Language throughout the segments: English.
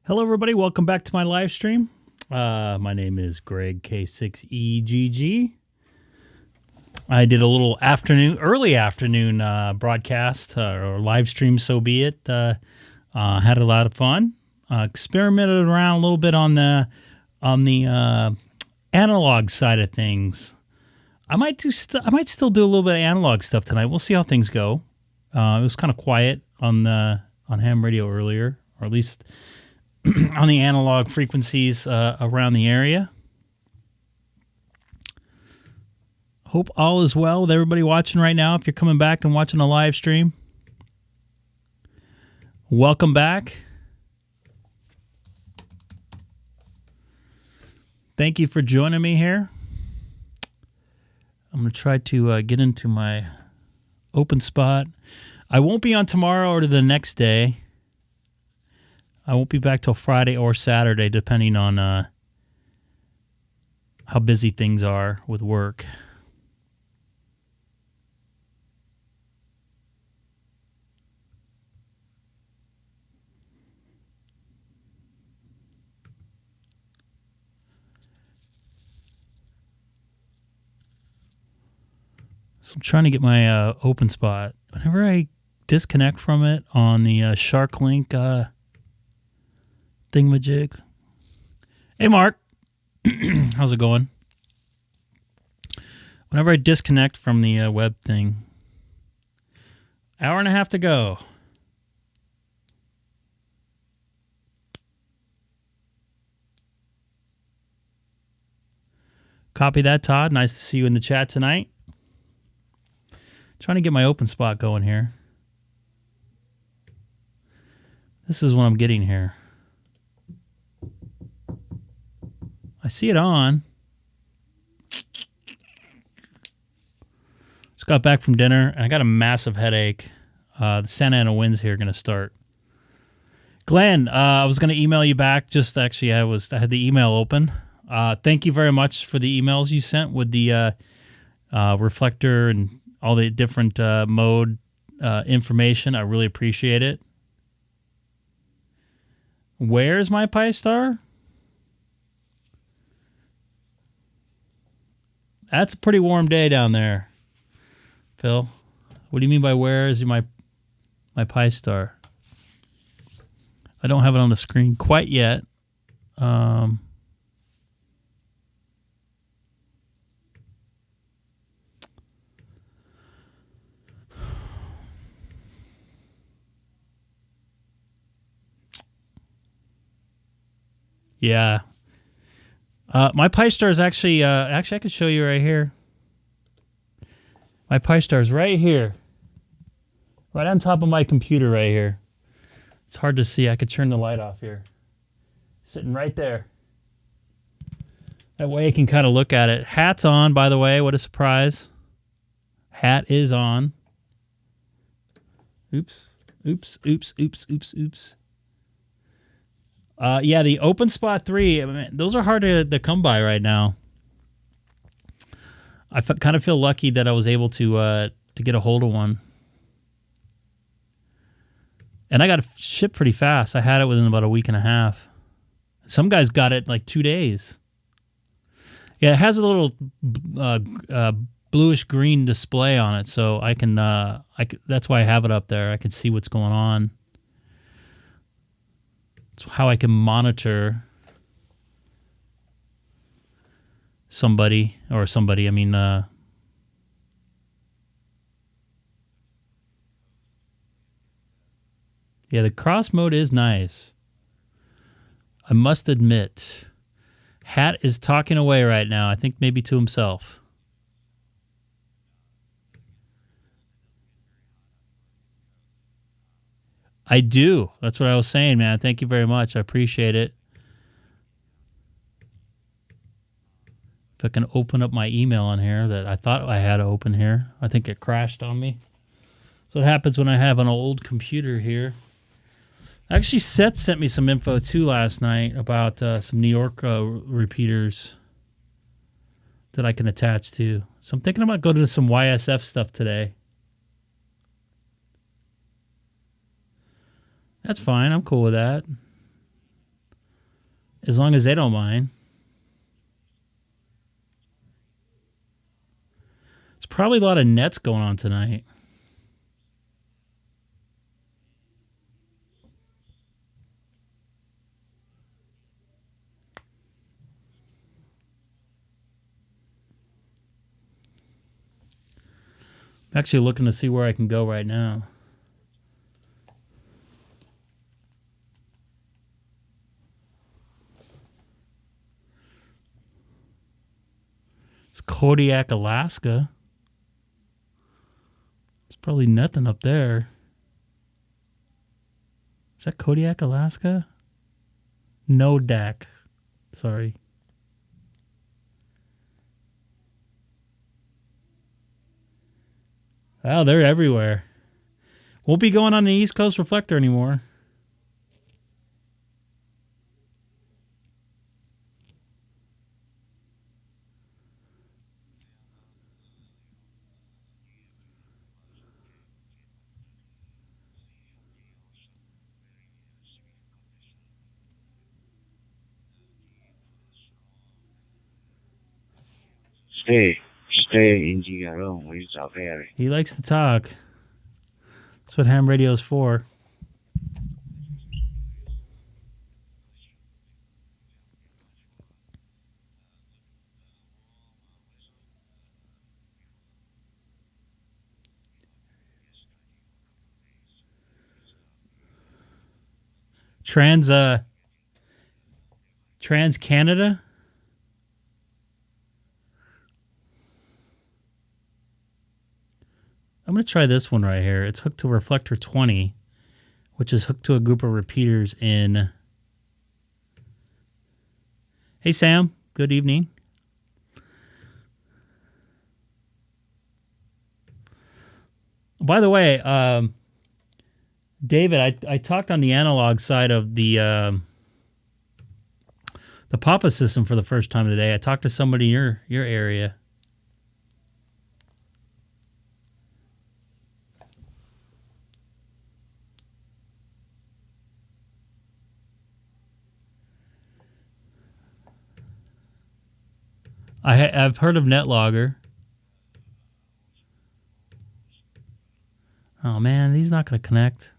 Hello, everybody. Welcome back to my live stream. My name is Greg K6EGG. I did a little early afternoon broadcast or live stream, so be it. Had a lot of fun. Experimented around a little bit on the analog side of things. I might still do a little bit of analog stuff tonight. We'll see how things go. It was kind of quiet on ham radio earlier, or at least on the analog frequencies around the area. Hope all is well with everybody watching right now. If you're coming back and watching a live stream, welcome back. Thank you for joining me here. I'm going to try to get into my open spot. I won't be on tomorrow or the next day. I won't be back till Friday or Saturday, depending on how busy things are with work. So I'm trying to get my open spot. Whenever I disconnect from it on the SharkLink thingamajig. Hey, Mark. How's it going? Whenever I disconnect from the web thing, hour and a half to go. Copy that, Todd. Nice to see you in the chat tonight. Trying to get my open spot going here. This is what I'm getting here. I see it on. Just got back from dinner, and I got a massive headache. The Santa Ana winds here are going to start. Glenn, I was going to email you back. Just actually, I had the email open. Thank you very much for the emails you sent with the reflector and all the different mode information. I really appreciate it. Where's my Pi-Star? That's a pretty warm day down there, Phil. What do you mean by where is my Pi-Star? I don't have it on the screen quite yet. Yeah. My Pi-Star is actually I could show you right here. My Pi-Star is right here. Right on top of my computer right here. It's hard to see. I could turn the light off here. Sitting right there. That way I can kind of look at it. Hat's on, by the way. What a surprise. Hat is on. Oops. Oops, oops, oops, oops, oops. Yeah, the OpenSpot 3, I mean, those are hard to come by right now. I kind of feel lucky that I was able to get a hold of one. And I got it shipped pretty fast. I had it within about a week and a half. Some guys got it in like 2 days. Yeah, it has a little bluish green display on it, so I can that's why I have it up there. I can see what's going on. It's how I can monitor somebody, I mean, yeah, the cross mode is nice. I must admit. Hat is talking away right now. I think maybe to himself. I do. That's what I was saying, man. Thank you very much. I appreciate it. If I can open up my email on here that I thought I had open here. I think it crashed on me. So what happens when I have an old computer here. Actually, Seth sent me some info too last night about some New York repeaters that I can attach to. So I'm thinking about going to some YSF stuff today. That's fine. I'm cool with that. as long as they don't mind. There's probably a lot of nets going on tonight. I'm actually looking to see where I can go right now. It's Kodiak, Alaska. There's probably nothing up there. Is that Kodiak, Alaska? No DAC. Sorry. Wow, they're everywhere. Won't be going on the East Coast reflector anymore. Stay in the room with the fairy. He likes to talk. That's what ham radio's for. Trans Canada. I'm going to try this one right here. It's hooked to reflector 20, which is hooked to a group of repeaters in... Hey, Sam. Good evening. By the way, David, I talked on the analog side of the Papa system for the first time today. I talked to somebody in your area. I've heard of NetLogger. Oh man, he's not going to connect.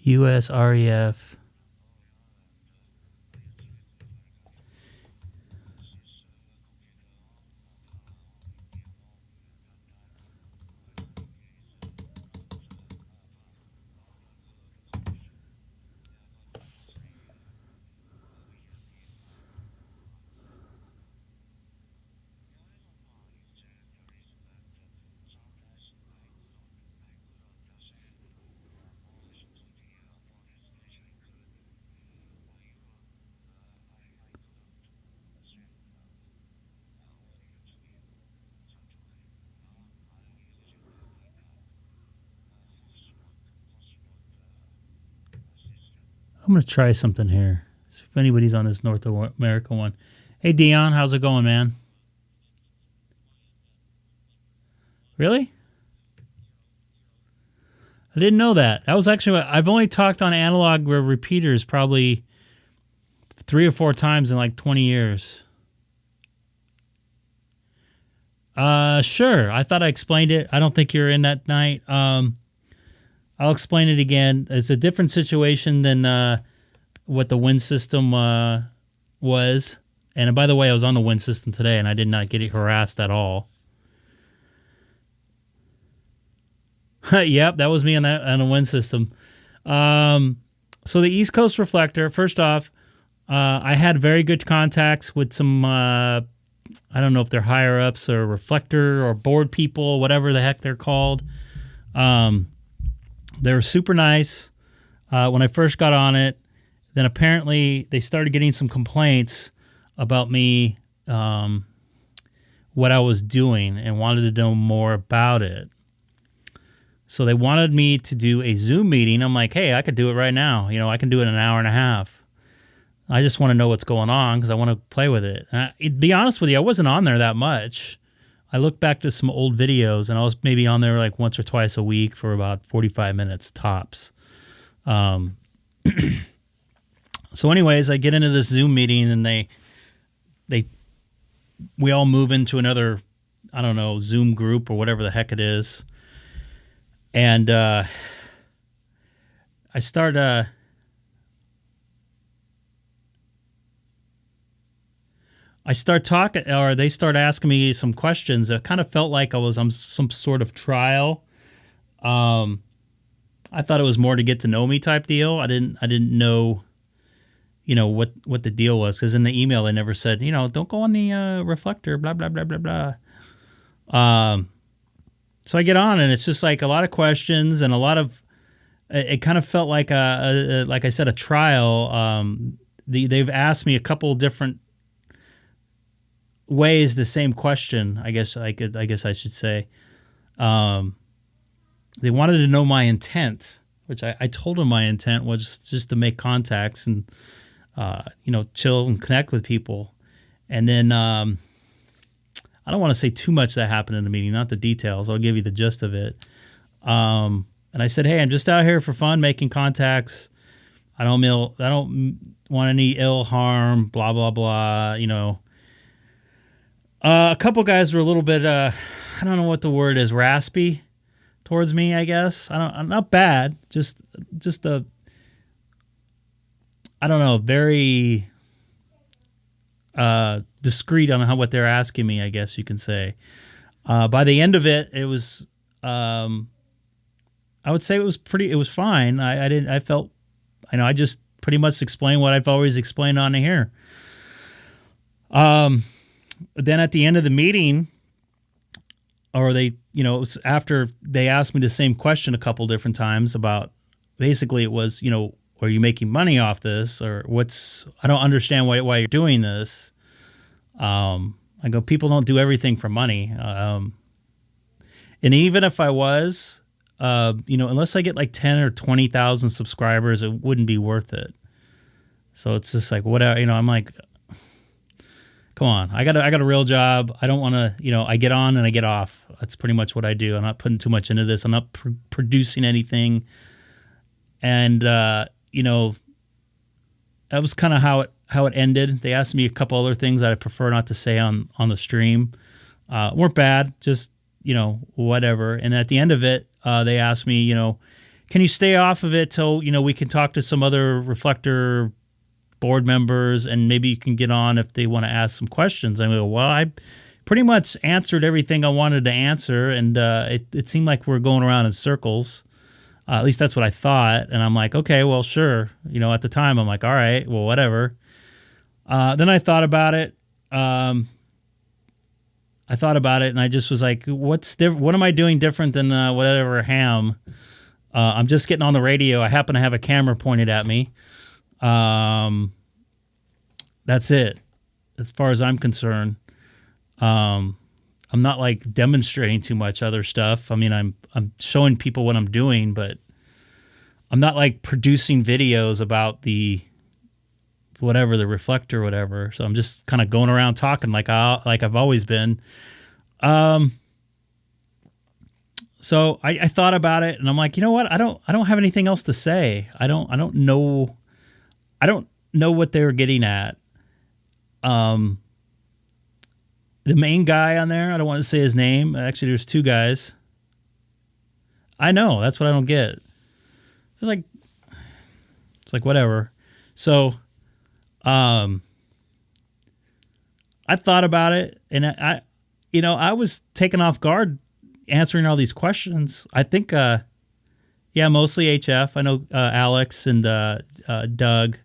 US REF. I'm going to try something here. See if anybody's on this North America one. Hey, Dion, how's it going, man? Really? I didn't know that. That was actually... I've only talked on analog repeaters probably 3 or 4 times in like 20 years. Sure. I thought I explained it. I don't think you're in that night. I'll explain it again. It's a different situation than what the wind system was. And by the way, I was on the wind system today, and I did not get harassed at all. Yep, that was me on the wind system. So the East Coast reflector, first off, I had very good contacts with some, I don't know if they're higher-ups or reflector or board people, whatever the heck they're called. They were super nice when I first got on it. Then apparently they started getting some complaints about me, what I was doing, and wanted to know more about it. So they wanted me to do a Zoom meeting. I'm like, hey, I could do it right now. I can do it in an hour and a half. I just want to know what's going on because I want to play with it. And to be honest with you, I wasn't on there that much. I look back to some old videos, and I was maybe on there like once or twice a week for about 45 minutes tops. So anyways, I get into this Zoom meeting, and we all move into another, I don't know, Zoom group or whatever the heck it is. And I start talking, or they start asking me some questions. It kind of felt like I was on some sort of trial. I thought it was more to get to know me type deal. I didn't know, what the deal was, because in the email they never said, don't go on the reflector, blah blah blah blah blah. So I get on, and it's just like a lot of questions and a lot of. It kind of felt like like I said, a trial. They've asked me a couple different ways the same question. I guess I should say. They wanted to know my intent, which I told them my intent was just to make contacts and chill and connect with people. And then I don't want to say too much that happened in the meeting, not the details. I'll give you the gist of it. And I said, hey, I'm just out here for fun, making contacts. I don't want any ill harm, blah blah blah. A couple guys were a little bit, I don't know what the word is, raspy towards me, I guess. I'm not bad, just a, I don't know, very discreet on what they're asking me, I guess you can say. By the end of it, it was, I would say it was fine. I just pretty much explained what I've always explained on here. Then at the end of the meeting, or it was after they asked me the same question a couple different times about, basically it was, are you making money off this, or I don't understand why you're doing this. I go, people don't do everything for money. And even if I was, unless I get like 10 or 20,000 subscribers, it wouldn't be worth it. So it's just like, whatever, I'm like, come on, I got a real job. I don't want to, I get on and I get off. That's pretty much what I do. I'm not putting too much into this. I'm not producing anything. And, that was kind of how it ended. They asked me a couple other things that I prefer not to say on the stream. Weren't bad, just, whatever. And at the end of it, they asked me, can you stay off of it till, we can talk to some other Reflector board members, and maybe you can get on if they want to ask some questions. I go, well, I pretty much answered everything I wanted to answer, and it seemed like we're going around in circles. At least that's what I thought. And I'm like, okay, well, sure. At the time, I'm like, all right, well, whatever. Then I thought about it. And I just was like, what am I doing different than whatever ham? I'm just getting on the radio. I happen to have a camera pointed at me. That's it, as far as I'm concerned. I'm not like demonstrating too much other stuff. I mean, I'm showing people what I'm doing, but I'm not like producing videos about the reflector or whatever. So I'm just kind of going around talking like I've always been. So I thought about it, and I'm like, you know what? I don't have anything else to say. I don't know what they were getting at. The main guy on there, I don't want to say his name. Actually, there's two guys. I know, that's what I don't get. It's like whatever. So, I thought about it, and I was taken off guard answering all these questions. I think, mostly HF. I know Alex and Doug.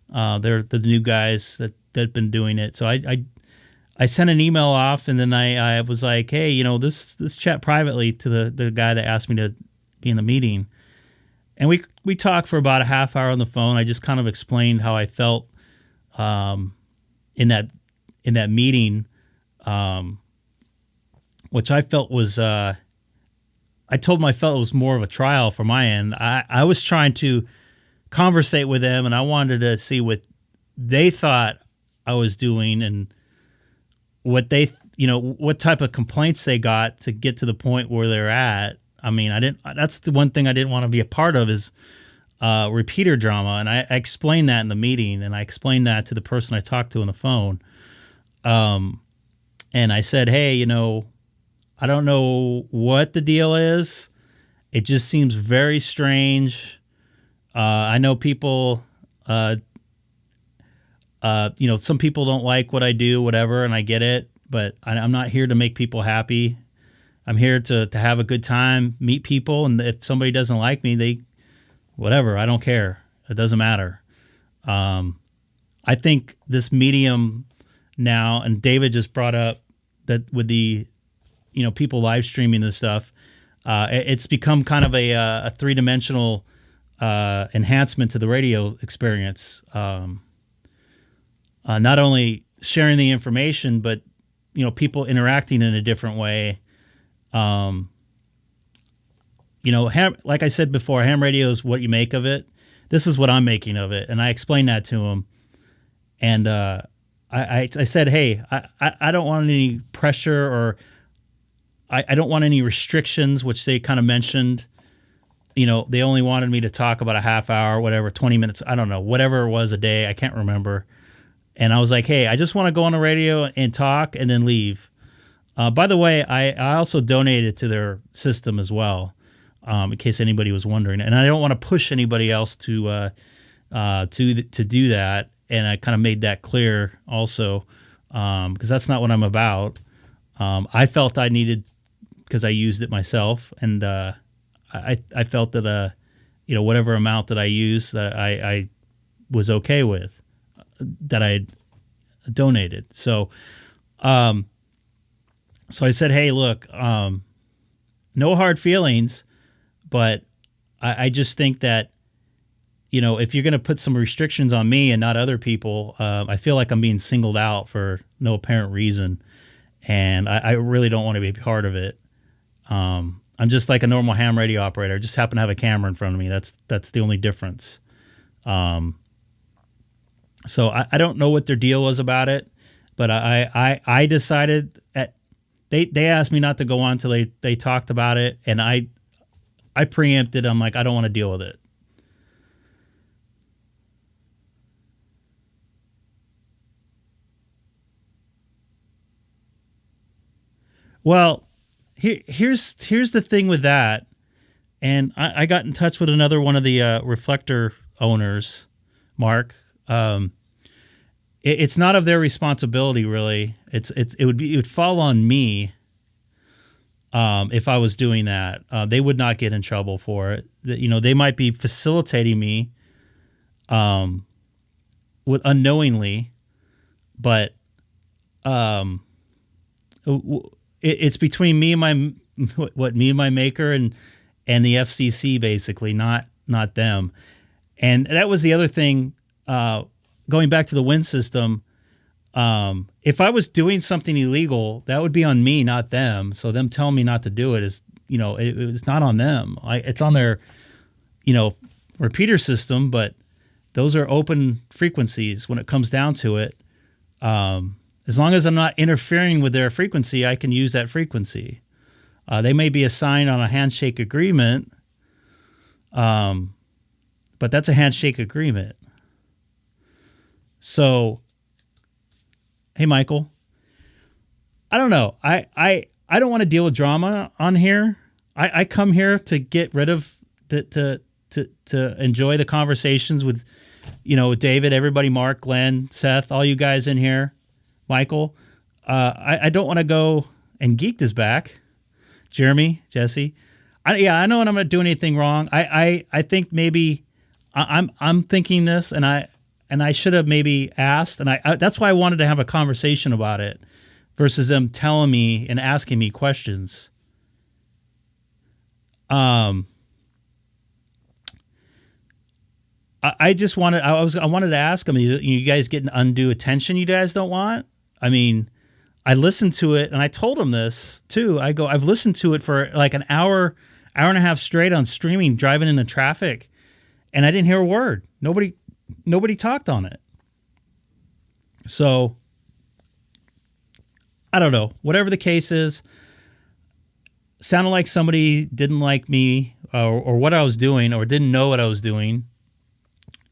They're the new guys that've been doing it. So I sent an email off, and then I was like, hey, this chat privately to the guy that asked me to be in the meeting. And we talked for about a half hour on the phone. I just kind of explained how I felt in that meeting, which I felt was I I told them I felt it was more of a trial for my end. I was trying to conversate with them, and I wanted to see what they thought I was doing and what they, what type of complaints they got to get to the point where they're at. I mean, that's the one thing I didn't want to be a part of is repeater drama. And I explained that in the meeting, and I explained that to the person I talked to on the phone. And I said, hey, I don't know what the deal is. It just seems very strange. I know people, some people don't like what I do, whatever, and I get it, but I'm not here to make people happy. I'm here to have a good time, meet people, and if somebody doesn't like me, whatever, I don't care. It doesn't matter. I think this medium now, and David just brought up that with the, people live streaming this stuff, it's become kind of a three-dimensional enhancement to the radio experience. Not only sharing the information, but people interacting in a different way. Like I said before, ham radio is what you make of it. This is what I'm making of it, and I explained that to him. And I said, hey, I don't want any pressure, or I don't want any restrictions, which they kind of mentioned. They only wanted me to talk about a half hour, whatever, 20 minutes, I don't know, whatever it was a day, I can't remember. And I was like, hey, I just want to go on the radio and talk and then leave. By the way, I also donated to their system as well, in case anybody was wondering. And I don't want to push anybody else to do that. And I kind of made that clear also, because that's not what I'm about. I felt I needed, because I used it myself, and I felt that whatever amount that I used, that I was okay with, that I had donated. So I said, hey, look, no hard feelings, but I just think that, if you're going to put some restrictions on me and not other people, I feel like I'm being singled out for no apparent reason. And I really don't want to be a part of it. I'm just like a normal ham radio operator. I just happen to have a camera in front of me. That's the only difference. So I don't know what their deal was about it, but I decided they asked me not to go on till they talked about it, and I preempted. I'm like, I don't want to deal with it. Well, here's the thing with that, and I got in touch with another one of the reflector owners, Mark. It's not of their responsibility, really. It would fall on me if I was doing that. They would not get in trouble for it. They might be facilitating me with unknowingly, but it's between me and my maker and the FCC, basically, not them. And that was the other thing. Going back to the WIN system, if I was doing something illegal, that would be on me, not them. So them telling me not to do it is, it's not on them. It's on their, repeater system, but those are open frequencies when it comes down to it. As long as I'm not interfering with their frequency, I can use that frequency. They may be assigned on a handshake agreement, but that's a handshake agreement. So, hey, Michael, I don't know. I don't want to deal with drama on here. I come here to get rid of to enjoy the conversations with, David, everybody, Mark, Glenn, Seth, all you guys in here. Michael, I don't want to go and geek this back. Jeremy, Jesse, I know when I'm not doing anything wrong. I think maybe I'm thinking this, and I should have maybe asked, and that's why I wanted to have a conversation about it, versus them telling me and asking me questions. I just wanted to ask them. You guys getting undue attention you guys don't want? I mean, I listened to it, and I told them this too. I've listened to it for like an hour hour and a half straight on streaming, driving in the traffic, and I didn't hear a word. Nobody talked on it. So I don't know. Whatever the case is, sounded like somebody didn't like me or what I was doing, or didn't know what I was doing,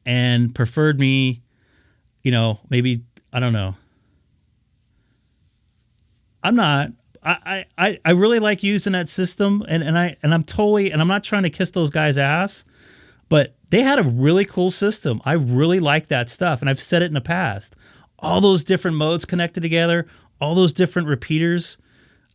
and preferred me, maybe, I don't know. I'm not. I really like using that system, and I'm not trying to kiss those guys' ass, but they had a really cool system. I really like that stuff, and I've said it in the past. All those different modes connected together, all those different repeaters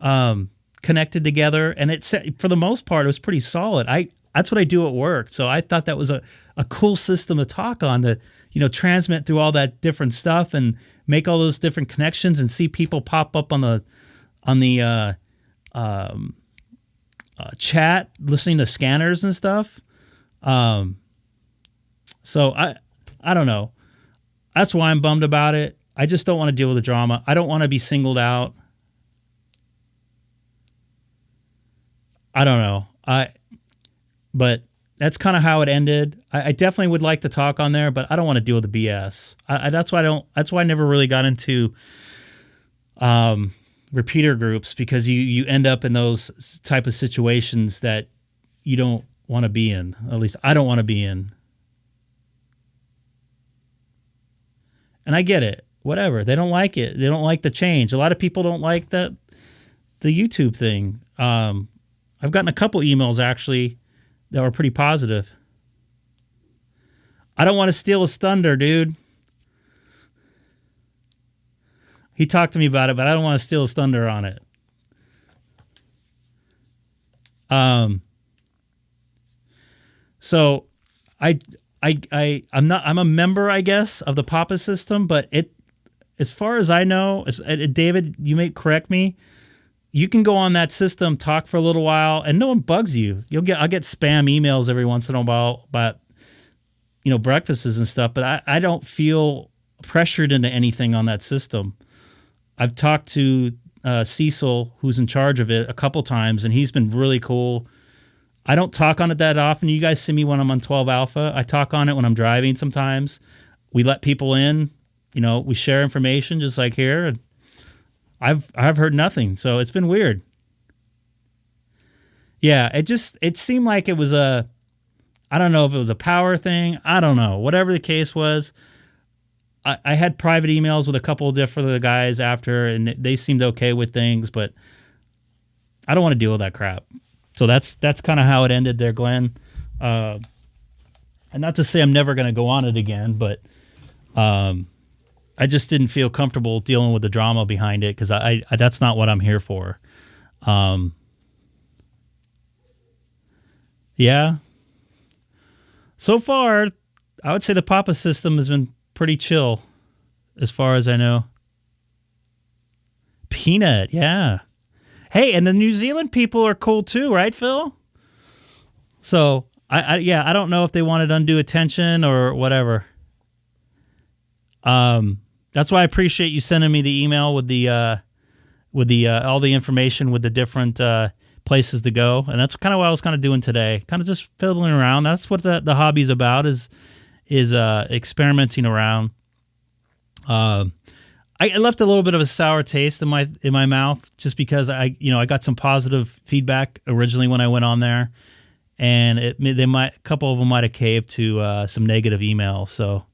connected together, and for the most part, it was pretty solid. That's what I do at work, so I thought that was a cool system to talk on, to transmit through all that different stuff and make all those different connections and see people pop up on the chat, listening to scanners and stuff. So I don't know. That's why I'm bummed about it. I just don't want to deal with the drama. I don't want to be singled out. I don't know. But that's kind of how it ended. I definitely would like to talk on there, but I don't want to deal with the BS. That's why I never really got into repeater groups, because you end up in those type of situations that you don't want to be in. At least I don't want to be in. And I get it. Whatever. They don't like it. They don't like the change. A lot of people don't like the YouTube thing. I've gotten a couple emails actually that were pretty positive. I don't want to steal his thunder, dude. He talked to me about it, but I don't want to steal his thunder on it. So I'm a member, I guess, of the Papa system, but as far as I know, David, you may correct me, you can go on that system, talk for a little while, and no one bugs you. I'll get spam emails every once in a while about breakfasts and stuff, but I don't feel pressured into anything on that system. I've talked to Cecil, who's in charge of it, a couple times, and he's been really cool. I don't talk on it that often. You guys see me when I'm on 12 Alpha. I talk on it when I'm driving sometimes. We let people in. We share information just like here. And I've heard nothing, so it's been weird. Yeah, it seemed like it was I don't know if it was a power thing. I don't know. Whatever the case was, I had private emails with a couple of different guys after, and they seemed okay with things, but I don't want to deal with that crap. So that's kind of how it ended there, Glenn. And not to say I'm never going to go on it again, but I just didn't feel comfortable dealing with the drama behind it, because I that's not what I'm here for. Yeah. So far, I would say the Papa system has been pretty chill, as far as I know. Peanut, yeah. Hey, and the New Zealand people are cool too, right, Phil? So, I don't know if they wanted undue attention or whatever. That's why I appreciate you sending me the email with the all the information with the different places to go, and that's kind of what I was kind of doing today, kind of just fiddling around. That's what the hobby's about, is experimenting around. I left a little bit of a sour taste in my mouth, just because I got some positive feedback originally when I went on there, and a couple of them might have caved to some negative emails. So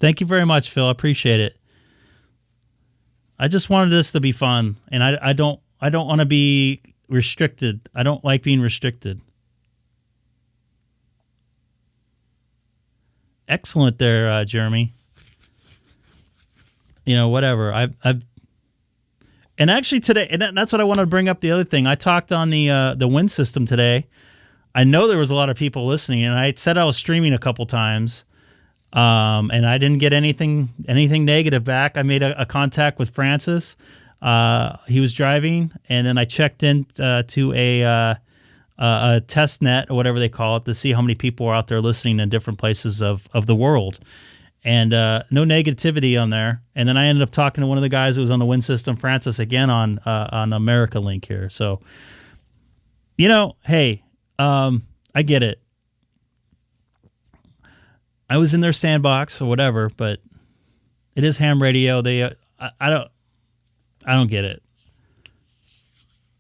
thank you very much, Phil. I appreciate it. I just wanted this to be fun, and I don't want to be restricted. I don't like being restricted. Excellent there, Jeremy. Whatever. I've and actually today, and that's what I wanted to bring up. The other thing, I talked on the Win system today. I know there was a lot of people listening, and I said I was streaming a couple times, and I didn't get anything negative back. I made a contact with Francis. He was driving, and then I checked in to a test net, or whatever they call it, to see how many people are out there listening in different places of the world. and no negativity on there. And then I ended up talking to one of the guys who was on the Win System, Francis, again on America Link here. So, hey, I get it. I was in their sandbox or whatever, but it is ham radio. I don't get it.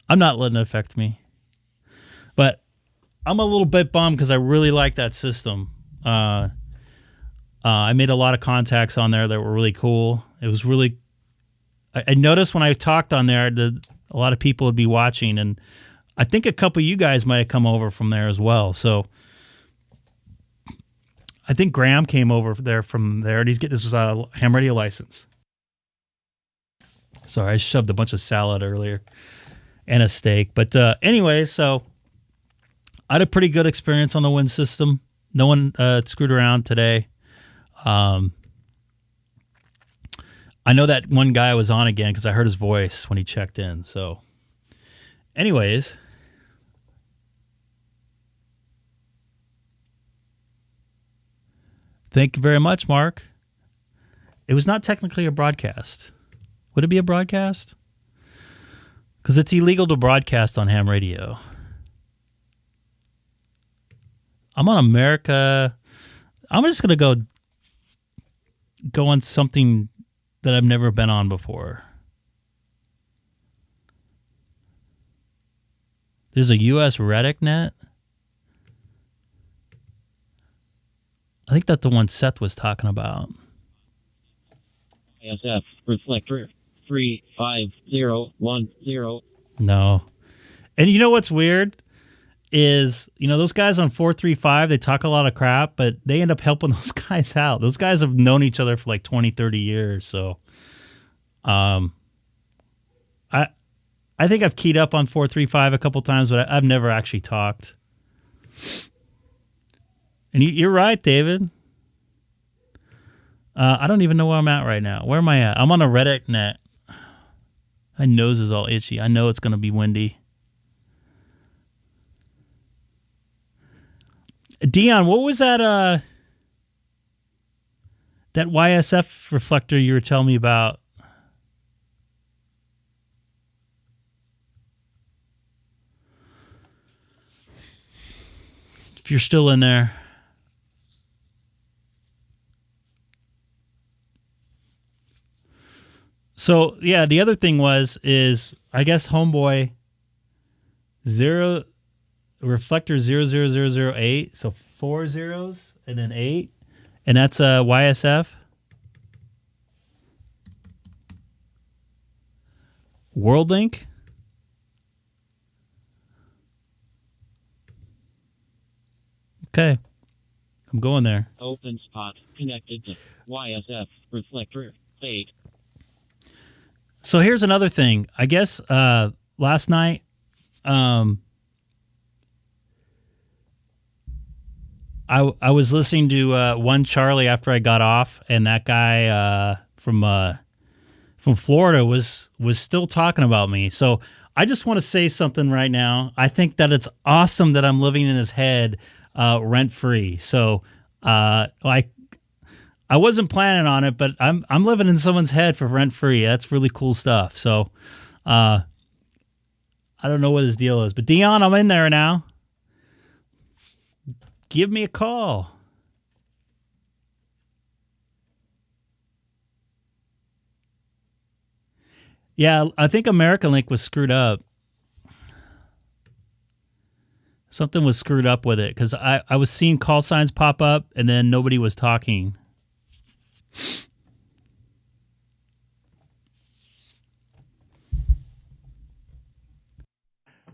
I'm not letting it affect me. But I'm a little bit bummed because I really like that system. I made a lot of contacts on there that were really cool. It was really... I noticed when I talked on there that a lot of people would be watching, and I think a couple of you guys might have come over from there as well. So I think Graham came over there from there, and this was a ham radio license. Sorry, I shoved a bunch of salad earlier and a steak. But anyway, so I had a pretty good experience on the Win System. No one screwed around today. I know that one guy was on again because I heard his voice when he checked in. So anyways, thank you very much, Mark. It was not technically a broadcast. Would it be a broadcast? Because it's illegal to broadcast on ham radio. I'm on America. I'm just going to go on something that I've never been on before. There's a US Redick net. I think that's the one Seth was talking about. SF reflector 35010. No. And you know what's weird is, those guys on 435, they talk a lot of crap, but they end up helping those guys out. Those guys have known each other for like 20, 30 years. So I think I've keyed up on 435 a couple times, but I've never actually talked. And you're right, David. I don't even know where I'm at right now. Where am I at? I'm on a Reddit net. My nose is all itchy. I know it's going to be windy. Dion, what was that that YSF reflector you were telling me about? If you're still in there. So, yeah, the other thing is I guess Homeboy reflector 00008, so 4 zeros and then 8, and that's YSF. WorldLink. Okay, I'm going there. Open spot connected to YSF reflector 8. So here's another thing. I guess last night, I was listening to One Charlie after I got off, and that guy from Florida was still talking about me. So I just want to say something right now. I think that it's awesome that I'm living in his head rent free. So I wasn't planning on it, but I'm living in someone's head for rent free. That's really cool stuff. So I don't know what his deal is, but Dion, I'm in there now. Give me a call. Yeah, I think America Link was screwed up. Something was screwed up with it because I was seeing call signs pop up and then nobody was talking.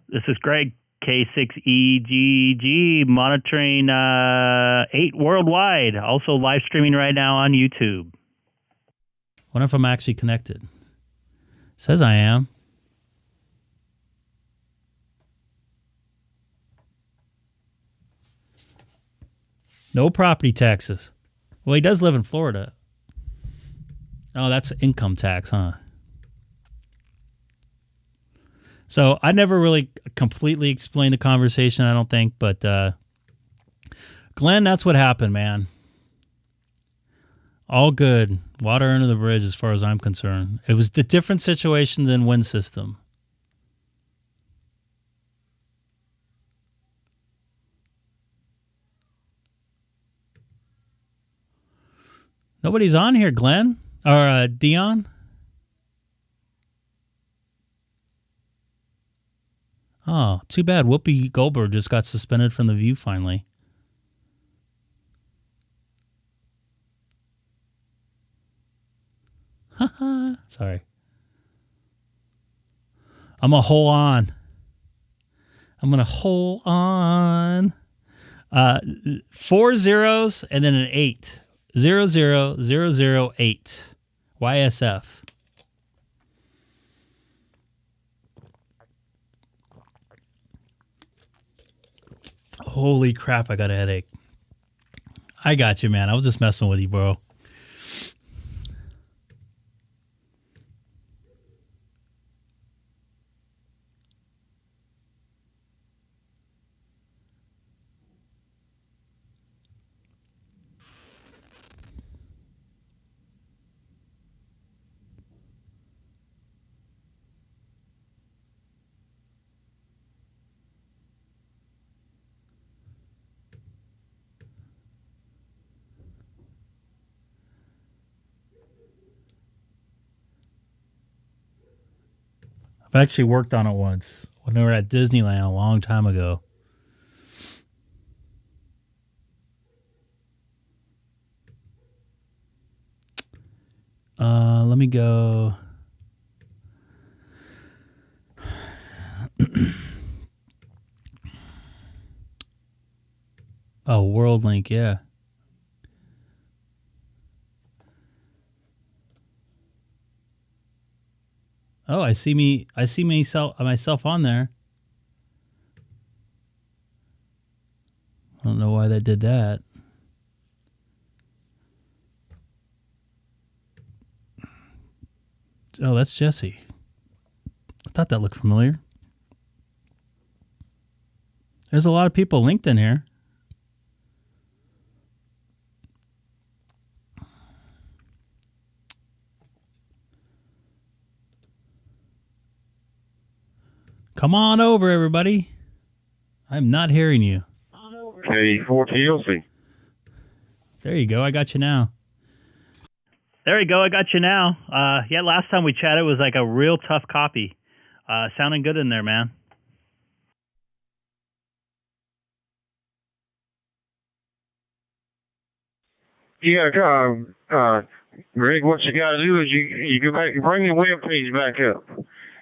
This is Greg, K6EGG, monitoring 8 worldwide. Also live streaming right now on YouTube. Wonder if I'm actually connected. Says I am. No property taxes. Well, he does live in Florida. Oh, that's income tax, huh? So I never really completely explained the conversation, I don't think. But Glenn, that's what happened, man. All good. Water under the bridge as far as I'm concerned. It was a different situation than wind system. Nobody's on here, Glenn. Or Dion. Oh, too bad. Whoopi Goldberg just got suspended from The View finally. Haha. Sorry. I'm going to hold on. I'm going to hold on. 4 zeros and then an 8. 00008. YSF. Holy crap, I got a headache. I got you, man. I was just messing with you, bro. I've actually worked on it once when we were at Disneyland a long time ago. Let me go. Oh, World Link, yeah. Oh, I see myself on there. I don't know why they did that. Oh, that's Jesse. I thought that looked familiar. There's a lot of people linked in here. Come on over, everybody. I'm not hearing you. K4TLC. There you go. I got you now. There you go. I got you now. Yeah, last time we chatted was like a real tough copy. Sounding good in there, man. Yeah, Greg, what you got to do is you go back, bring the web page back up,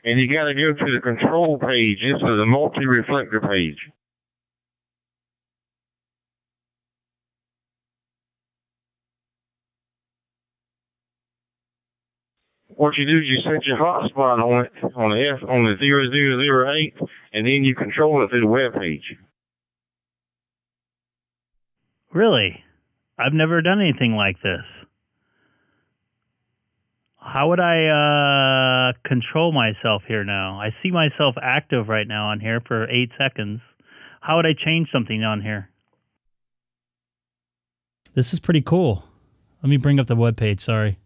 and you got to go to the control page. This is the multi-reflector page. What you do is you set your hotspot on it on the 0008, and then you control it through the web page. Really? I've never done anything like this. How would I control myself here now? I see myself active right now on here for 8 seconds. How would I change something on here? This is pretty cool. Let me bring up the web page. Sorry.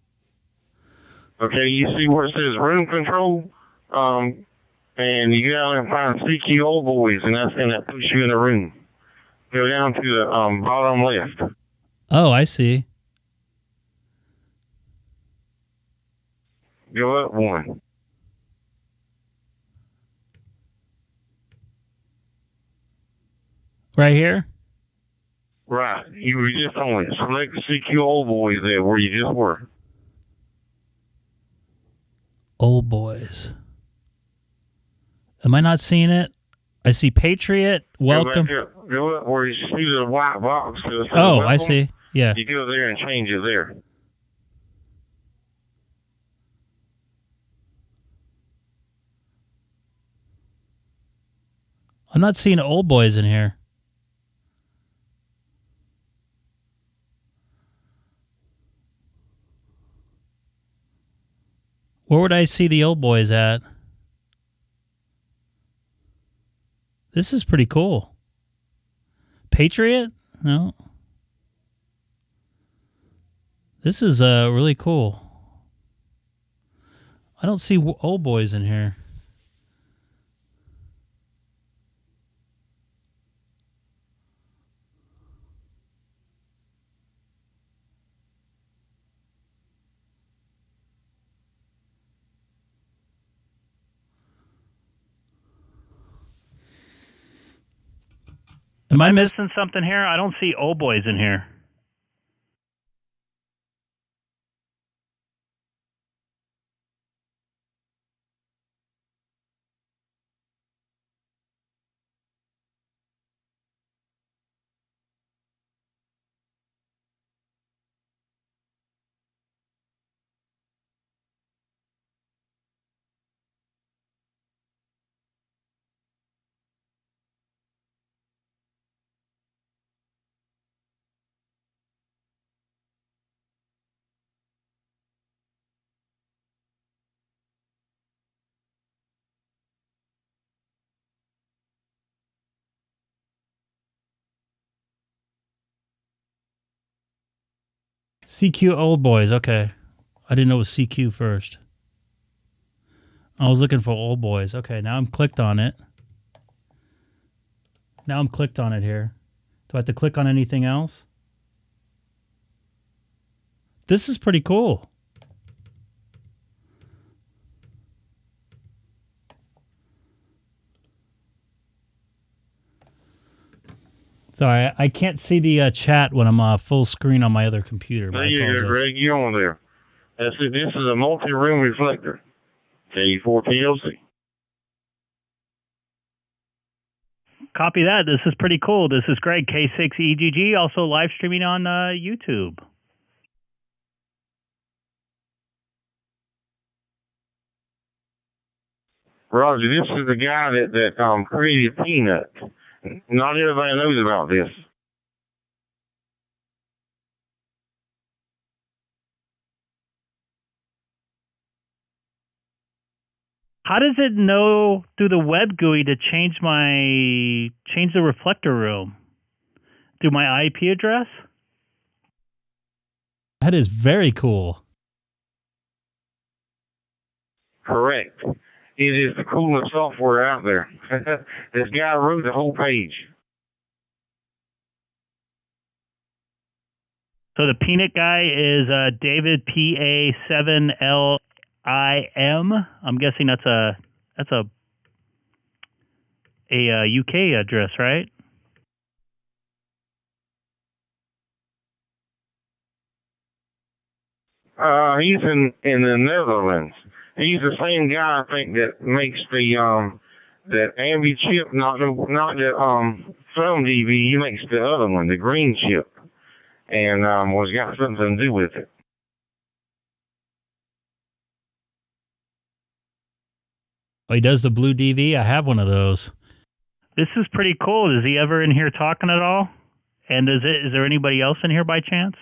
Okay, you see where it says room control? And you go and find CQ Old Boys, and that puts you in a room. Go down to the bottom left. Oh, I see. Go up one. Right here? Right. You were just on it. Select CQ Old Boys there where you just were. Old Boys. Am I not seeing it? I see Patriot. Welcome. Go up where you see the white box. Oh, welcome. I see. Yeah. You go there and change it there. I'm not seeing Old Boys in here. Where would I see the Old Boys at? This is pretty cool. Patriot? No. This is really cool. I don't see old boys in here. Am I missing something here? I don't see old boys in here. CQ old boys. Okay. I didn't know it was CQ first. I was looking for old boys. Okay, now I'm clicked on it. Now I'm clicked on it here. Do I have to click on anything else? This is pretty cool. Sorry, I can't see the chat when I'm full screen on my other computer. There you go, Greg. You're on there. That's it. This is a multi-room reflector. K4 PLC. Copy that. This is pretty cool. This is Greg, K6EGG, also live streaming on YouTube. Roger, this is the guy that created Peanut. Not everybody knows about this. How does it know through the web GUI to change the reflector room? Through my IP address? That is very cool. Correct. It is the coolest software out there. This guy wrote the whole page. So the peanut guy is David PA7LIM. I'm guessing that's a UK address, right? He's in the Netherlands. He's the same guy, I think, that makes that Ambi chip, not the film DV. He makes the other one, the green chip, and was got something to do with it. Oh, he does the blue DV. I have one of those. This is pretty cool. Is he ever in here talking at all? And is there anybody else in here by chance?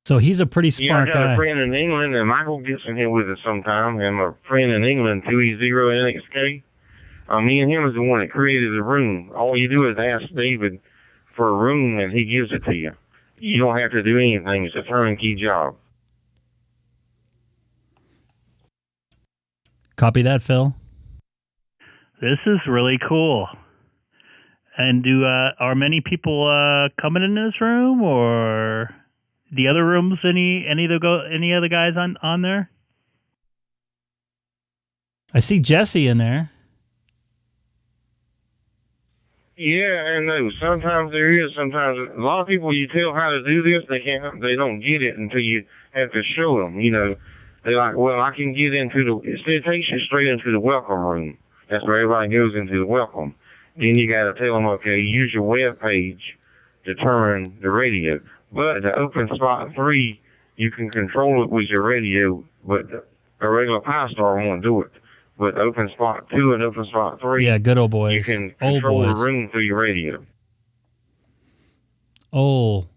So he's a pretty smart guy. I got a friend in England, and Michael gets in here with us sometime, and my friend in England, 2E0NXK. Me and him is the one that created the room. All you do is ask David for a room, and he gives it to you. You don't have to do anything. It's a turnkey job. Copy that, Phil. This is really cool. And are many people coming in this room, or the other rooms? Any other guys on there? I see Jesse in there. Yeah, I know. Sometimes there is. Sometimes a lot of people, you tell how to do this, they don't get it until you have to show them. You know, they're like, well, I can get into it takes you straight into the welcome room. That's where everybody goes, into the welcome. Then you got to tell them, okay, use your web page to turn the radio. But the open spot 3, you can control it with your radio, but a regular Pi-Star won't do it. With open spot 2 and open spot 3, yeah, good old boys. You can control the room through your radio. OLE.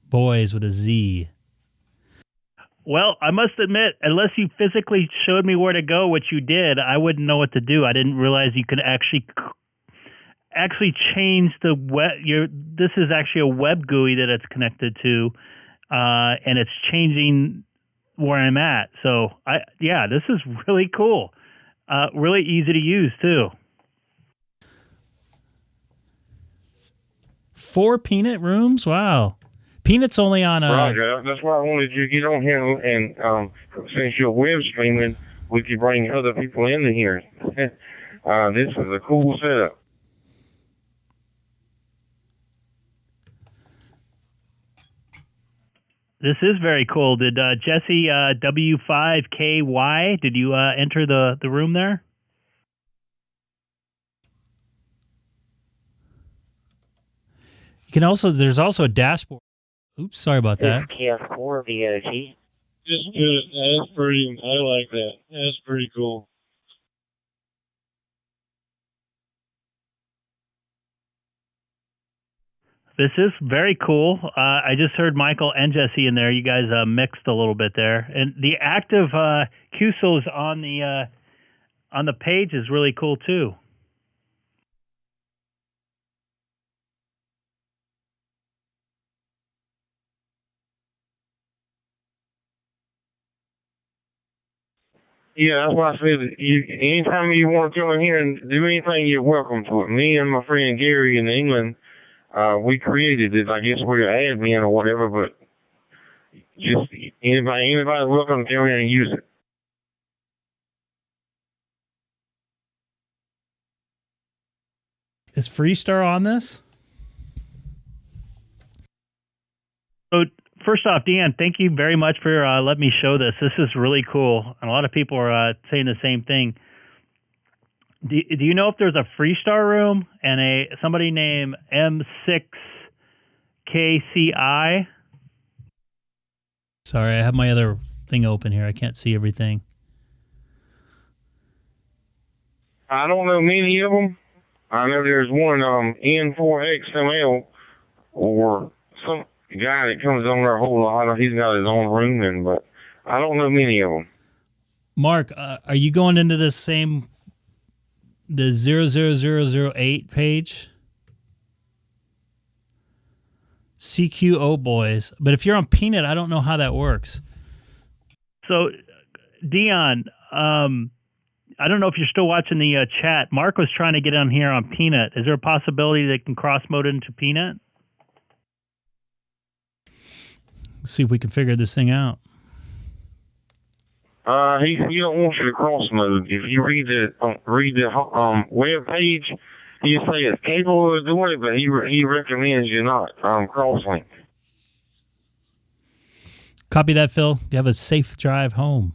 Boys with a Z. Well, I must admit, unless you physically showed me where to go, which you did, I wouldn't know what to do. I didn't realize you could actually change the web. This is actually a web GUI that it's connected to, and it's changing where I'm at. So, this is really cool. Really easy to use too. 4 Peanut rooms? Wow. Peanut's only on a... Roger. That's why I wanted you to get on here, and since you're web streaming, we could bring other people into here. This is a cool setup. This is very cool. Did Jesse W5KY, did you enter the room there? You can also... There's also a dashboard. Oops, sorry about that. K6EGG. Just good. That's pretty... I like that. That's pretty cool. This is very cool. I just heard Michael and Jesse in there. You guys mixed a little bit there, and the active QSOs on the page is really cool too. Yeah, that's why I said, anytime you want to come in here and do anything, you're welcome to it. Me and my friend Gary in England, we created it. I guess we're admin or whatever, but just anybody's welcome to come in and use it. Is Freestar on this? So first off, Deanne, thank you very much for letting me show this. This is really cool. And a lot of people are saying the same thing. Do you know if there's a Freestar room and somebody named M6KCI? Sorry, I have my other thing open here. I can't see everything. I don't know many of them. I know there's one N4XML or some guy that comes on there a whole lot. He's got his own room, but I don't know many of them. Mark, are you going into the 00008 page? CQO boys. But if you're on Peanut, I don't know how that works. So, Dion, I don't know if you're still watching the chat. Mark was trying to get on here on Peanut. Is there a possibility they can cross-mode into Peanut? Let's see if we can figure this thing out. He don't want you to cross mode. If you read the web page, he say it's capable of doing it, but he recommends you not cross link. Copy that, Phil. You have a safe drive home.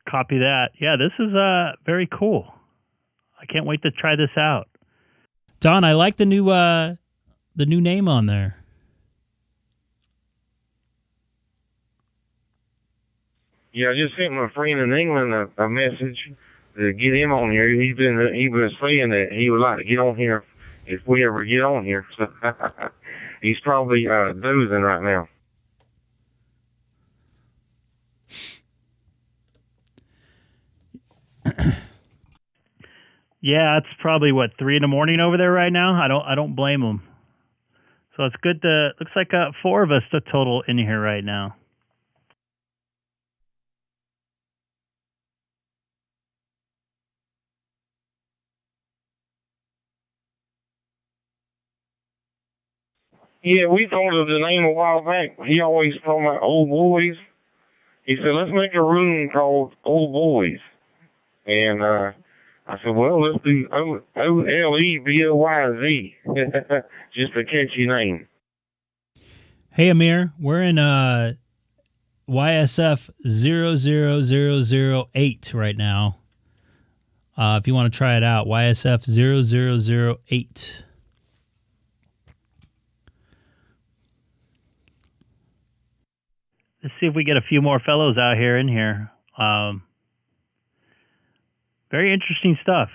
Copy that. Yeah, this is very cool. I can't wait to try this out. Don, I like the new name on there. Yeah, I just sent my friend in England a message to get him on here. He was saying that he would like to get on here if we ever get on here. So he's probably dozing right now. Yeah, it's probably 3 in the morning over there right now. I don't blame him. So it's good to looks like 4 of us total in here right now. Yeah, we thought of the name a while back. He always told about old boys. He said, let's make a room called Old Boys. And I said, well, let's do OLEBOYZ. Just a catchy name. Hey, Amir, we're in YSF 00008 right now. If you want to try it out, YSF 0008. Let's see if we get a few more fellows out here in here. Very interesting stuff.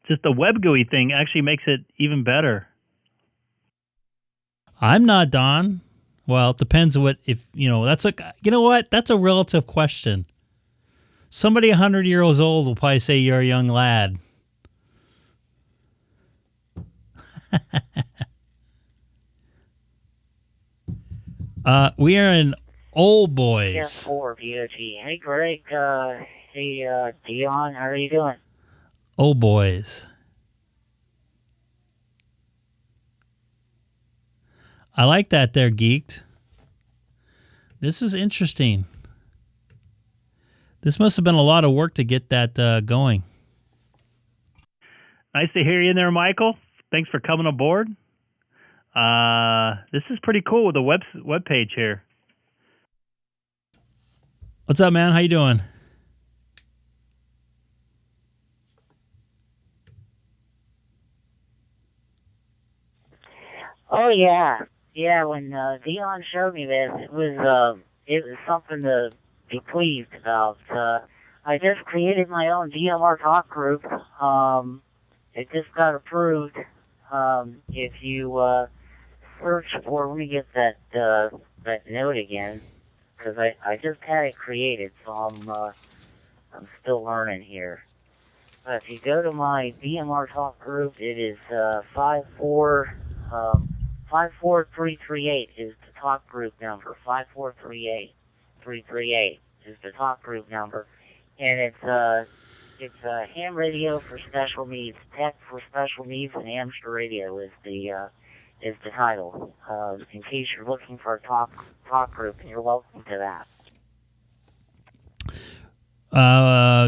Just the web GUI thing actually makes it even better. I'm not Don. Well, it depends what if that's a you know what? That's a relative question. Somebody 100 years old will probably say you're a young lad. We are in Old Boys. Yes, for beauty. Hey, Greg. Hey, Dion. How are you doing? Old Boys. I like that there, Geeked. This is interesting. This must have been a lot of work to get that going. Nice to hear you in there, Michael. Thanks for coming aboard. This is pretty cool with the web page here. What's up, man? How you doing? Oh yeah, yeah. When Dion showed me this, it was something to be pleased about. I just created my own DMR talk group. It just got approved. If you search for, let me get that note again, because I just had it created, so I'm still learning here. If you go to my DMR talk group, it is 54338 is the talk group number. 5438338 is the talk group number, and it's ham radio for special needs, tech for special needs, and amateur radio is the title. In case you're looking for a talk group, you're welcome to that.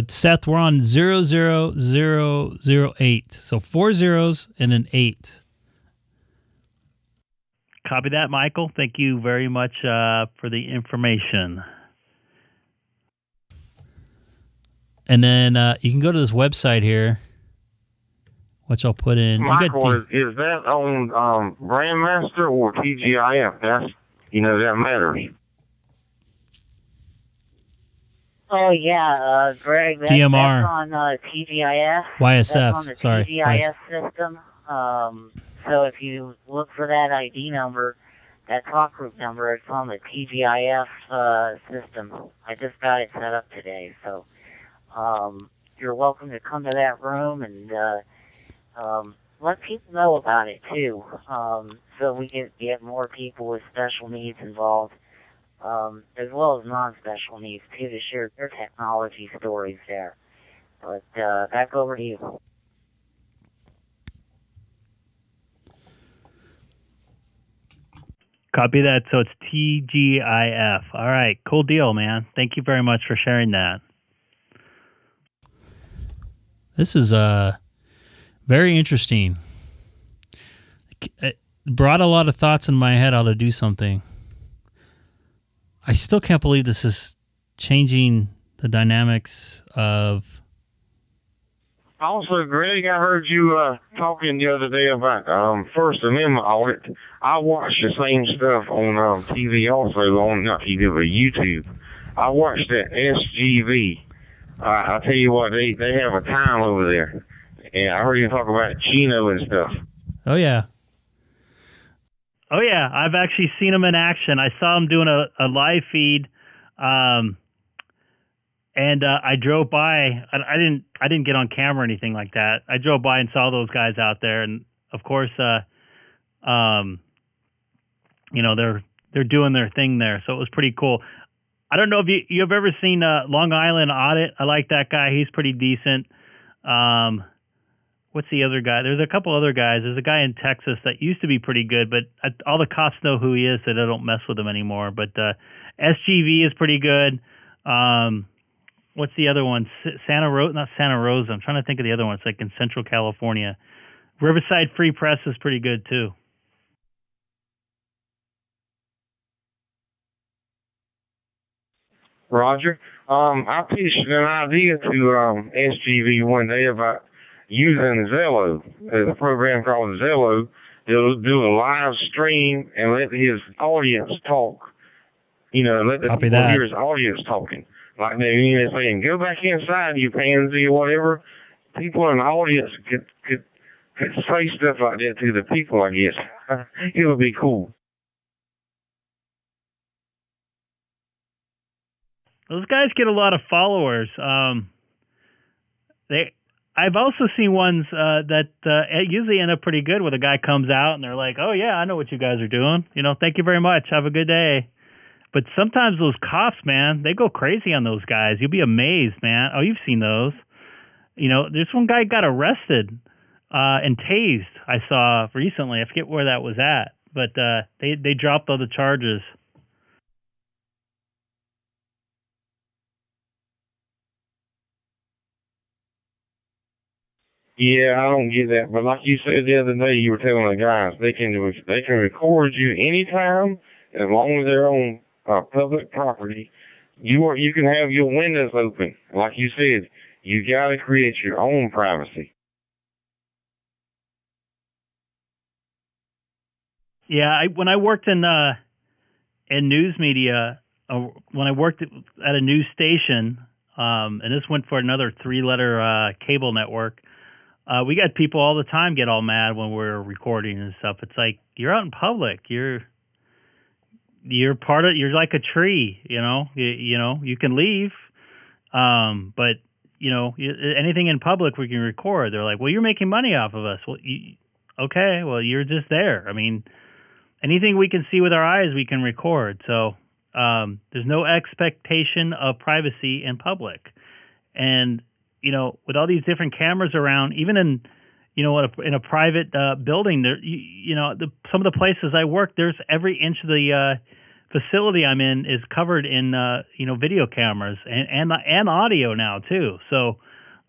Seth, we're on 00008. So 4 zeros and then 8. Copy that, Michael. Thank you very much for the information. And then you can go to this website here, which I'll put in. Michael, is that on Brandmaster or TGIF? That matters. Oh yeah, Greg. DMR. That's on TGIF. YSF. That's on the Sorry. TGIF system. So if you look for that ID number, that talk group number, it's on the TGIF system. I just got it set up today, so you're welcome to come to that room and let people know about it too, so we can get more people with special needs involved, as well as non-special needs too, to share their technology stories there. But back over to you. Copy that. So it's TGIF. All right. Cool deal, man. Thank you very much for sharing that. This is very interesting. It brought a lot of thoughts in my head how to do something. I still can't believe this is changing the dynamics of... Also, Greg, I heard you talking the other day about First Amendment audit. I watch the same stuff on TV also, on not TV, but YouTube. I watched that SGV. I tell you what, they have a time over there. And I heard you talk about Chino and stuff. Oh, yeah. Oh, yeah. I've actually seen them in action. I saw them doing a live feed. And I drove by. I didn't get on camera or anything like that. I drove by and saw those guys out there, and of course, they're doing their thing there. So it was pretty cool. I don't know if you've ever seen Long Island Audit. I like that guy. He's pretty decent. What's the other guy? There's a couple other guys. There's a guy in Texas that used to be pretty good, but all the cops know who he is, so they don't mess with him anymore. But SGV is pretty good. What's the other one? Not Santa Rosa. I'm trying to think of the other one. It's like in Central California. Riverside Free Press is pretty good too. Roger. I pitched an idea to SGV one day about using Zello. There's a program called Zello. They'll do a live stream and let his audience talk. Let the people hear his audience talking. Like they're saying, go back inside, you pansy or whatever. People in the audience could say stuff like that to the people, I guess. It would be cool. Those guys get a lot of followers. I've also seen ones that usually end up pretty good, where the guy comes out and they're like, "Oh yeah, I know what you guys are doing. Thank you very much. Have a good day." But sometimes those cops, man, they go crazy on those guys. You'll be amazed, man. Oh, you've seen those. There's one guy got arrested and tased. I saw recently. I forget where that was at, but they dropped all the charges. Yeah, I don't get that. But like you said the other day, you were telling the guys they can record you anytime as long as they're on public property. You can have your windows open. Like you said, you got to create your own privacy. Yeah, when I worked in news media, when I worked at a news station, and this went for another 3-letter cable network, we got people all the time get all mad when we're recording and stuff. It's like, you're out in public. You're like a tree. You can leave, but anything in public we can record. They're like, well, you're making money off of us. Well, okay, well, you're just there. I mean, anything we can see with our eyes, we can record. So there's no expectation of privacy in public. And, with all these different cameras around, even in, in a private building, there, some of the places I work, there's every inch of the facility I'm in is covered in, video cameras and audio now too. So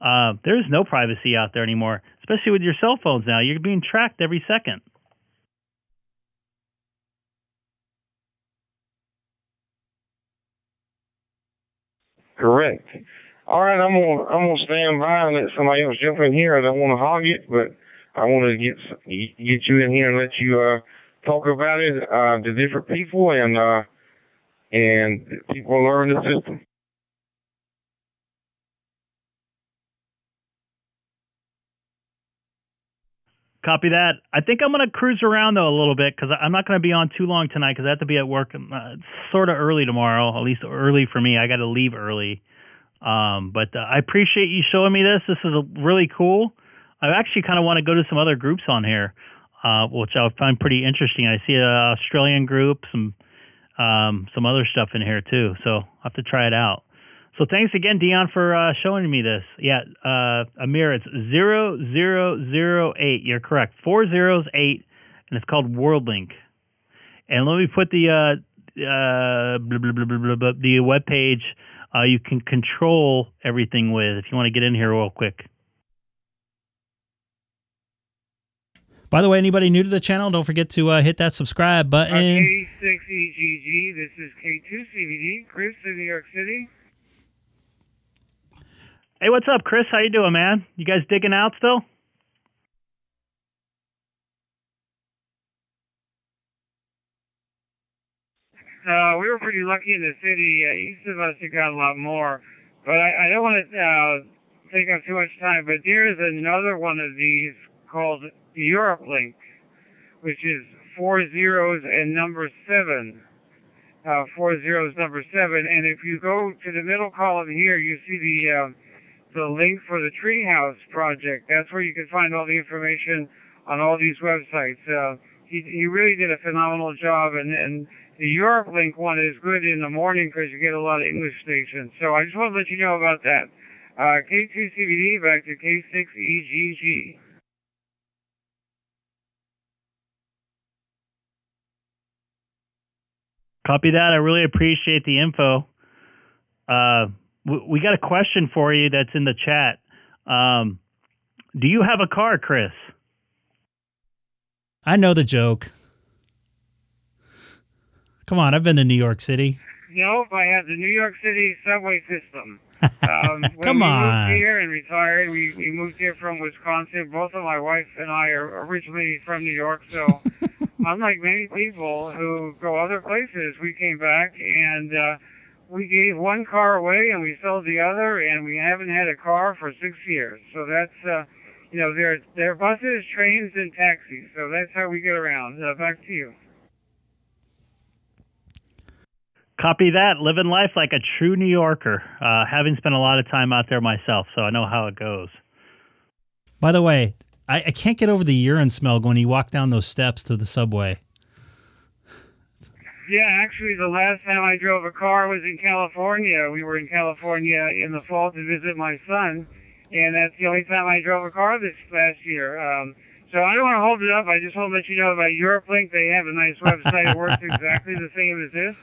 there's no privacy out there anymore, especially with your cell phones now. You're being tracked every second. Correct. All right, I'm gonna stand by and let somebody else jump in here. I don't want to hog it, but I want to get you in here and let you talk about it to different people and people learn the system. Copy that. I think I'm going to cruise around, though, a little bit, because I'm not going to be on too long tonight, because I have to be at work sort of early tomorrow, at least early for me. I got to leave early. But I appreciate you showing me this. This is really cool. I actually kind of want to go to some other groups on here, which I find pretty interesting. I see an Australian group, some other stuff in here, too. So I'll have to try it out. So thanks again, Dion, for showing me this. Yeah, Amir, it's 0008. You're correct. 408, and it's called WorldLink. And let me put the web page you can control everything with if you want to get in here real quick. By the way, anybody new to the channel, don't forget to hit that subscribe button. K6EGG, this is K2CVD, Chris in New York City. Hey, what's up, Chris? How you doing, man? You guys digging out still? We were pretty lucky in the city. East of us, you got a lot more. But I don't want to take up too much time, but there is another one of these called Europe Link, which is 4 zeros and number 7. 4 zeros, number 7. And if you go to the middle column here, you see the link for the Treehouse project. That's where you can find all the information on all these websites. He really did a phenomenal job, and the Europe Link one is good in the morning because you get a lot of English stations. So I just want to let you know about that. K2CVD back to K6EGG. Copy that. I really appreciate the info. We got a question for you that's in the chat. Do you have a car, Chris? I know the joke. Come on, I've been to New York City. Nope, I have the New York City subway system. Come when on. we moved here and retired, we moved here from Wisconsin. Both of my wife and I are originally from New York, so unlike many people who go other places, we came back and we gave one car away and we sold the other, and we haven't had a car for 6 years. So that's, there are buses, trains, and taxis. So that's how we get around. Back to you. Copy that. Living life like a true New Yorker. Having spent a lot of time out there myself, so I know how it goes. By the way, I can't get over the urine smell when you walk down those steps to the subway. Yeah, actually, the last time I drove a car was in California. We were in California in the fall to visit my son, and that's the only time I drove a car this last year. So I don't want to hold it up. I just want to let you know about EuropeLink. They have a nice website. It works exactly the same as this.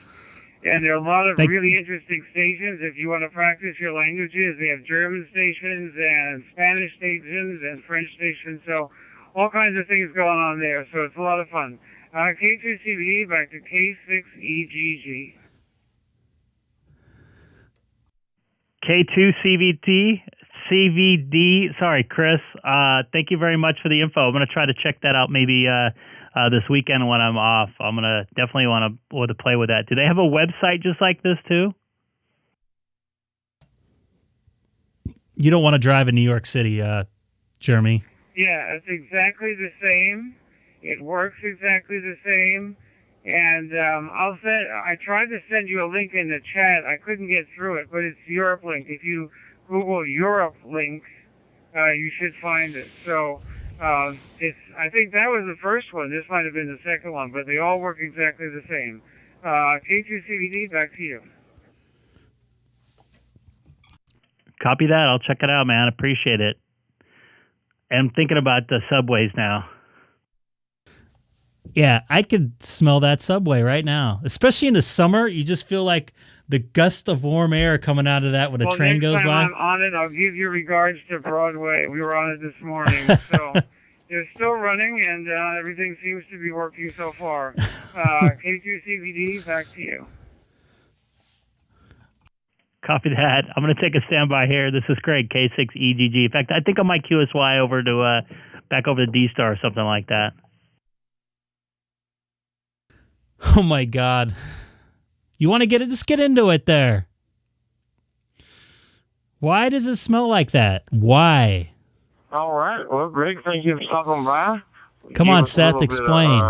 And there are a lot of really interesting stations if you want to practice your languages. They have German stations and Spanish stations and French stations. So all kinds of things going on there. So it's a lot of fun. K2CBD back to K6EGG. K2CVD. Sorry, Chris. Thank you very much for the info. I'm going to try to check that out maybe this weekend when I'm off. I'm going to definitely want to play with that. Do they have a website just like this too? You don't want to drive in New York City, Jeremy. Yeah, it's exactly the same. It works exactly the same. And I tried to send you a link in the chat. I couldn't get through it, but it's EuropeLink. If you Google EuropeLink, you should find it. So I think that was the first one. This might have been the second one, but they all work exactly the same. K2CBD, back to you. Copy that. I'll check it out, man. Appreciate it. And I'm thinking about the subways now. Yeah, I could smell that subway right now. Especially in the summer, you just feel like the gust of warm air coming out of that when a train goes by. Next time I'm on it, I'll give you regards to Broadway. We were on it this morning. So they're still running, and everything seems to be working so far. K2CBD, back to you. Copy that. I'm going to take a standby here. This is Craig, K6EGG. In fact, I think I might QSY over to back over to DStar or something like that. Oh my God. You want to get it? Just get into it there. Why does it smell like that? Why? All right. Well, Greg, thank you for stopping by. Come on, Seth, explain.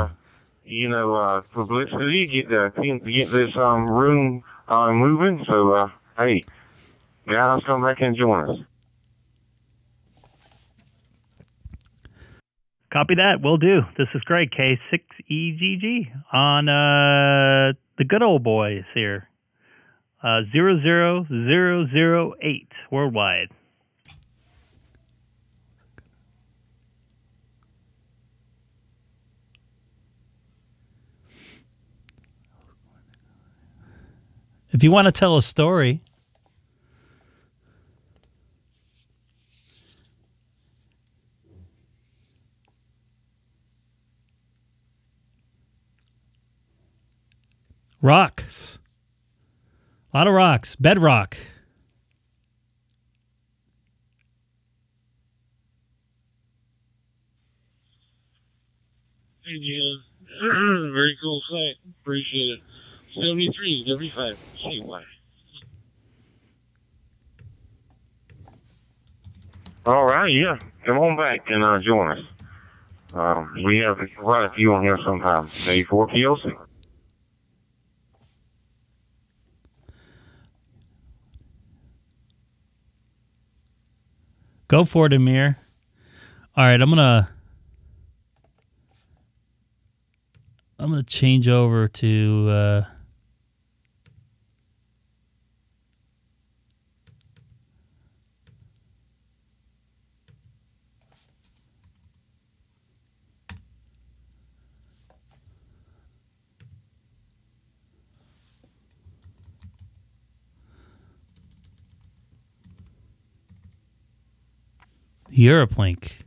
Publicity, get this room moving. So, hey, guys, come back and join us. Copy that. Will do. This is Greg, K6EGG, on the good old boys here. 00008 worldwide. If you want to tell a story. Rocks. A lot of rocks. Bedrock. Yeah, very cool site. Appreciate it. 73, 75. Say why. All right, yeah. Come on back and join us. We have quite a few on here sometimes. A4 PLC. Go for it, Amir. All right, I'm gonna change over to EuropeLink.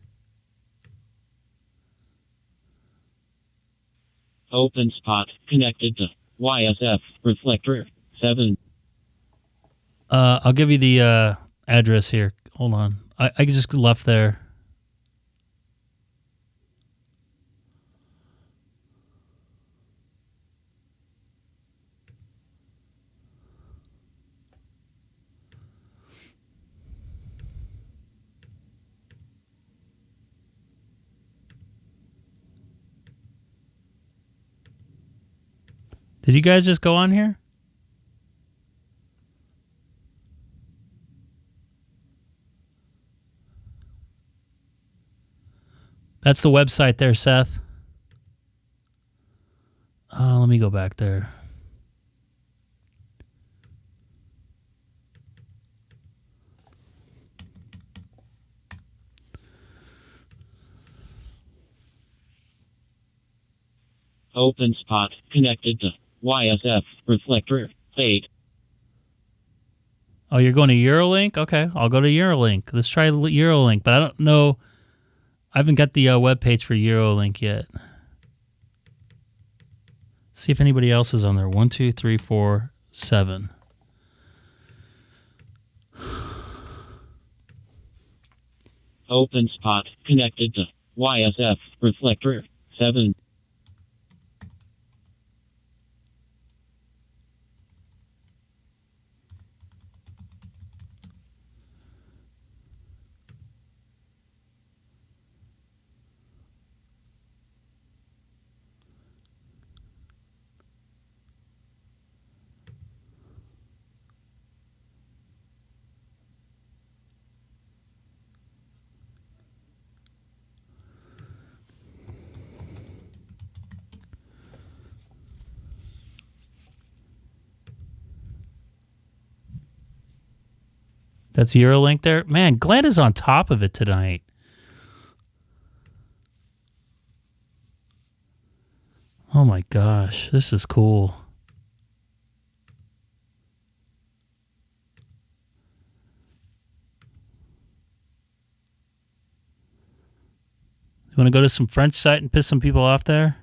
Open spot connected to YSF reflector 7. I'll give you the address here. Hold on. I just left there. Did you guys just go on here? That's the website there, Seth. Let me go back there. Open spot connected to YSF reflector 8. Oh, you're going to Eurolink? Okay, I'll go to Eurolink. Let's try Eurolink, but I don't know. I haven't got the web page for Eurolink yet. See if anybody else is on there. 1, 2, 3, 4, 7. Open spot connected to YSF reflector 7. That's Eurolink there. Man, Glenn is on top of it tonight. Oh my gosh, this is cool. You want to go to some French site and piss some people off there?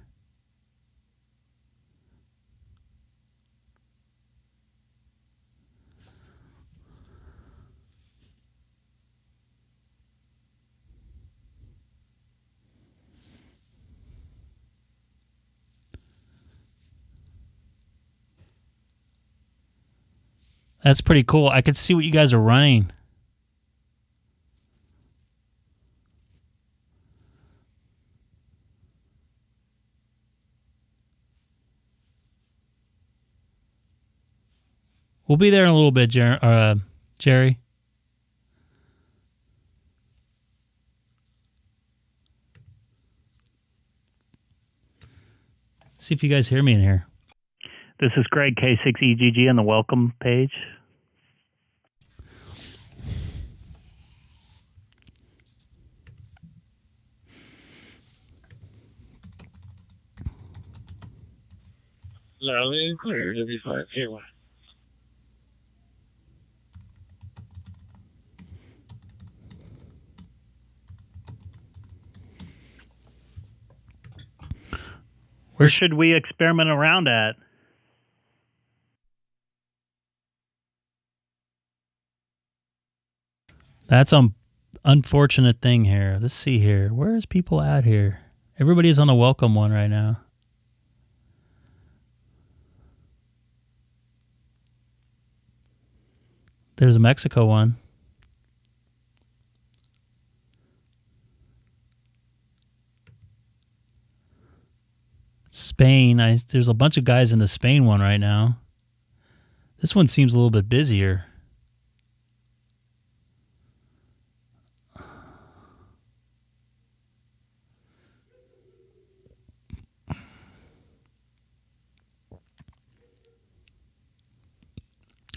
That's pretty cool. I could see what you guys are running. We'll be there in a little bit, Jerry. See if you guys hear me in here. This is Greg, K6EGG on the welcome page. Loud and clear, W5KY. Where should we experiment around at? That's an unfortunate thing here. Let's see here. Where is people at here? Everybody's on the welcome one right now. There's a Mexico one. Spain. There's a bunch of guys in the Spain one right now. This one seems a little bit busier.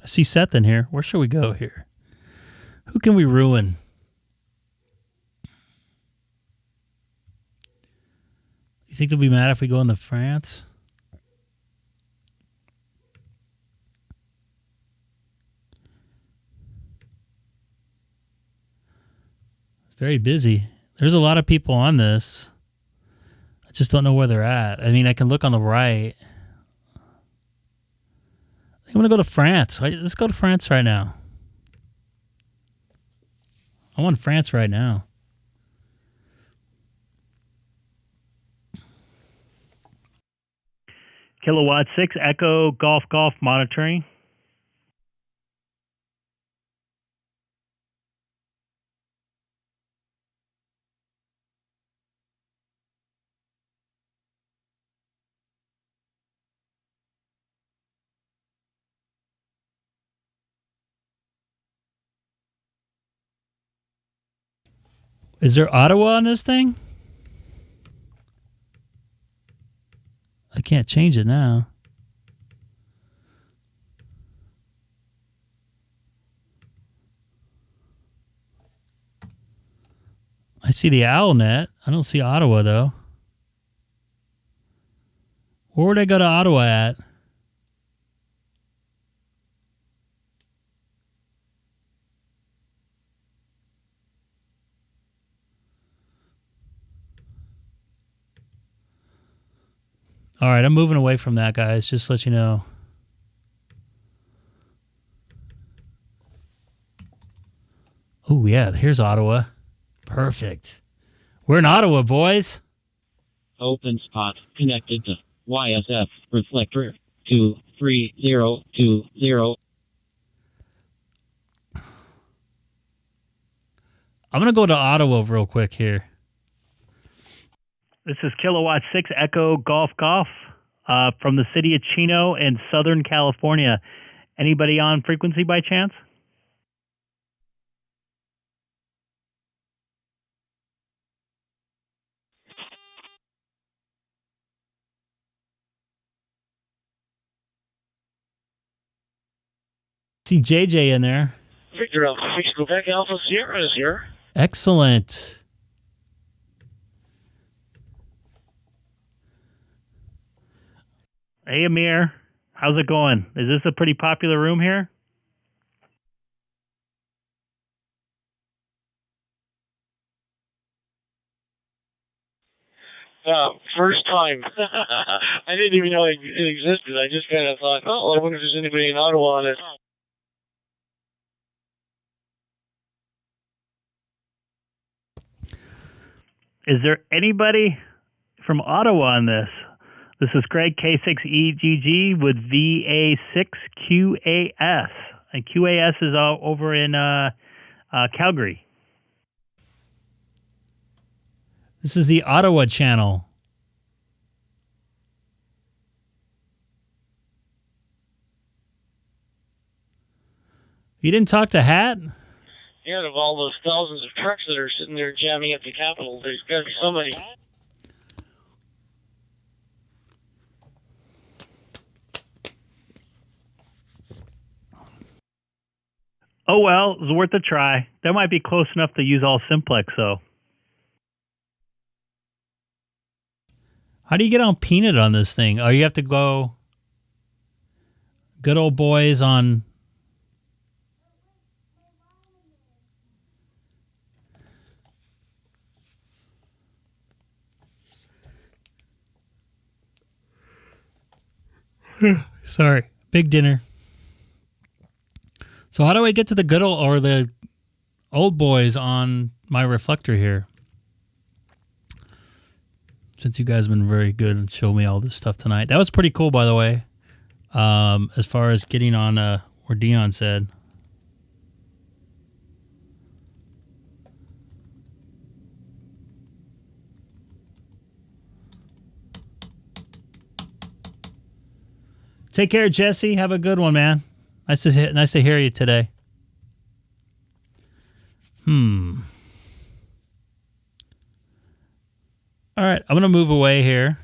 I see Seth in here. Where should we go here? Who can we ruin? You think they'll be mad if we go into France? It's very busy. There's a lot of people on this. I just don't know where they're at. I mean, I can look on the right. I want to go to France. Let's go to France right now. I want France right now. Kilowatt 6 Echo Golf monitoring. Is there Ottawa on this thing? can't change it now. I see the Owlnet. I don't see Ottawa, though. Where would I go to Ottawa at? All right, I'm moving away from that, guys. Just to let you know. Oh, yeah, here's Ottawa. Perfect. We're in Ottawa, boys. Open spot connected to YSF reflector 23020. I'm going to go to Ottawa real quick here. This is Kilowatt 6 Echo Golf Golf from the city of Chino in Southern California. Anybody on frequency by chance? See JJ in there. Victor Alpha 6 Quebec Alpha Sierra is here. Excellent. Hey, Amir. How's it going? Is this a pretty popular room here? First time. I didn't even know it existed. I just kind of thought, oh, I wonder if there's anybody in Ottawa on it. Is there anybody from Ottawa on this? This is Greg K6EGG with VA6QAS. And QAS is over in Calgary. This is the Ottawa channel. You didn't talk to Hat? Yeah, of all those thousands of trucks that are sitting there jamming at the Capitol, there's got to be somebody. Oh, well, it was worth a try. That might be close enough to use all simplex, though. How do you get on Peanut on this thing? Oh, you have to go good old boys on... Sorry. Big dinner. So how do I get to the good old or the old boys on my reflector here? Since you guys have been very good and showed me all this stuff tonight. That was pretty cool, by the way. As far as getting on where Dion said. Take care, Jesse. Have a good one, man. Nice to hear you today. All right, I'm going to move away here.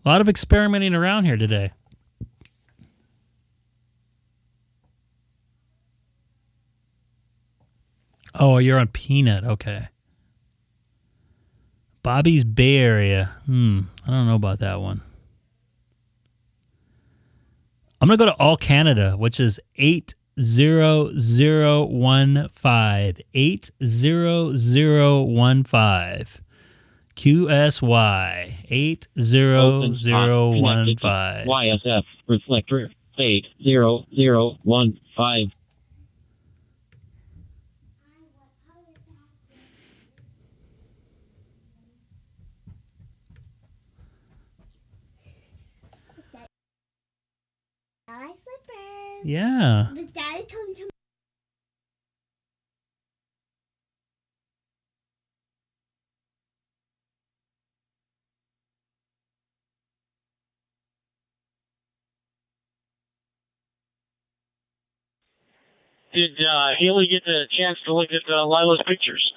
A lot of experimenting around here today. Oh, you're on Peanut. Okay. Bobby's Bay Area. I don't know about that one. I'm going to go to All Canada, which is 80015. 80015. QSY 80015. YSF reflector 80015. My slippers. Yeah. But Daddy's coming to Did Haley get the chance to look at Lila's pictures?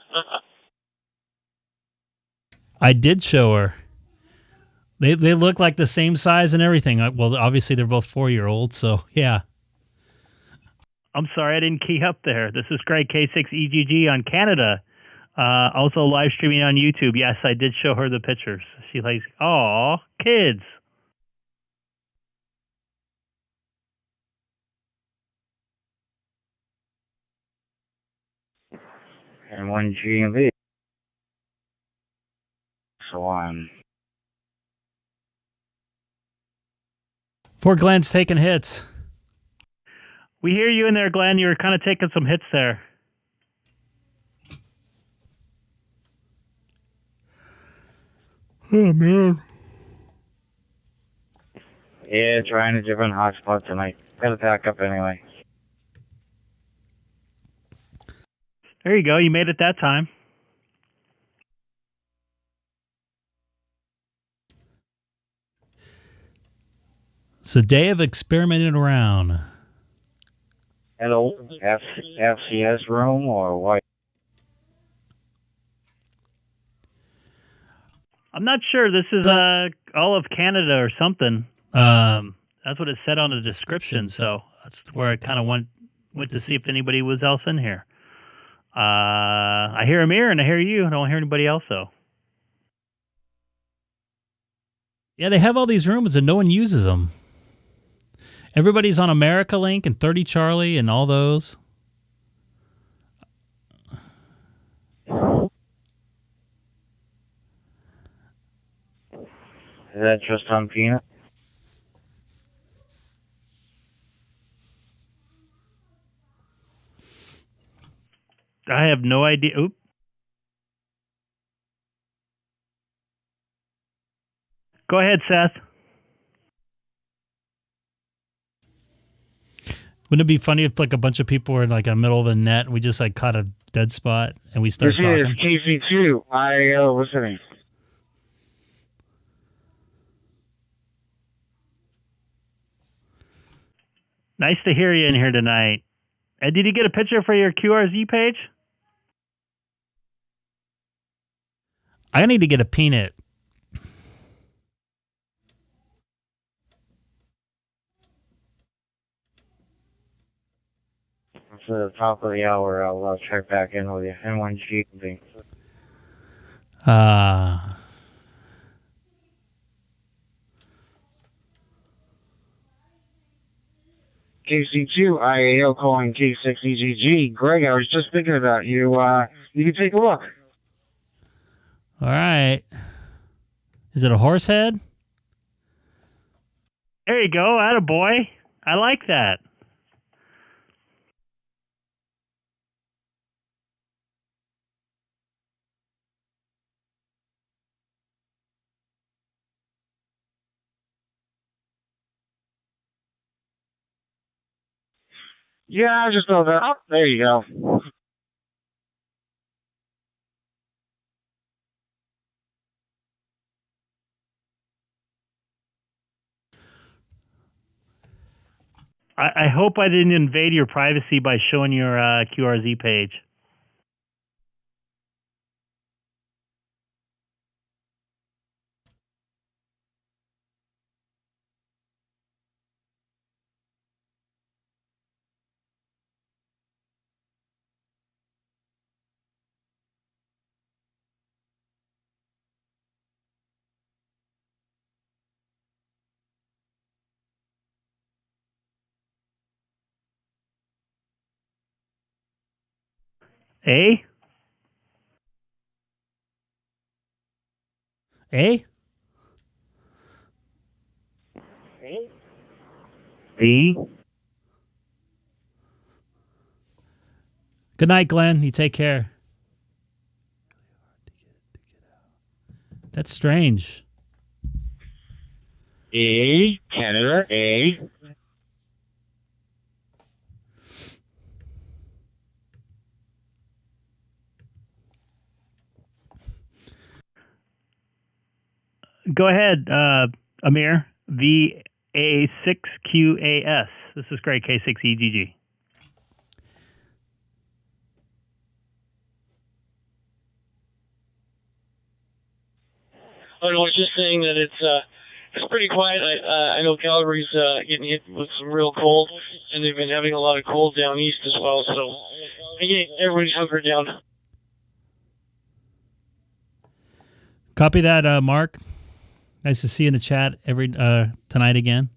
I did show her. They look like the same size and everything. Well, obviously they're both 4-year-olds, so yeah. I'm sorry I didn't key up there. This is Greg, K6EGG on Canada. Also live streaming on YouTube. Yes, I did show her the pictures. She's like, "Aw, kids." And one GMV. So on. Poor Glenn's taking hits. We hear you in there, Glenn. You were kind of taking some hits there. Oh, man. Yeah, trying a different hotspot tonight. Gotta pack up anyway. There you go. You made it that time. It's a day of experimenting around. Hello, FCS room or what? I'm not sure. This is all of Canada or something. That's what it said on the description. So that's where I kind of went to see if anybody was else in here. I hear Amir and I hear you. I don't hear anybody else though. Yeah, they have all these rooms and no one uses them. Everybody's on America Link and 30 Charlie and all those. Is that just on Peanut? I have no idea. Oop. Go ahead, Seth. Wouldn't it be funny if like a bunch of people were like in the middle of a net and we just like caught a dead spot and we start talking? This is KC2 IO listening. Nice to hear you in here tonight. And did you get a picture for your QRZ page? I need to get a peanut. To the top of the hour, I'll check back in with you. N1G thing. KC2 IAO calling K6EGG. Greg, I was just thinking about you. You can take a look. All right. Is it a horse head? There you go. Attaboy. I like that. Yeah, I just know that. Oh, there you go. I hope I didn't invade your privacy by showing your QRZ page. A? A? B? Good night, Glenn. You take care. That's strange. A, Canada, A. Go ahead, Amir. VA6QAS. This is Greg, K6EGG. Oh, no, I was just saying that it's pretty quiet. I know Calgary's getting hit with some real cold, and they've been having a lot of cold down east as well. So again, everybody's hunkered down. Copy that, Mark. Nice to see you in the chat tonight again.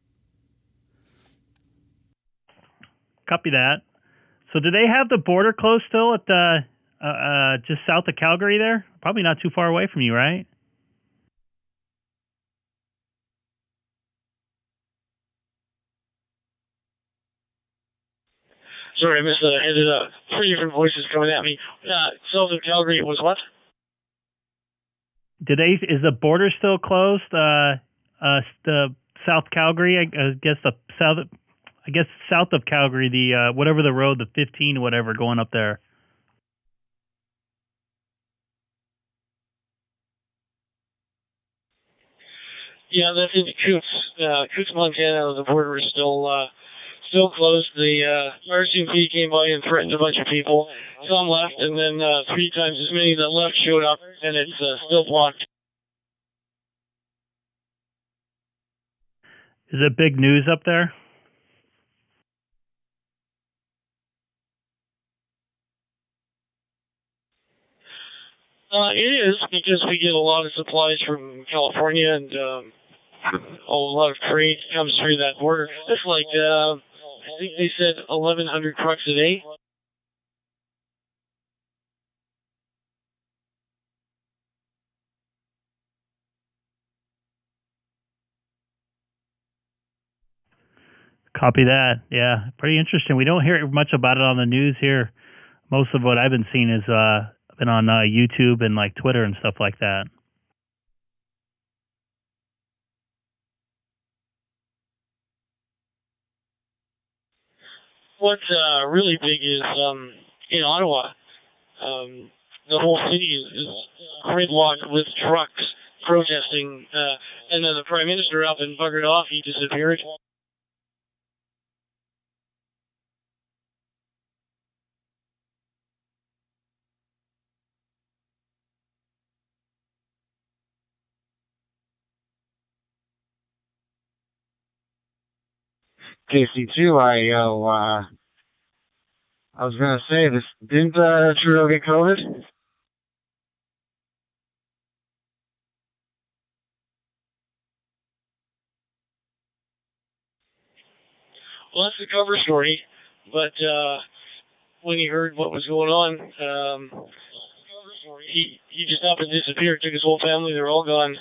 Copy that. So do they have the border closed still at the just south of Calgary there? Probably not too far away from you, right? Sorry, I missed that. I had three different voices coming at me. South of Calgary was what? Is the border still closed? The South Calgary, I guess south of Calgary, the whatever the road, the 15 or whatever going up there. Yeah, that's in Coots, Montana. The border is still closed. The RCMP came by and threatened a bunch of people. Some left, and then 3 times as many that left showed up, and it's still blocked. Is it big news up there? It is, because we get a lot of supplies from California, and a lot of trade comes through that border. It's like, I think they said 1,100 trucks a day. Copy that. Yeah, pretty interesting. We don't hear much about it on the news here. Most of what I've been seeing is been on YouTube and like Twitter and stuff like that. What's really big is in Ottawa, the whole city is gridlocked with trucks protesting, and then the Prime Minister up and buggered off. He disappeared. K6EGG, I was gonna say this. Didn't Trudeau get COVID? Well, that's the cover story, but when he heard what was going on, he just happened to disappear. Took his whole family; they're all gone.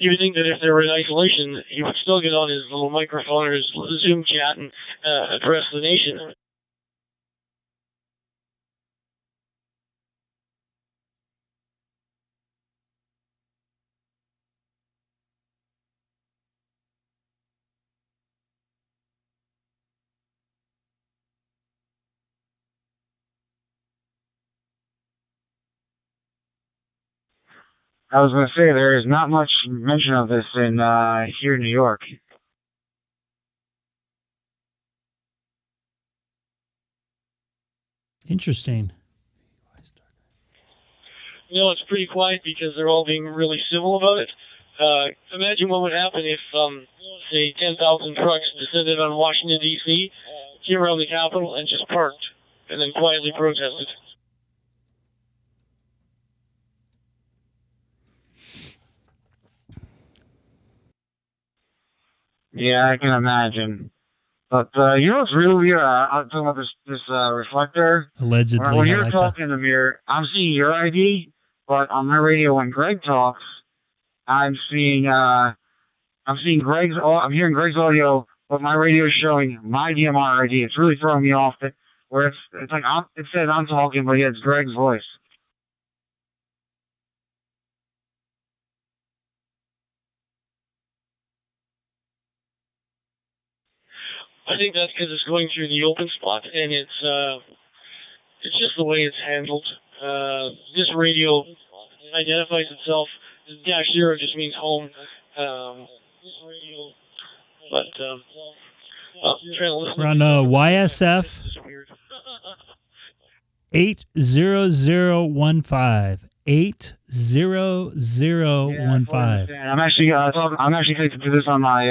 You would think that if they were in isolation, he would still get on his little microphone or his Zoom chat and address the nation. I was gonna say there is not much mention of this in here in New York. Interesting. You know, it's pretty quiet because they're all being really civil about it. Imagine what would happen if, say, 10,000 trucks descended on Washington, D.C., came around the Capitol, and just parked, and then quietly protested. Yeah, I can imagine. But you know what's real weird? I'm talking about this reflector. Allegedly, When you're I like talking in the mirror, I'm seeing your ID, but on my radio when Greg talks, I'm seeing Greg's. I'm hearing Greg's audio, but my radio is showing my DMR ID. It's really throwing me off. Where it's like it says I'm talking, but yeah, it's Greg's voice. I think that's because it's going through the open spot, and it's just the way it's handled. This radio identifies itself. -0 just means home. But Trying to listen We're to on me. YSF 80015. 80015. I'm actually I'm actually connected to this on my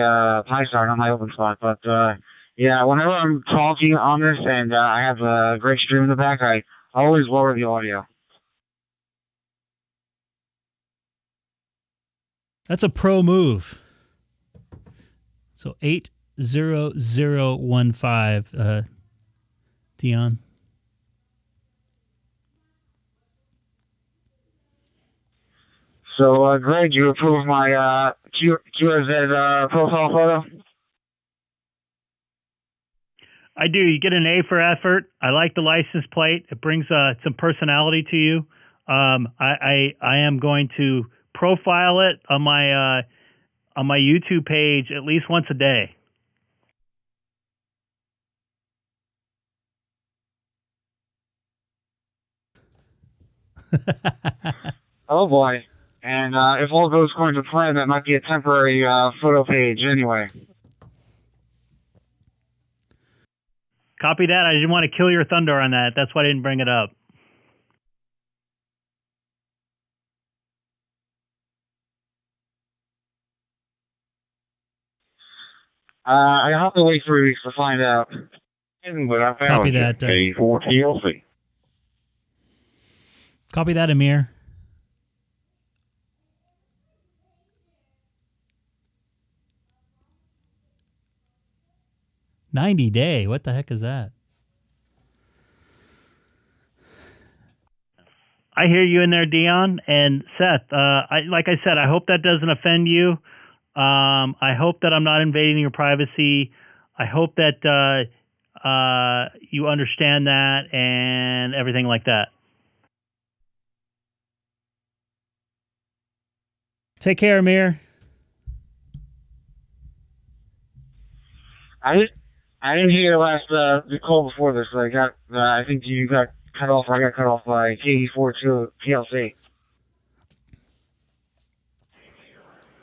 PyStar, not my open spot. But yeah, whenever I'm talking on this and I have a great stream in the back, I always lower the audio. That's a pro move. So 80015, Dion. So, Greg, you approve my QRZ profile photo? I do. You get an A for effort. I like the license plate. It brings some personality to you. I am going to profile it on my YouTube page at least once a day. Oh boy. And if all goes according to plan, that might be a temporary photo page anyway. Copy that. I didn't want to kill your thunder on that. That's why I didn't bring it up. I have to wait 3 weeks to find out. But I found Copy it. that. K4 TLC. Copy that, Amir. $90-day. What the heck is that? I hear you in there, Dion and Seth. Like I said, I hope that doesn't offend you. I hope that I'm not invading your privacy. I hope that you understand that and everything like that. Take care, Amir. I didn't hear the last the call before this. I got I think you got cut off. I got cut off by K4 TLC.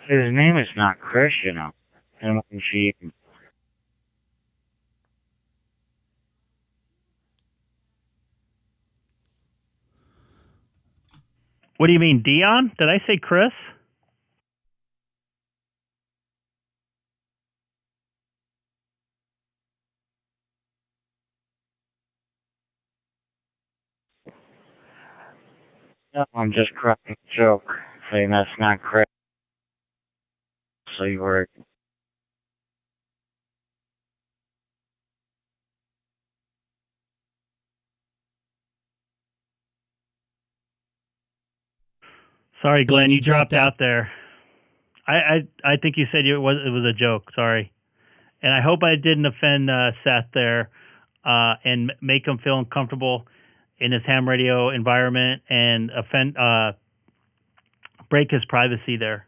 His name is not Chris, you know. And she... What do you mean, Dion? Did I say Chris? No, I'm just cracking a joke, saying that's not Chris. So you were... Sorry, Glenn, you dropped out there. I think you said it was a joke. Sorry, and I hope I didn't offend Seth there, and make him feel uncomfortable in his ham radio environment and break his privacy there.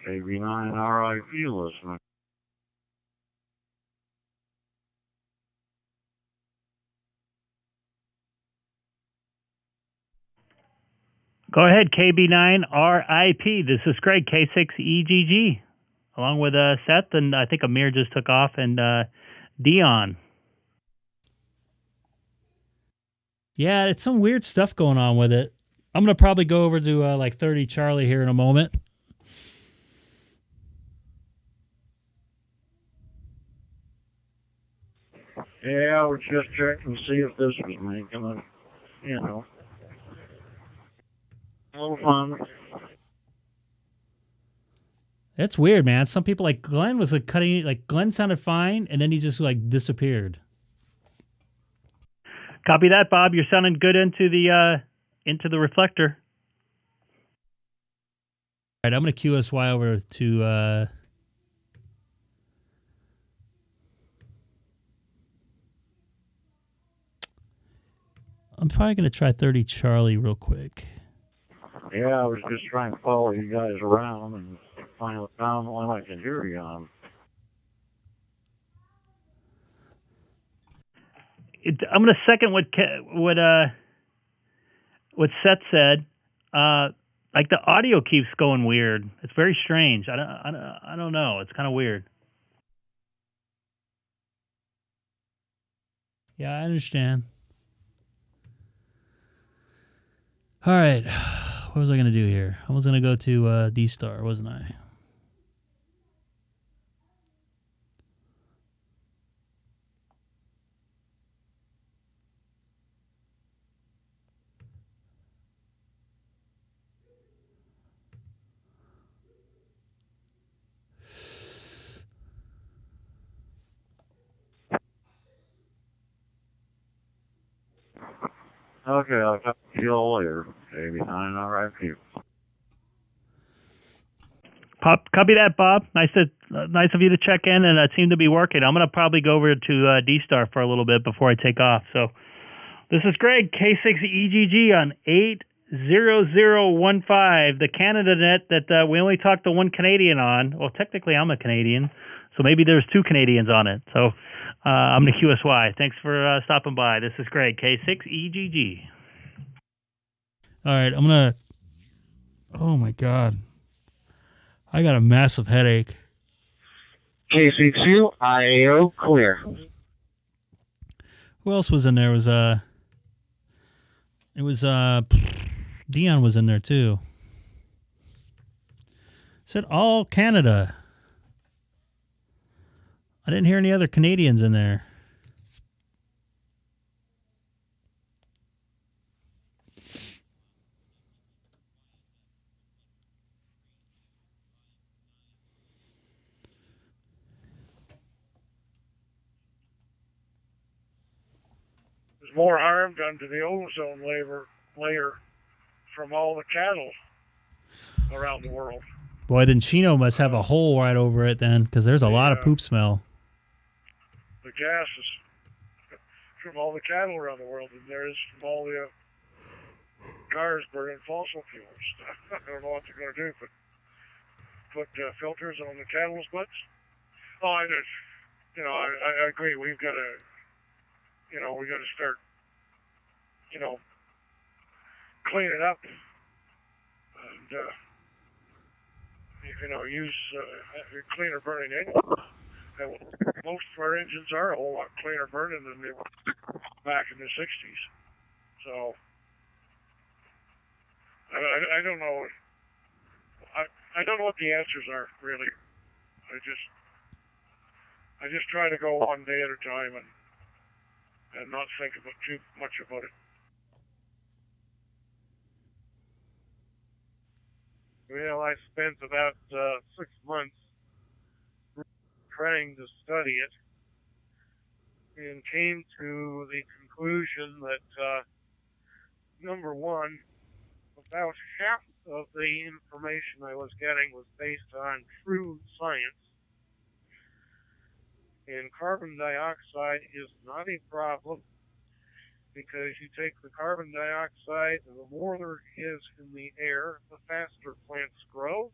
KB9 RIP listener. Go ahead, KB9 RIP. This is Greg, K6EGG, along with Seth, and I think Amir just took off, and Dion. Yeah, it's some weird stuff going on with it. I'm going to probably go over to like 30 Charlie here in a moment. Yeah, I was just checking to see if this was making a, you know, a little fun. That's weird, man. Some people like Glenn was like cutting, like Glenn sounded fine, and then he just like disappeared. Copy that, Bob. You're sounding good into the reflector. All right, I'm going to QSY over to I'm probably going to try 30 Charlie real quick. Yeah, I was just trying to follow you guys around and finally found one I can hear you on. I'm going to second what Seth said. Like the audio keeps going weird. It's very strange. I don't know. It's kind of weird. Yeah, I understand. All right. What was I going to do here? I was going to go to DStar, wasn't I? Okay, I'll talk to you all later. Maybe I'm all right for you. Copy that, Bob. Nice of you to check in, and it seemed to be working. I'm going to probably go over to DStar for a little bit before I take off. So this is Greg, K6EGG on 80015, the Canada net that we only talked to one Canadian on. Well, technically I'm a Canadian, so maybe there's two Canadians on it. So I'm the QSY. Thanks for stopping by. This is Greg, K6EGG. All right, I'm going to... Oh, my God. I got a massive headache. K6EGG clear. Who else was in there? It was Dion was in there too. Said all Canada. I didn't hear any other Canadians in there. There's more harm done to the ozone layer from all the cattle around the world. Boy, then Chino must have a hole right over it then, because there's a lot of poop smell. The gases from all the cattle around the world, and there's from all the cars burning fossil fuels. I don't know what they're going to do, but put filters on the cattle's butts. Oh, I agree. We've got to, we got to start, cleaning up and, use cleaner burning engines. And most of our engines are a whole lot cleaner burning than they were back in the 60s. So, I don't know. I don't know what the answers are, really. I just try to go one day at a time and not think about too much about it. Well, I spent about 6 months trying to study it and came to the conclusion that, number one, about half of the information I was getting was based on true science. And carbon dioxide is not a problem because you take the carbon dioxide and the more there is in the air, the faster plants grow.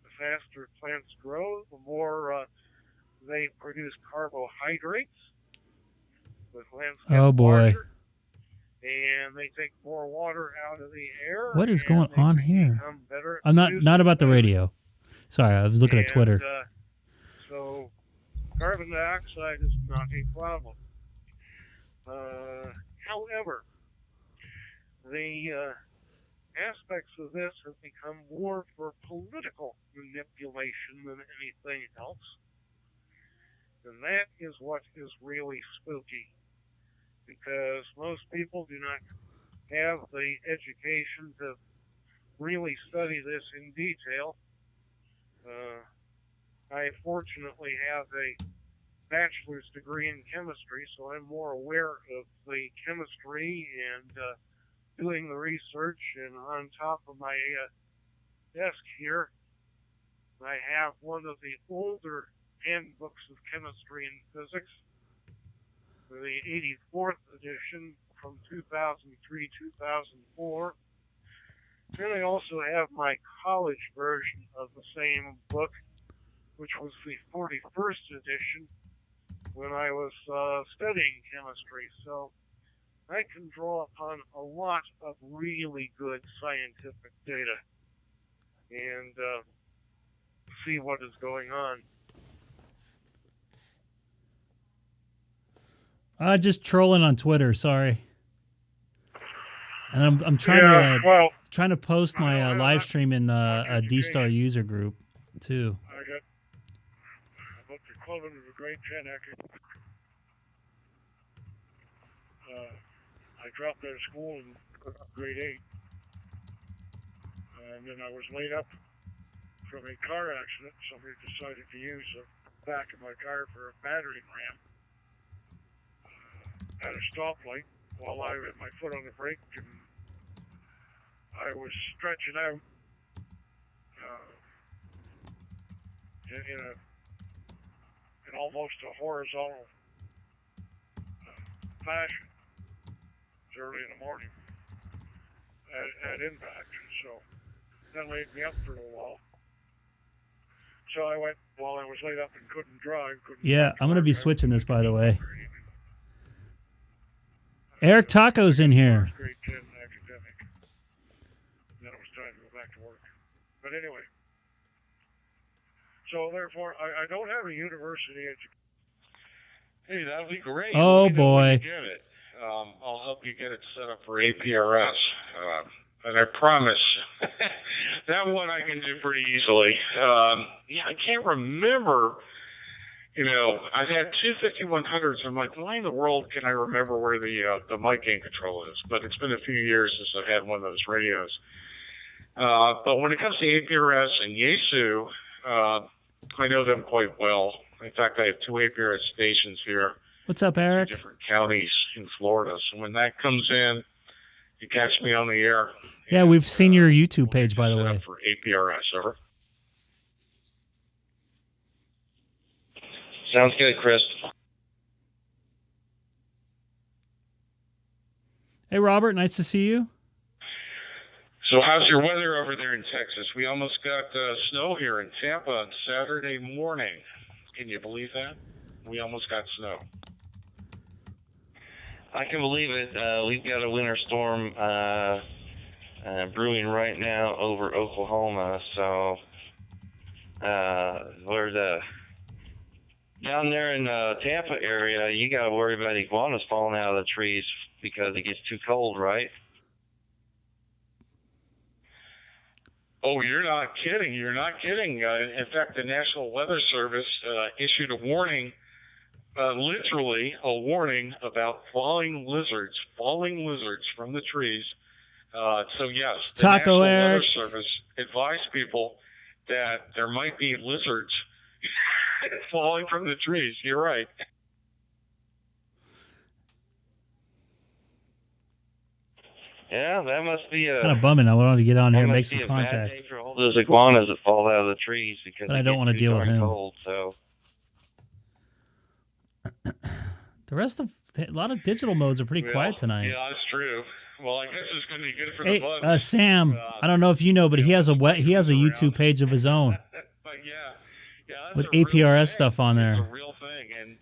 The faster plants grow, the more they produce carbohydrates. With oh boy. Water, and they take more water out of the air. What is going on here? I'm not about the radio. Sorry, I was looking at Twitter. So carbon dioxide is not a problem. However, the aspects of this have become more for political manipulation than anything else. And that is what is really spooky. Because most people do not have the education to really study this in detail. I fortunately have a bachelor's degree in chemistry, so I'm more aware of the chemistry and doing the research. And on top of my desk here, I have one of the older handbooks of chemistry and physics, the 84th edition from 2003, 2004. Then I also have my college version of the same book, which was the 41st edition when I was studying chemistry. So I can draw upon a lot of really good scientific data and see what is going on. Just trolling on Twitter. Sorry. And I'm trying trying to post my live stream in a DStar user group too. I got about the equivalent of a grade 10 academic. I dropped out of school in grade 8, and then I was laid up from a car accident. Somebody decided to use the back of my car for a battering ram at a stoplight while I had my foot on the brake, and I was stretching out in almost a horizontal fashion. It was early in the morning at impact, so that laid me up for a while. So I went while I was laid up and couldn't drive. Yeah, I'm going to be switching this, by the way. Eric Taco's in here. Grade 10 academic. Then it was time to go back to work. But anyway, so therefore, I don't have a university education. Hey, that'd be great. Oh, boy. Get it. I'll help you get it set up for APRS. And I promise that one I can do pretty easily. Yeah, I can't remember. You know, I've had two 5100s. I'm like, why in the world can I remember where the mic gain control is? But it's been a few years since I've had one of those radios. But when it comes to APRS and Yaesu, I know them quite well. In fact, I have two APRS stations here. What's up, Eric? In different counties in Florida. So when that comes in, you catch me on the air. Yeah, we've seen your YouTube page, by the way. For APRS, over. Sounds good, Chris. Hey, Robert, nice to see you. So how's your weather over there in Texas? We almost got snow here in Tampa on Saturday morning. Can you believe that? We almost got snow. I can believe it. We've got a winter storm brewing right now over Oklahoma. So we're down there in the Tampa area. You got to worry about iguanas falling out of the trees because it gets too cold, right? Oh, you're not kidding. You're not kidding. In fact, the National Weather Service issued a warning, literally a warning about falling lizards from the trees. So, yes, the National Weather Service advised people that there might be lizards falling from the trees. You're right. Yeah, that must be a... kind of bumming. I wanted to get on here and make some contact. For all those iguanas that fall out of the trees because but I don't want to deal with him. Cold, so. The rest of a lot of digital modes are pretty quiet tonight. Yeah, that's true. Well, I guess it's going to be good for the bugs. Hey, Sam, I don't know if you know, but he has a YouTube page of his own. With APRS stuff on there.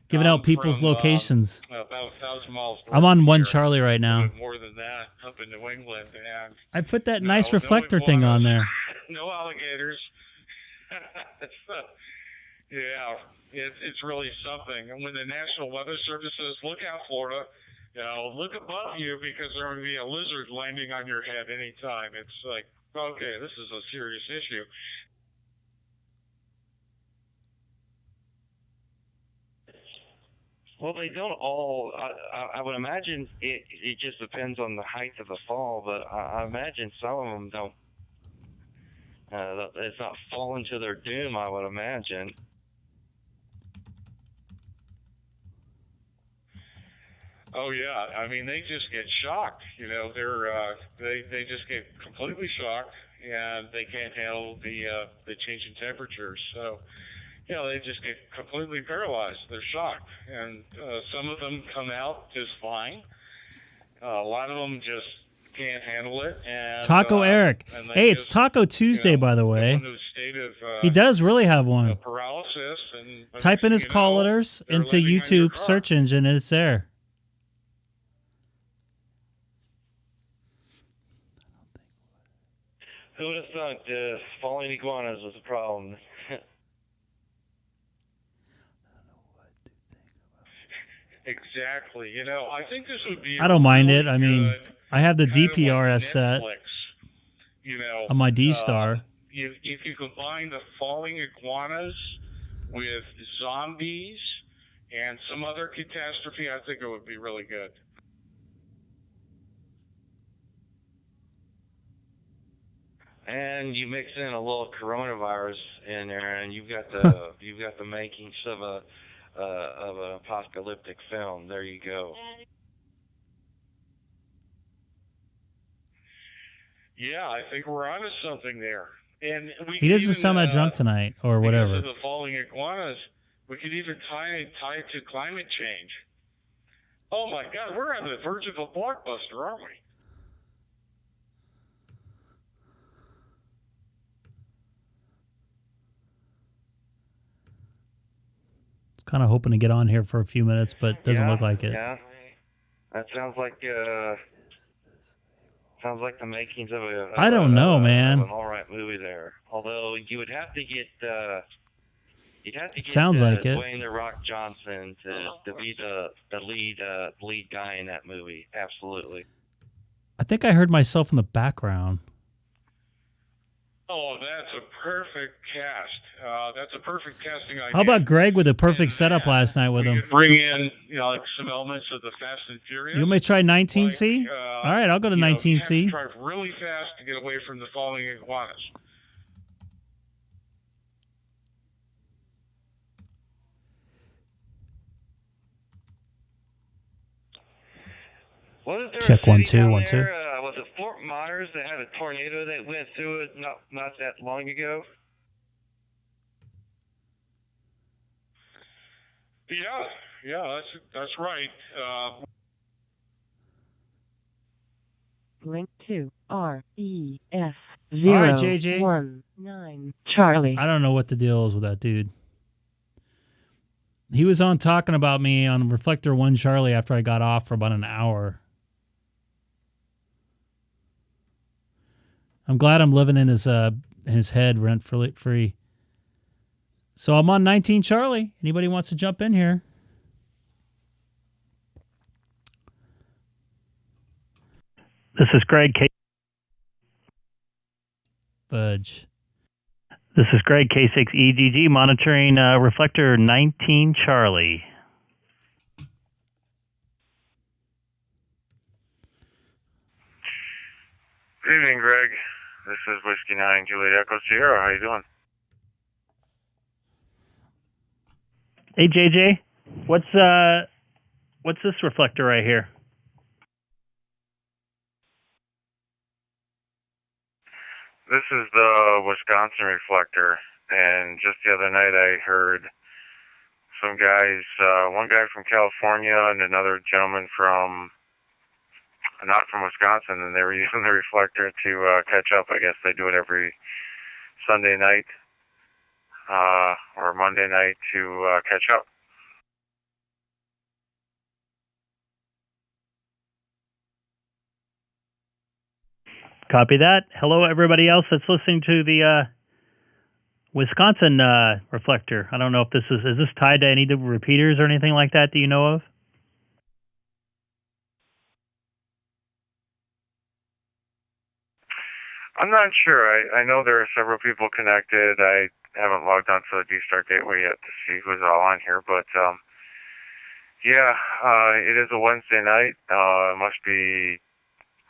Giving out people's locations. About 1,000 miles I'm on 1 Charlie right now. More than that, up in New England. And I put that nice reflector thing on there. No alligators. Yeah, it's really something. And when the National Weather Service says, look out, Florida, look above you because there will be a lizard landing on your head anytime. It's like, okay, this is a serious issue. Well, they don't all. I would imagine it just depends on the height of the fall, but I imagine some of them don't. It's not falling to their doom, I would imagine. Oh yeah, I mean they just get shocked. They just get completely shocked, and they can't handle the change in temperatures. So. They just get completely paralyzed. They're shocked. And some of them come out just fine. A lot of them just can't handle it. And Taco Eric. and they Hey, it's just, Taco Tuesday, by the go way. into a state of, He does really have one. paralysis. And Type in his call letters into YouTube search engine, and it's there. Who would have thought falling iguanas was a problem? Exactly. You know, I think this would be. I don't mind really it. I mean, good, I have the kind of like DPRS set Netflix, you know, on my DStar. If you combine the falling iguanas with zombies and some other catastrophe, I think it would be really good. And you mix in a little coronavirus in there, and you've got the makings of an apocalyptic film. There you go. Yeah, I think we're onto something there. And we He doesn't sound that drunk tonight, or whatever. Because of the falling iguanas, we could even tie it to climate change. Oh my God, we're on the verge of a blockbuster, aren't we? Kind of hoping to get on here for a few minutes, but doesn't look like it. Yeah, that sounds like the makings of a. I don't know, man. Of an all right movie there. Although you would have to get. It sounds like it. Dwayne "The Rock" Johnson to be the lead guy in that movie. Absolutely. I think I heard myself in the background. Oh, that's a perfect cast. That's a perfect casting idea. How about Greg with a perfect setup last night with him? Bring in, like some elements of the Fast and Furious. You want me to try 19C? All right, I'll go to 19C. Drive really fast to get away from the falling iguanas. Wasn't there Check a 1 city 2 down 1 2. there, was it Fort Myers that had a tornado that went through it not that long ago? Yeah, that's right. Link to REF All right, JJ. 019 Charlie. I don't know what the deal is with that dude. He was on talking about me on Reflector 1 Charlie after I got off for about an hour. I'm glad I'm living in his head rent free. So I'm on 19 Charlie. Anybody wants to jump in here? This is Greg K. Fudge. This is Greg K6EGG monitoring Reflector 19 Charlie. Good evening, Greg. This is Whiskey 9 Juliet Echo Sierra. How you doing? Hey JJ, what's this reflector right here? This is the Wisconsin reflector, and just the other night I heard some guys, one guy from California and another gentleman from, not from Wisconsin, and they were using the reflector to catch up. I guess they do it every Sunday night or Monday night to catch up. Copy that. Hello, everybody else that's listening to the Wisconsin reflector. I don't know if this is this tied to any of the repeaters or anything like that? Do you know of? I'm not sure. I know there are several people connected. I haven't logged onto the DStar Gateway yet to see who's all on here, but yeah, it is a Wednesday night. It must be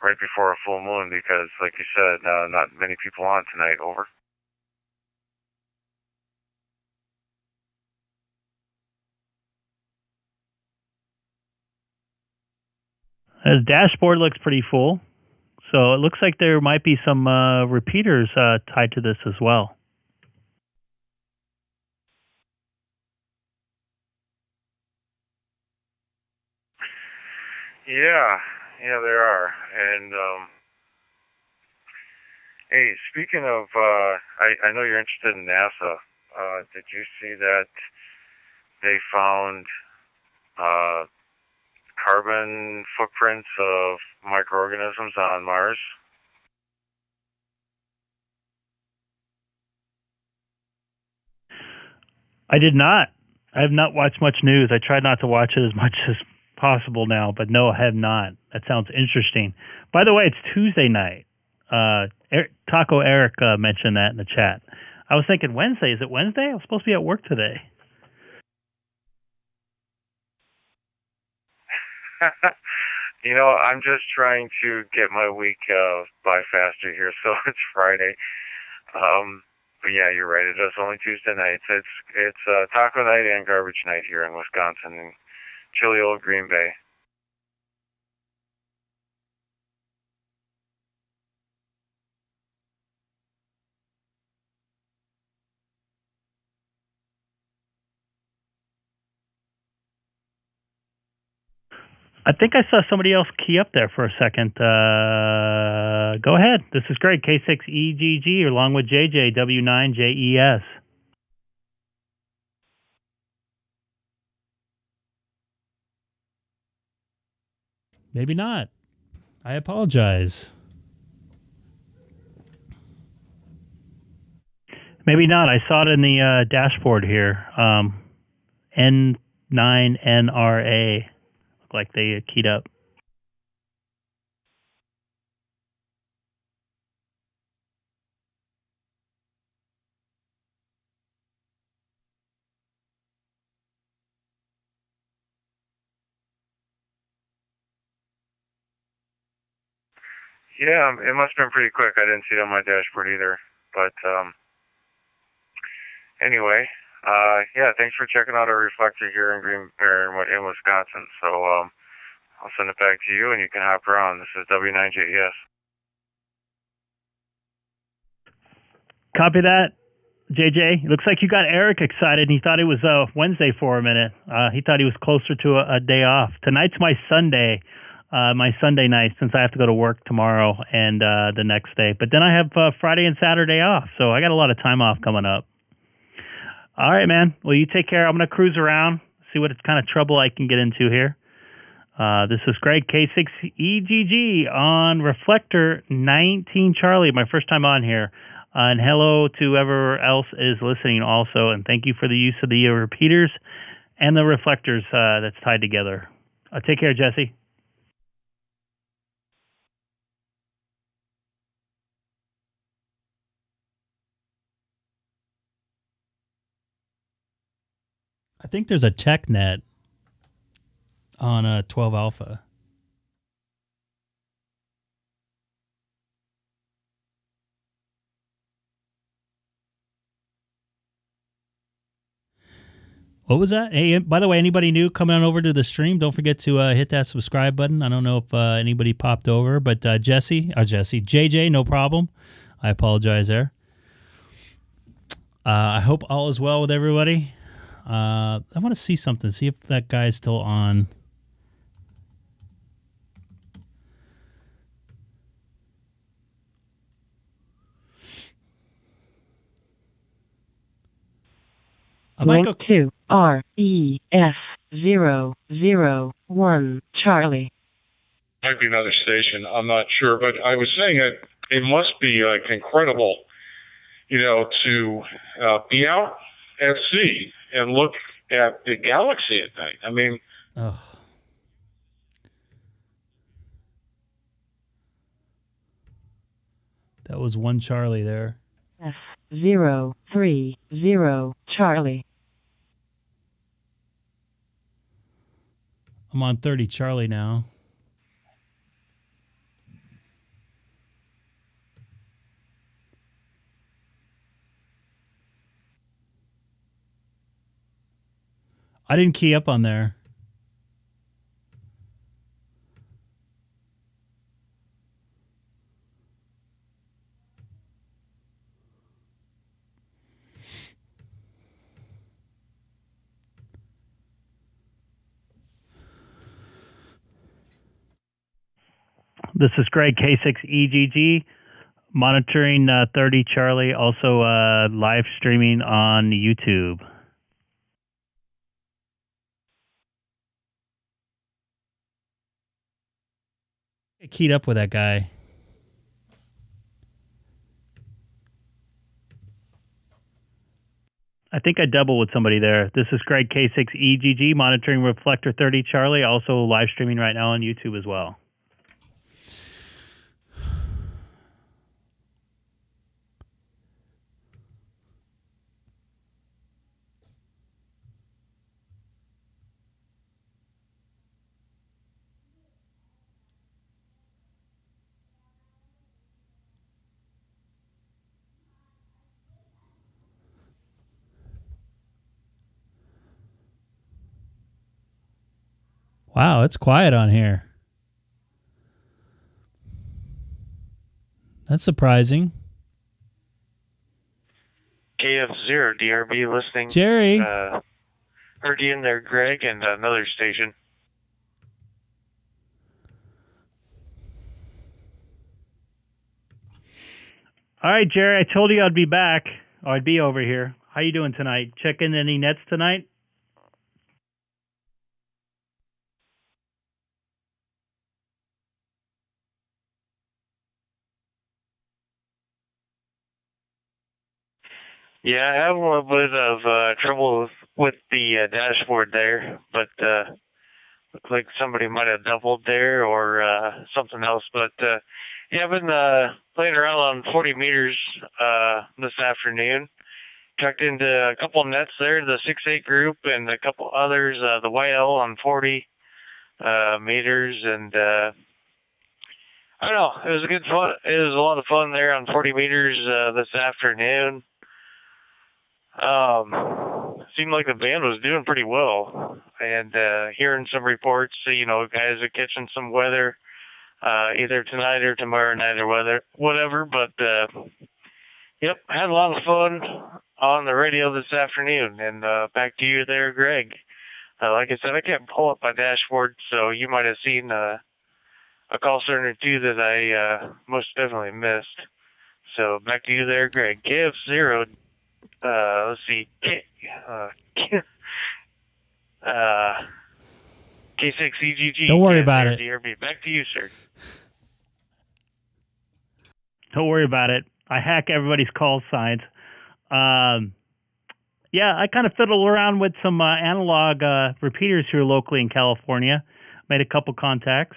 right before a full moon because, like you said, not many people on tonight. Over. The dashboard looks pretty full, so it looks like there might be some repeaters tied to this as well. Yeah, Yeah, there are. And hey, speaking of, I know you're interested in NASA. Did you see that they found carbon footprints of microorganisms on Mars? I did not. I have not watched much news. I tried not to watch it as much as possible now, but no, I have not. That sounds interesting. By the way, it's Tuesday night. Taco Eric mentioned that in the chat. I was thinking Wednesday. Is it Wednesday? I was supposed to be at work today. You know, I'm just trying to get my week by faster here, so it's Friday. But yeah, you're right. It is only Tuesday nights. It's taco night and garbage night here in Wisconsin, in chilly old Green Bay. I think I saw somebody else key up there for a second. Go ahead. This is Greg, K6EGG, along with JJ, W9JES. Maybe not. I apologize. Maybe not. I saw it in the dashboard here. N9NRA. Look like they keyed up. Yeah, it must have been pretty quick. I didn't see it on my dashboard either. But anyway, yeah, thanks for checking out our reflector here in Wisconsin. So I'll send it back to you, and you can hop around. This is W9JES. Copy that, JJ. It looks like you got Eric excited. He thought it was Wednesday for a minute. He thought he was closer to a day off. Tonight's my Sunday night, since I have to go to work tomorrow and the next day. But then I have Friday and Saturday off, so I got a lot of time off coming up. All right, man. Well, you take care. I'm going to cruise around, see what kind of trouble I can get into here. This is Greg, K6EGG on Reflector 19 Charlie, my first time on here. And hello to whoever else is listening also, and thank you for the use of the repeaters and the reflectors that's tied together. Take care, Jesse. I think there's a TechNet on 12 Alpha. What was that? Hey, by the way, anybody new coming on over to the stream, don't forget to hit that subscribe button. I don't know if anybody popped over, but JJ, no problem. I apologize there. I hope all is well with everybody. I want to see something, see if that guy's still on. Link to REF001 Charlie. Might be another station. I'm not sure, but I was saying that it must be like incredible, to be out at sea and look at the galaxy at night. I mean, that was one Charlie there. F030 Charlie. I'm on 30 Charlie now. I didn't key up on there. This is Greg, K6EGG, monitoring 30 Charlie, also live streaming on YouTube. Get keyed up with that guy. I think I double with somebody there. This is Greg, K6EGG, monitoring reflector 30 Charlie, also live streaming right now on YouTube as well. Wow, it's quiet on here. That's surprising. KF0 DRB listening. Jerry. Heard you in there, Greg, and another station. All right, Jerry, I told you I'd be back. Or I'd be over here. How you doing tonight? Checking any nets tonight? Yeah, I have a little bit of trouble with the dashboard there, but looks like somebody might have doubled there or something else. But yeah, I've been playing around on 40 meters this afternoon. Tucked into a couple nets there, the 6-8 group, and a couple others, the YL on 40 meters, and I don't know, it was good fun. It was a lot of fun there on 40 meters this afternoon. Seemed like the band was doing pretty well, and hearing some reports, you know, guys are catching some weather, either tonight or tomorrow night or whatever, but yep, had a lot of fun on the radio this afternoon, and back to you there, Greg. Like I said, I can't pull up my dashboard, so you might have seen a call sign or two that I most definitely missed. So back to you there, Greg. KF0, let's see, K6EGG. Don't worry about it. DRB. Back to you, sir. Don't worry about it. I hack everybody's call signs. Yeah, I kind of fiddle around with some analog repeaters here locally in California. Made a couple contacts.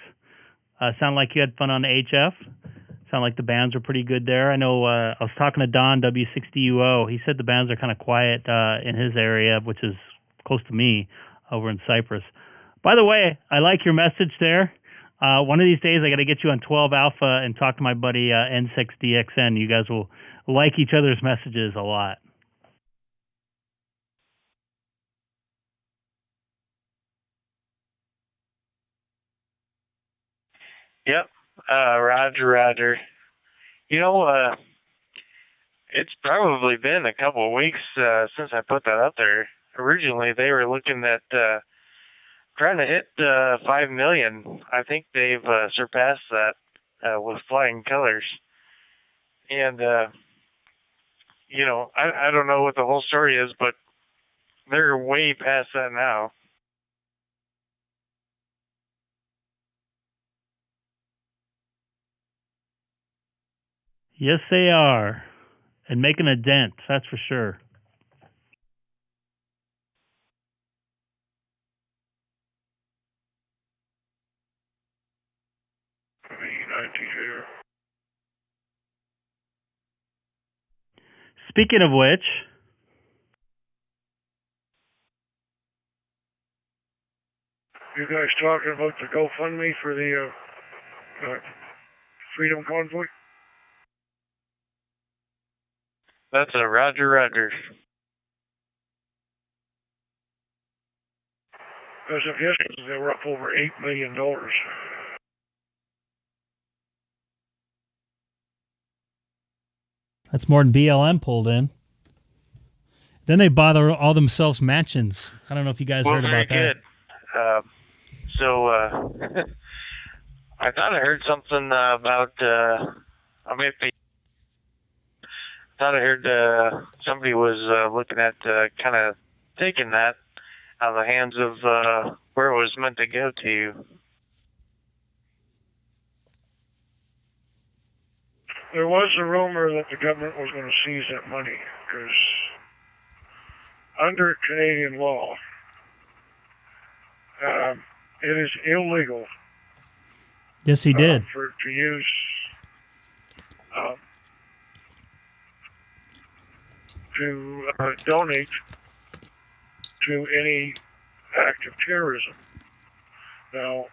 Sound like you had fun on HF. Sound like the bands are pretty good there. I know I was talking to Don, W60UO. He said the bands are kind of quiet in his area, which is close to me over in Cyprus. By the way, I like your message there. One of these days, I got to get you on 12 Alpha and talk to my buddy N6DXN. You guys will like each other's messages a lot. Yep. Roger. You know, it's probably been a couple of weeks since I put that up there. Originally, they were looking at trying to hit 5 million. I think they've surpassed that with flying colors. And, you know, I don't know what the whole story is, but they're way past that now. Yes, they are. And making a dent, that's for sure. Speaking of which, You guys talking about the GoFundMe for the Freedom Convoy? That's a Roger. As of yesterday, they were up over $8 million. That's more than BLM pulled in. Then they bother all themselves mansions. I don't know if you guys heard about that. Good. So I thought I heard something about. I mean, thought I heard somebody was looking at kind of taking that out of the hands of where it was meant to go to. There was a rumor that the government was going to seize that money because under Canadian law, it is illegal. Yes, he did. To use to donate to any act of terrorism. Now,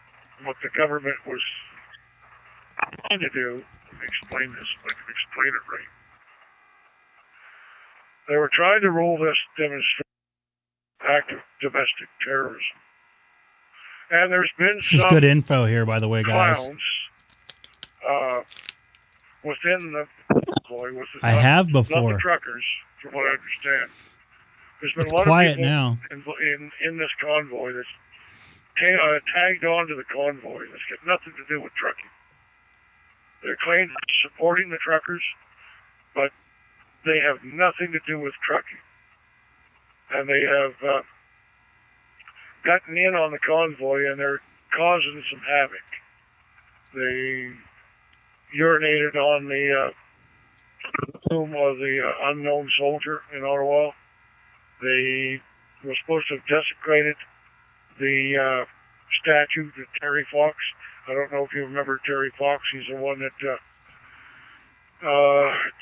what the government was trying to do, let me explain this, if I can explain it right. They were trying to rule this demonstration act of domestic terrorism. And there's been This is good info here, by the way, guys. clowns within the convoy. I have Not before. the truckers, from what I understand. There's been It's a lot quiet of people now. in this convoy that's tagged on to the convoy that's got nothing to do with trucking. They're claimed supporting the truckers, but they have nothing to do with trucking. And they have gotten in on the convoy and they're causing some havoc. They urinated on the tomb of the unknown soldier in Ottawa. They were supposed to have desecrated the statue to Terry Fox. I don't know if you remember Terry Fox. He's the one that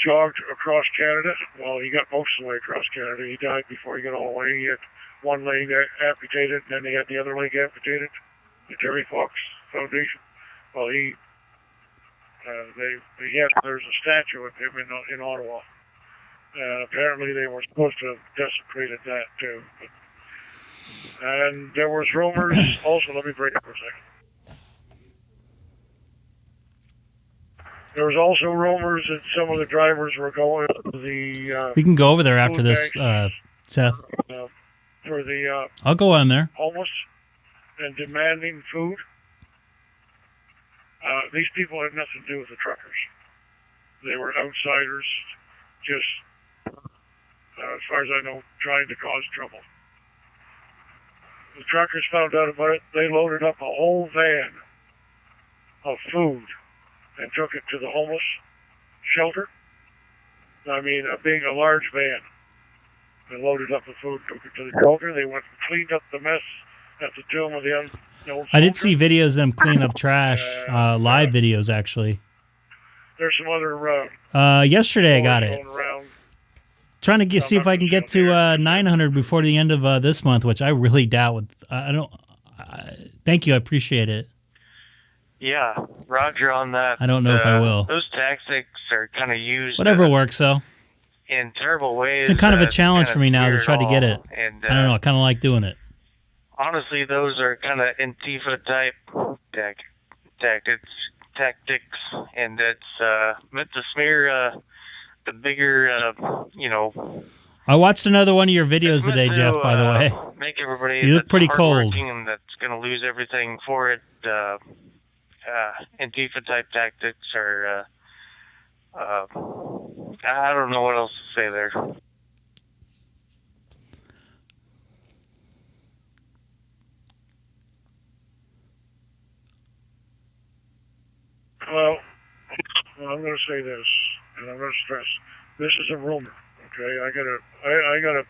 jogged across Canada. Well, he got most of the way across Canada. He died before he got all the way. He had one leg amputated, and then he had the other leg amputated. The Terry Fox Foundation. Well, there's a statue of him in Ottawa. And apparently they were supposed to have desecrated that too. And there was rumors. Also, let me break it for a second. There was also rumors that some of the drivers were going to the. We can go over there after food this, banks, Seth. for the. I'll go on there. Homeless and demanding food. These people had nothing to do with the truckers. They were outsiders, just, as far as I know, trying to cause trouble. The truckers found out about it. They loaded up a whole van of food and took it to the homeless shelter. I mean, a large van. They loaded up the food, took it to the shelter. They went and cleaned up the mess at the tomb of the unknown I did see videos of them cleaning up trash, live videos actually. There's some other. Yesterday I got it. going around. Trying to see if I can get to 900 before the end of this month, which I really doubt. I don't. Thank you, I appreciate it. Yeah, Roger on that. I don't know if I will. Those tactics are kind of used. Whatever works, though. In terrible ways. It's been kind of a challenge for me now to try to get it. And, I don't know. I kind of like doing it. Honestly, those are kind of Antifa type tactics, and it's meant to smear the bigger, I watched another one of your videos today, Jeff, by the way. Make everybody You look that's pretty cold. hardworking and that's going to lose everything for it. Antifa type tactics are, I don't know what else to say there. Well, I'm going to say this, and I'm going to stress: this is a rumor. Okay, I gotta.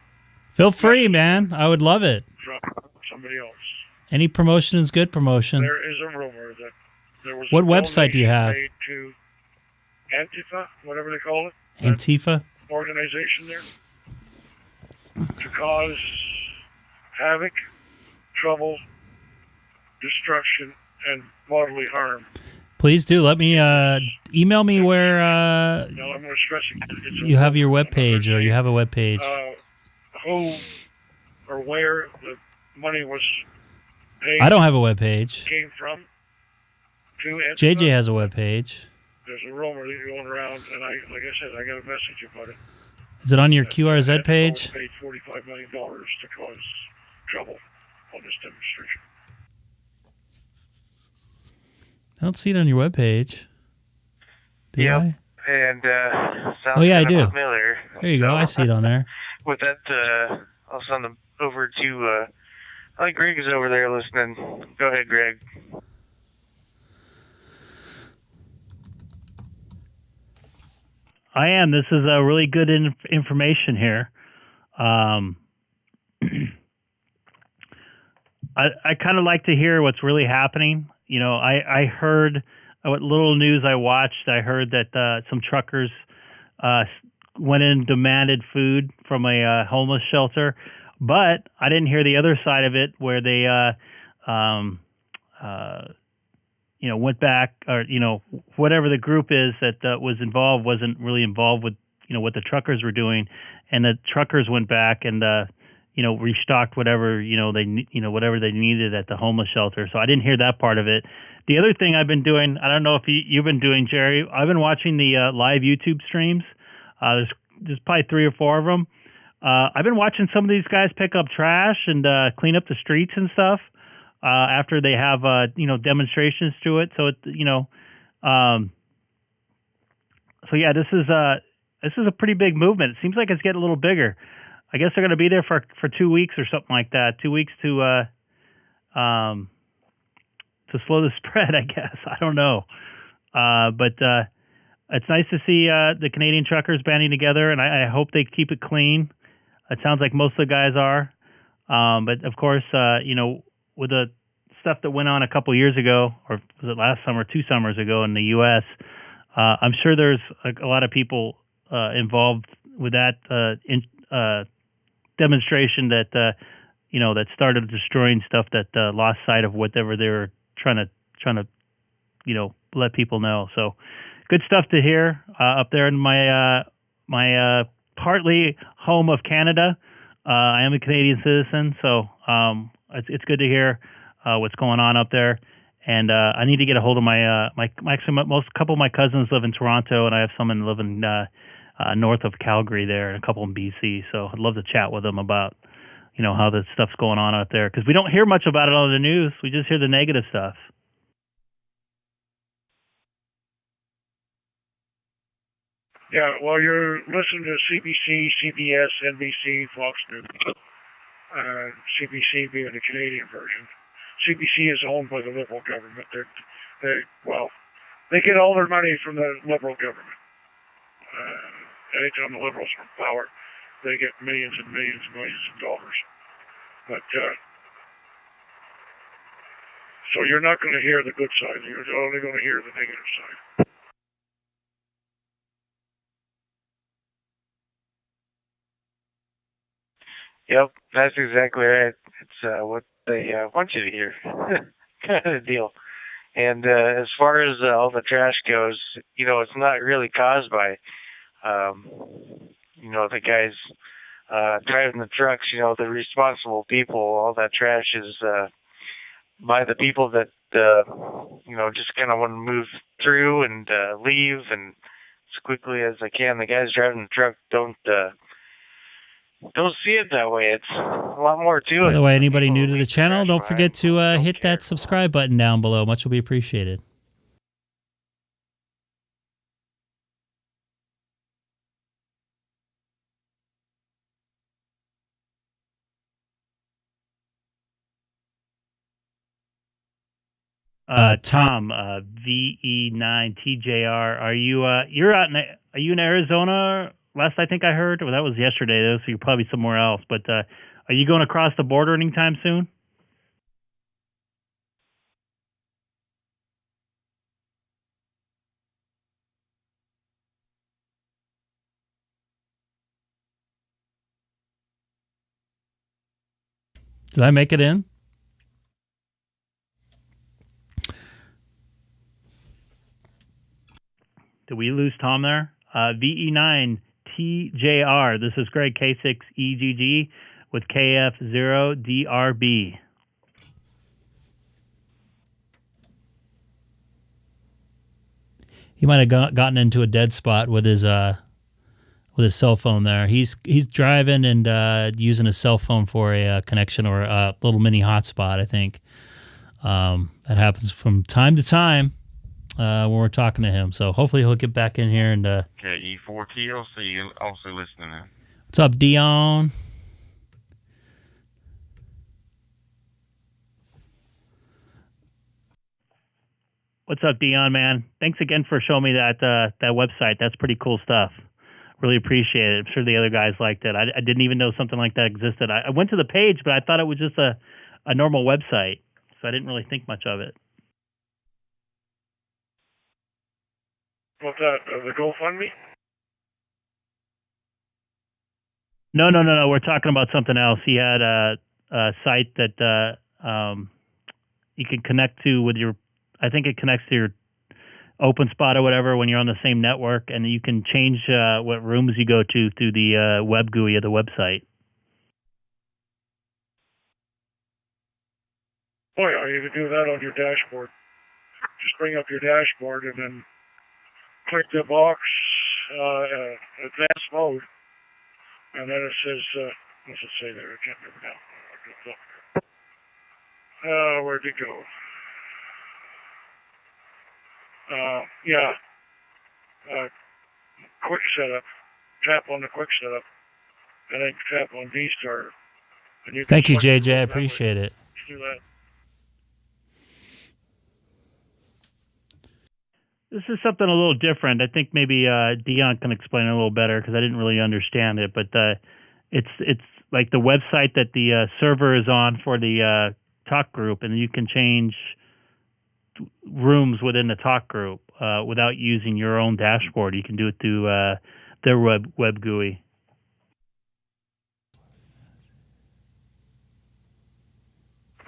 Feel free, man. I would love it. From somebody else. Any promotion is good promotion. There is a rumor that there was. What a website do you have? donation made to Antifa, whatever they call it. Antifa? Organization there to cause havoc, trouble, destruction, and bodily harm. Please do. Let me email me where No, I'm going to stress it. you have your webpage or you have a webpage. Who or where the money was paid. I don't have a webpage. Came from. To Antifa. JJ has a webpage. There's a rumor going around, and like I said, I got a message about it. Is it on your QRZ page? Paid $45 million to cause trouble on this demonstration. I don't see it on your webpage. Do Yep. I? And sounds Oh, yeah, I kind of do. familiar. There you go. I see it on there. With that, I'll send them over to, I think Greg is over there listening. Go ahead, Greg. I am. This is really good information here. I kind of like to hear what's really happening. You know, I heard what little news I watched. I heard that some truckers went in and demanded food from a homeless shelter, but I didn't hear the other side of it where they, you know, went back, or, you know, whatever the group is that was involved wasn't really involved with, you know, what the truckers were doing, and the truckers went back and you know, restocked whatever, you know, whatever they needed at the homeless shelter. So I didn't hear that part of it. The other thing I've been doing, I don't know if you've been doing, Jerry, I've been watching the live YouTube streams. There's probably 3 or 4 of them. I've been watching some of these guys pick up trash and clean up the streets and stuff after they have, you know, demonstrations to it. So, you know, so yeah, this is a pretty big movement. It seems like it's getting a little bigger. I guess they're going to be there for 2 weeks or something like that. 2 weeks to slow the spread, I guess. I don't know. But it's nice to see the Canadian truckers banding together, and I hope they keep it clean. It sounds like most of the guys are. But of course, you know, with the stuff that went on a couple years ago, or was it last summer, 2 summers ago in the U.S., I'm sure there's a lot of people involved with that demonstration that you know, that started destroying stuff that lost sight of whatever they were trying to you know, let people know. So good stuff to hear up there in my partly home of Canada. I am a Canadian citizen, so it's good to hear what's going on up there. And I need to get a hold of my couple of my cousins live in Toronto, and I have someone live in north of Calgary there, and a couple in BC. So I'd love to chat with them about, you know, how the stuff's going on out there, because we don't hear much about it on the news. We just hear the negative stuff. Yeah, well, you're listening to CBC, CBS, NBC, Fox News. CBC being the Canadian version. CBC is owned by the Liberal government. They get all their money from the Liberal government. Anytime the Liberals are in power, they get millions and millions and millions of dollars. But so you're not going to hear the good side. You're only going to hear the negative side. Yep, that's exactly right. It's what they want you to hear, kind of deal. And as far as all the trash goes, you know, it's not really caused by, you know, the guys driving the trucks. You know, the responsible people. All that trash is by the people that you know, just kind of want to move through and leave and as quickly as they can. The guys driving the truck don't see it that way. It's a lot more to it. By the way, anybody new to the channel, don't forget to hit that subscribe button down below. Much will be appreciated. Tom, VE9TJR, are you are you in Arizona? Last I think I heard, well, that was yesterday, though, so you're probably somewhere else. But are you going across the border anytime soon? Did I make it in? Did we lose Tom there? VE9TJR. This is Greg, K6EGG with KF0DRB. He might have gotten into a dead spot with his cell phone there. He's driving and using his cell phone for a connection or a little mini hotspot, I think. That happens from time to time. when we're talking to him. So hopefully he'll get back in here. And KE4TLC also listening in. what's up, Dion? What's up, Dion, man? Thanks again for showing me that website. That's pretty cool stuff. Really appreciate it. I'm sure the other guys liked it. I didn't even know something like that existed. I went to the page, but I thought it was just a normal website, so I didn't really think much of it. What's that? The GoFundMe? No. We're talking about something else. He had a site that you can connect to with your. I think it connects to your OpenSpot or whatever when you're on the same network, and you can change what rooms you go to through the web GUI of the website. Oh yeah, you can do that on your dashboard. Just bring up your dashboard and then click the box, advanced mode, and then it says, what's it say there? I can't remember now. Where'd it go? Quick setup. Tap on the quick setup, and then tap on DStar. And you can Thank you, select JJ. I that way. appreciate it. Just do that. This is something a little different. I think maybe Dion can explain it a little better because I didn't really understand it. But it's like the website that the server is on for the talk group, and you can change rooms within the talk group without using your own dashboard. You can do it through their web GUI.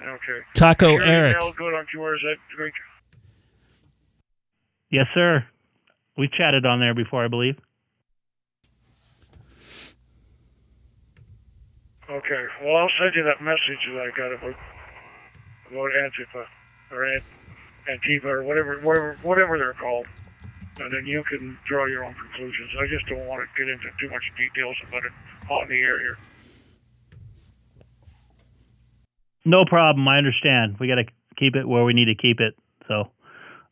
Okay. Taco Sure, Eric. email good on yours. That great. Yes, sir. We've chatted on there before, I believe. Okay. Well, I'll send you that message that I got about Antifa or Antifa or whatever they're called, and then you can draw your own conclusions. I just don't want to get into too much details about it on the air here. No problem. I understand. We got to keep it where we need to keep it. So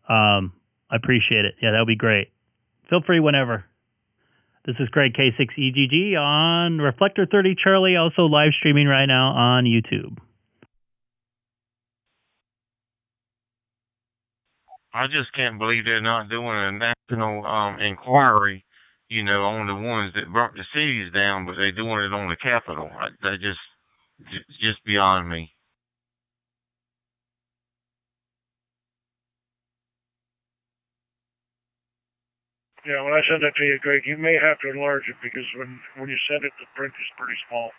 I appreciate it. Yeah, that would be great. Feel free whenever. This is Greg K6EGG on Reflector 30 Charlie, also live streaming right now on YouTube. I just can't believe they're not doing a national inquiry, on the ones that burnt the cities down, but they're doing it on the Capitol. That just beyond me. Yeah, when I send that to you, Greg, you may have to enlarge it because when you send it, the print is pretty small.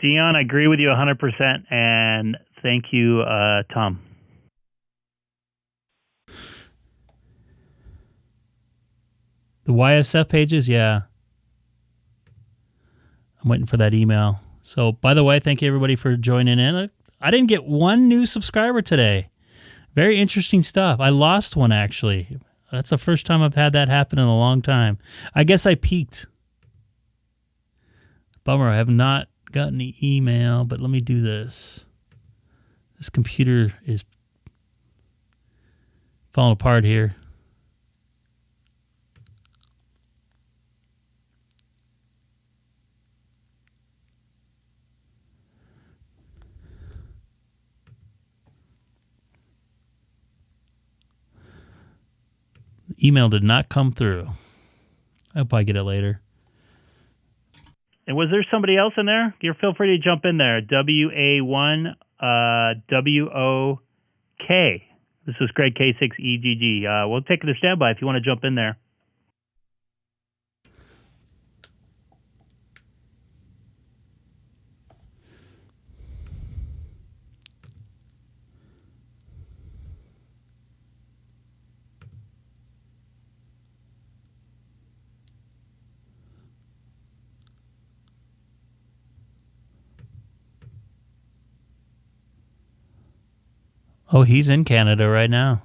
Dion, I agree with you 100%, and thank you, Tom. The YSF pages, yeah. I'm waiting for that email. So, by the way, thank you everybody for joining in. I didn't get one new subscriber today. Very interesting stuff. I lost one, actually. That's the first time I've had that happen in a long time. I guess I peaked. Bummer, I have not gotten the email, but let me do this. This computer is falling apart here. The email did not come through. I hope I get it later. And was there somebody else in there? You feel free to jump in there. WA1WOK. This is Greg K6EGG. We'll take it to standby if you want to jump in there. Oh, he's in Canada right now.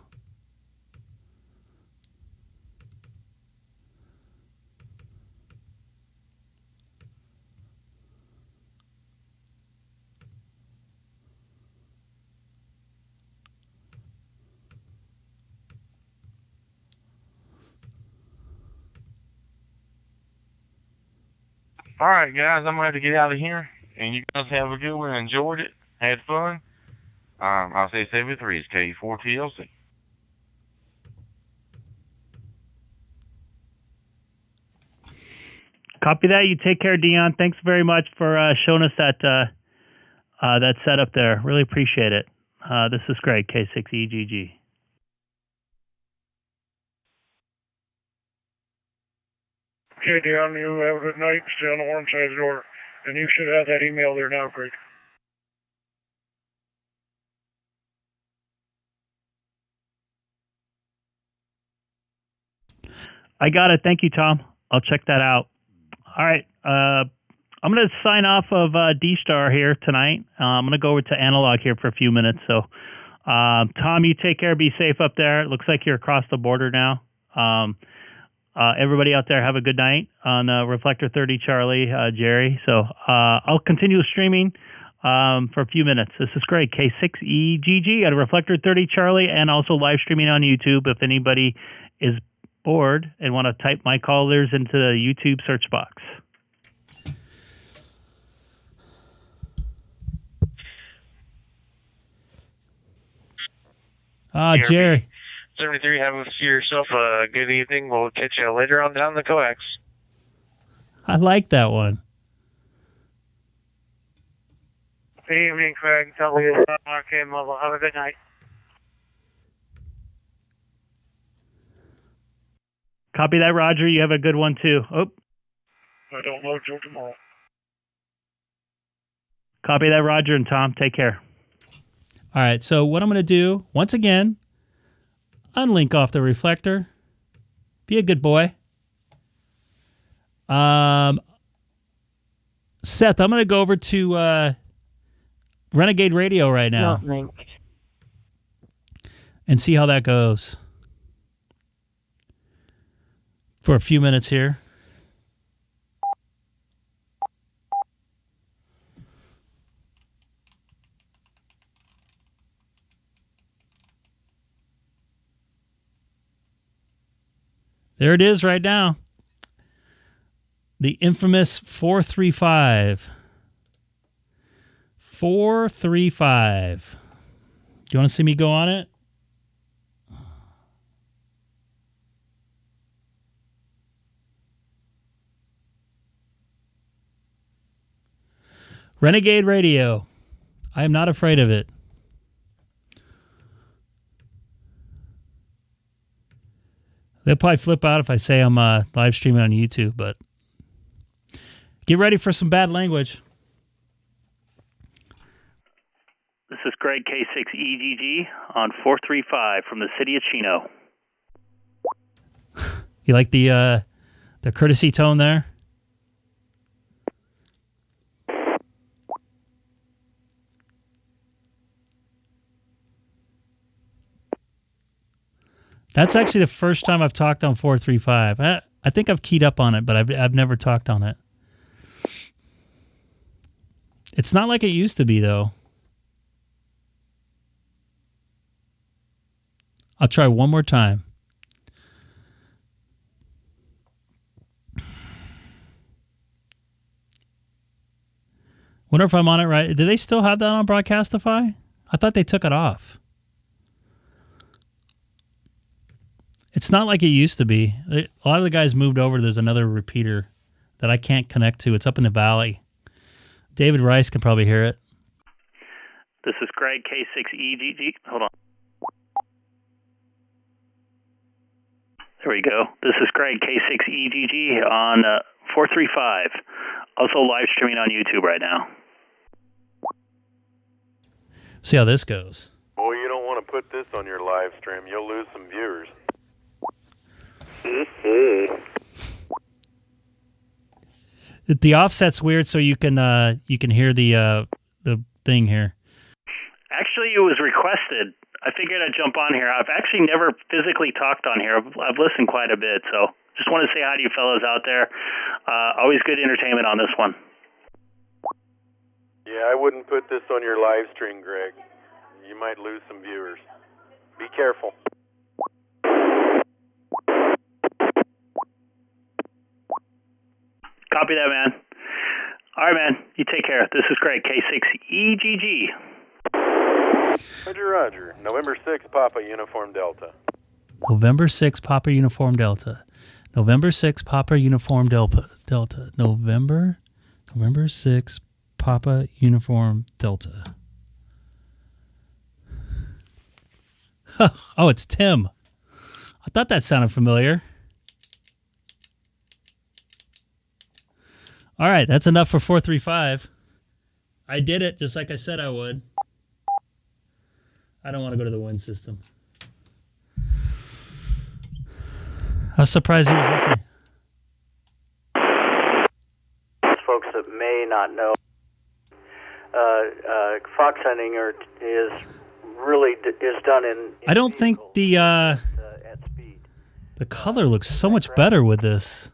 All right, guys, I'm going to have to get out of here. And you guys have a good one. Enjoyed it. Had fun. I'll say 73 is K4TLC. Copy that. You take care, Dion. Thanks very much for showing us that setup there. Really appreciate it. This is Greg, K6EGG. Okay, Dion, you have a good night. Stay on the warm side of the door. And you should have that email there now, Greg. I got it. Thank you, Tom. I'll check that out. All right. I'm going to sign off of DStar here tonight. I'm going to go over to Analog here for a few minutes. So, Tom, you take care. Be safe up there. It looks like you're across the border now. Everybody out there, have a good night on Reflector 30 Charlie, Jerry. So I'll continue streaming for a few minutes. This is Greg, K6EGG at Reflector 30 Charlie, and also live streaming on YouTube if anybody is bored and want to type my callers into the YouTube search box. Jerry. 73, have yourself a good evening. We'll catch you later on down the coax. I like that one. Good evening, Craig. W. RK Mobile. Have a good night. Copy that, Roger. You have a good one, too. Oh, I don't know till tomorrow. copy that, Roger and Tom. Take care. All right, so what I'm going to do, once again, unlink off the reflector. Be a good boy. Seth, I'm going to go over to Renegade Radio right now and see how that goes for a few minutes here. There it is right now. The infamous 435. 435. Do you want to see me go on it? Renegade Radio. I am not afraid of it. They'll probably flip out if I say I'm live streaming on YouTube, but get ready for some bad language. This is Greg, K6EGG on 435 from the city of Chino. You like the courtesy tone there? That's actually the first time I've talked on 435. I think I've keyed up on it, but I've never talked on it. It's not like it used to be, though. I'll try one more time. Wonder if I'm on it right. Do they still have that on Broadcastify? I thought they took it off. It's not like it used to be. A lot of the guys moved over. There's another repeater that I can't connect to. It's up in the valley. David Rice can probably hear it. This is Greg, K6EGG. Hold on. There we go. This is Greg, K6EGG on 435. Also live streaming on YouTube right now. See how this goes. Boy, you don't want to put this on your live stream. You'll lose some viewers. The offset's weird, so you can hear the thing here. Actually, it was requested. I figured I'd jump on here. I've actually never physically talked on here. I've listened quite a bit, so just want to say hi to you fellas out there. Always good entertainment on this one. Yeah, I wouldn't put this on your live stream, Greg. You might lose some viewers. Be careful. Copy that, man. All right, man. You take care. This is Greg, K6EGG. Roger, Roger. November 6th, Papa Uniform Delta. November 6, Papa Uniform Delta. November 6, Papa Uniform Delta. November 6, Papa Uniform Delta. Oh, it's Tim. I thought that sounded familiar. All right, that's enough for 435. I did it just like I said I would. I don't want to go to the wind system. I was surprised he was listening. Folks that may not know, fox hunting is done in I don't think the color looks so much better with this.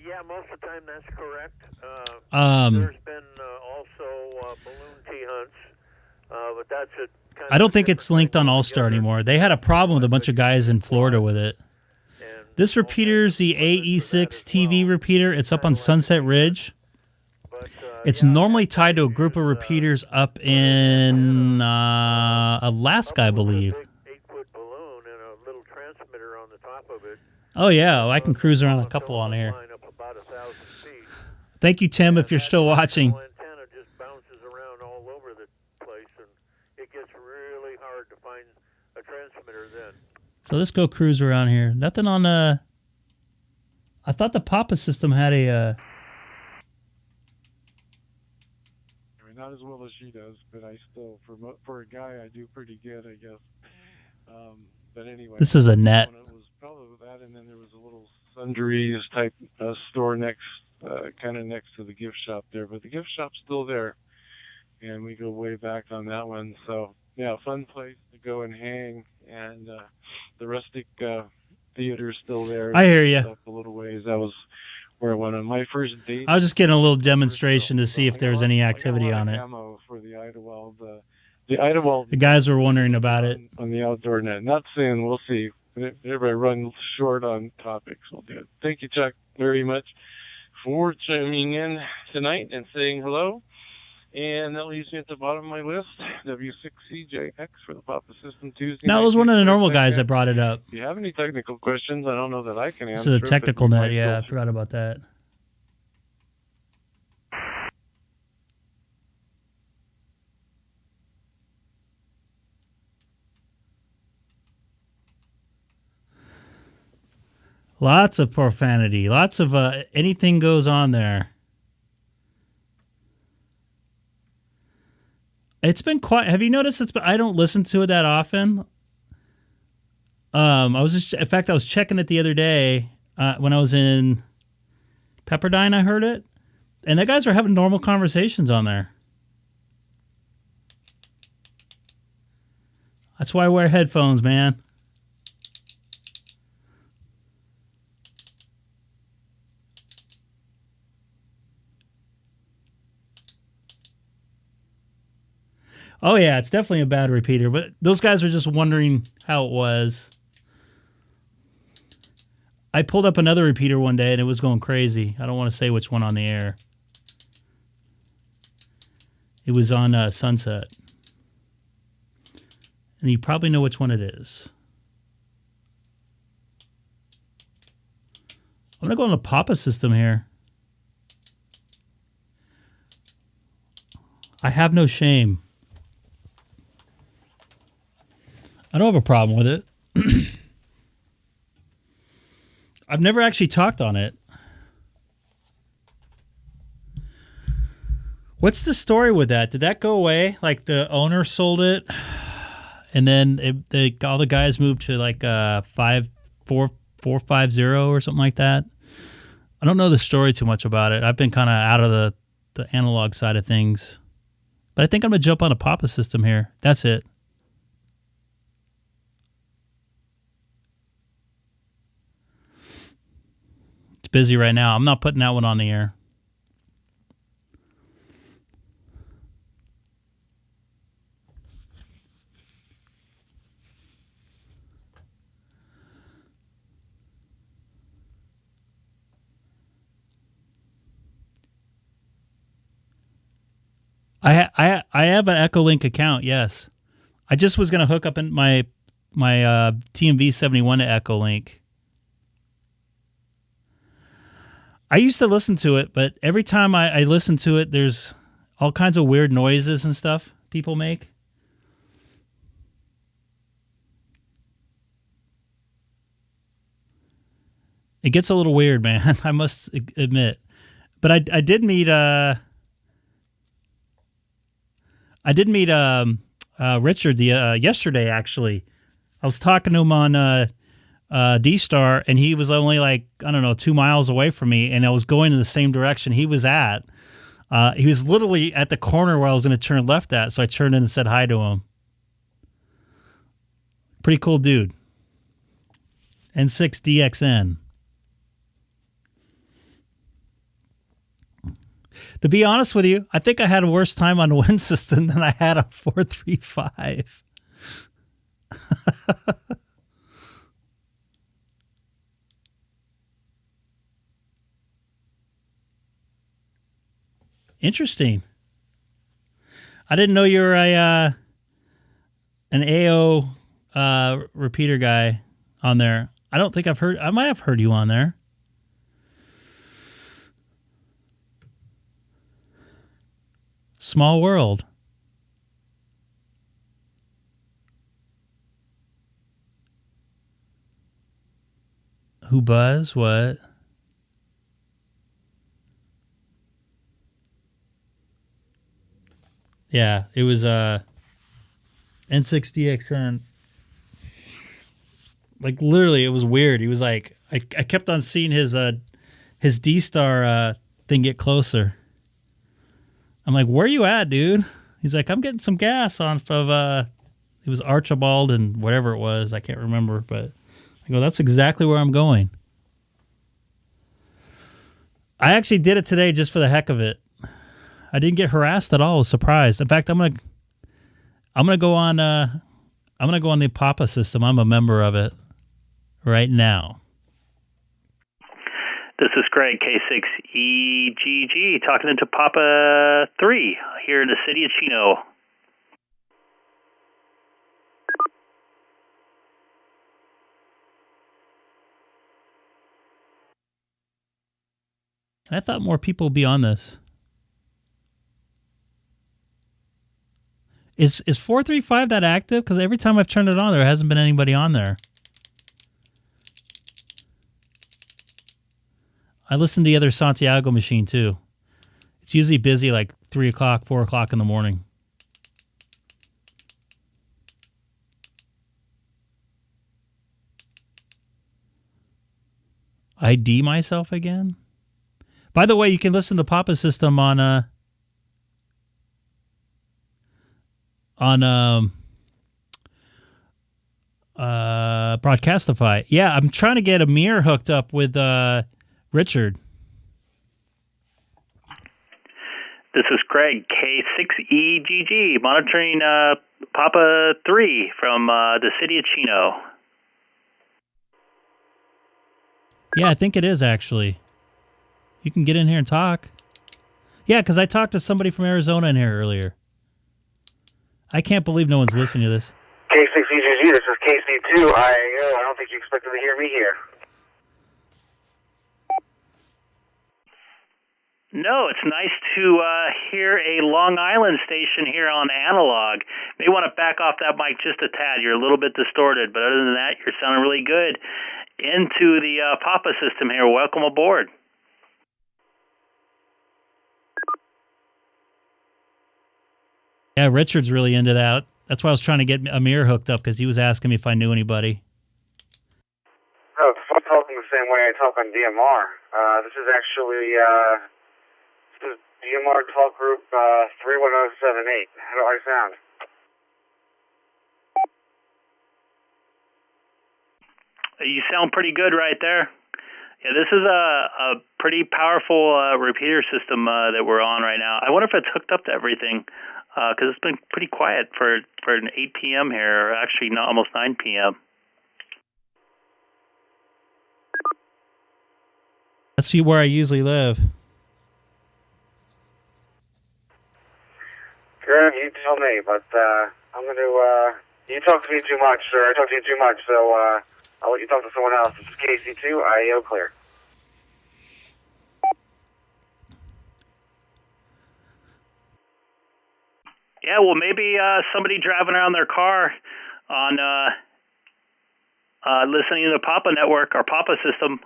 Yeah, most of the time that's correct. There's been also balloon tee hunts, but that's a kind I don't think it's linked on All-Star anymore. They had a problem with a bunch of guys in Florida with it. This repeater's the AE6 TV repeater. It's up on Sunset Ridge. It's normally tied to a group of repeaters up in Alaska, I believe. Oh, yeah. I can cruise around a couple on here. Thank you, Tim, if you're still watching. So let's go cruise around here. Nothing on I thought the Papa system had a I mean, not as well as she does, but I still, for a guy, I do pretty good, I guess. But anyway, This is a net. It was probably that, and then there was a little sundries type store next, kind of next to the gift shop there. But the gift shop's still there, and we go way back on that one. So yeah, fun place to go and hang, and the rustic theater's still there. I hear ya. Up a little ways. That was where one of my first dates. I was just getting a little demonstration to see if there was any activity on it. Ammo for the Idlewild. The Idlewild. The guys were wondering about it. On the outdoor net. Not saying we'll see. Everybody run short on topics. We'll do it. Thank you, Chuck, very much for chiming in tonight and saying hello. And that leaves me at the bottom of my list, W6CJX for the Papa System Tuesday. No, it was one of the normal guys that brought it up. If you have any technical questions, I don't know that I can answer. This is a technical net, yeah. I forgot about that. Lots of profanity. Lots of anything goes on there. It's been quiet. Have you noticed I don't listen to it that often. I was checking it the other day when I was in Pepperdine. I heard it, and the guys were having normal conversations on there. That's why I wear headphones, man. Oh, yeah, it's definitely a bad repeater, but those guys were just wondering how it was. I pulled up another repeater one day, and it was going crazy. I don't want to say which one on the air. It was on Sunset. And you probably know which one it is. I'm going to go on the Papa system here. I have no shame. I don't have a problem with it. I've never actually talked on it. What's the story with that? Did that go away? Like the owner sold it, and then all the guys moved to like 450 or something like that? I don't know the story too much about it. I've been kind of out of the analog side of things. But I think I'm going to jump on a Papa system here. That's it. It's busy right now. I'm not putting that one on the air. I have an Echolink account. Yes, I just was gonna hook up in my TMV-71 to Echolink. I used to listen to it, but every time I listen to it, there's all kinds of weird noises and stuff people make. It gets a little weird, man. I must admit. But I did meet Richard yesterday. Actually, I was talking to him on DStar, and he was only like, I don't know, 2 miles away from me, and I was going in the same direction he was at. He was literally at the corner where I was going to turn left at, so I turned in and said hi to him. Pretty cool dude. N6DXN. To be honest with you, I think I had a worse time on the Win system than I had on 435. Interesting. I didn't know you were an AO repeater guy on there. I don't think I might have heard you on there. Small world. Who buzz? What? Yeah, it was N6DXN. Like literally, it was weird. He was like, I kept on seeing his DStar thing get closer. I'm like, where are you at, dude? He's like, I'm getting some gas off of it was Archibald and whatever it was. I can't remember, but I go, that's exactly where I'm going. I actually did it today just for the heck of it. I didn't get harassed at all. I was surprised. In fact, I'm gonna go on the Papa system. I'm a member of it right now. This is Greg, K6EGG, talking into Papa 3 here in the city of Chino. And I thought more people would be on this. Is 435 that active? Because every time I've turned it on, there hasn't been anybody on there. I listen to the other Santiago machine too. It's usually busy like 3 o'clock, 4 o'clock in the morning. ID myself again? By the way, you can listen to Papa System on Broadcastify. Yeah, I'm trying to get Amir hooked up with Richard. This is Greg, K6EGG, monitoring Papa 3 from the city of Chino. Yeah, I think it is actually. You can get in here and talk. Yeah, because I talked to somebody from Arizona in here earlier. I can't believe no one's listening to this. K6EGG, this is KC2. I don't think you expected to hear me here. No, it's nice to hear a Long Island station here on analog. May want to back off that mic just a tad. You're a little bit distorted, but other than that, you're sounding really good. Into the Papa system here. Welcome aboard. Yeah, Richard's really into that. That's why I was trying to get Amir hooked up, because he was asking me if I knew anybody. Oh, I'm talking the same way I talk on DMR. This is actually DMR Talk Group 31078. How do I sound? You sound pretty good right there. Yeah, this is a pretty powerful repeater system that we're on right now. I wonder if it's hooked up to everything, because it's been pretty quiet for an 8 p.m. here, or actually not almost 9 p.m. That's where I usually live. Greg, you tell me, but I'm going to, you talk to me too much, sir. I talk to you too much, so I'll let you talk to someone else. This is KC2, IEO clear. Yeah, well, maybe somebody driving around their car on listening to the Papa network or Papa system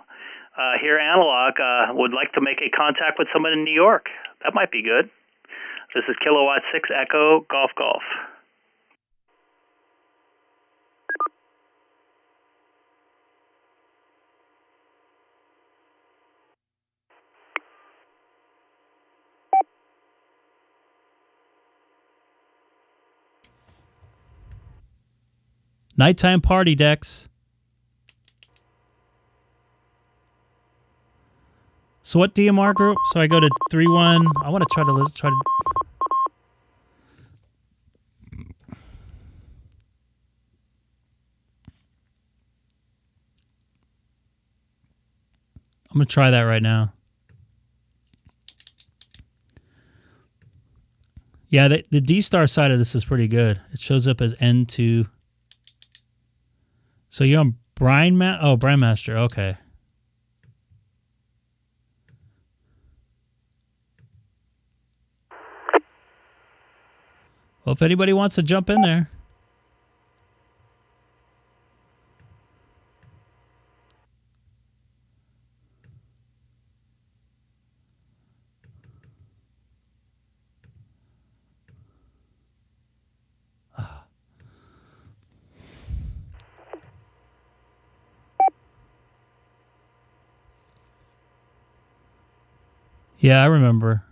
here analog would like to make a contact with someone in New York. That might be good. This is Kilowatt 6 Echo Golf Golf. Nighttime party decks. So what DMR group? So I go to 3.1. I want to try to I'm going to try that right now. Yeah, the DStar side of this is pretty good. It shows up as N2. So you're on Brian Master. Okay. Well, if anybody wants to jump in there. Yeah, I remember.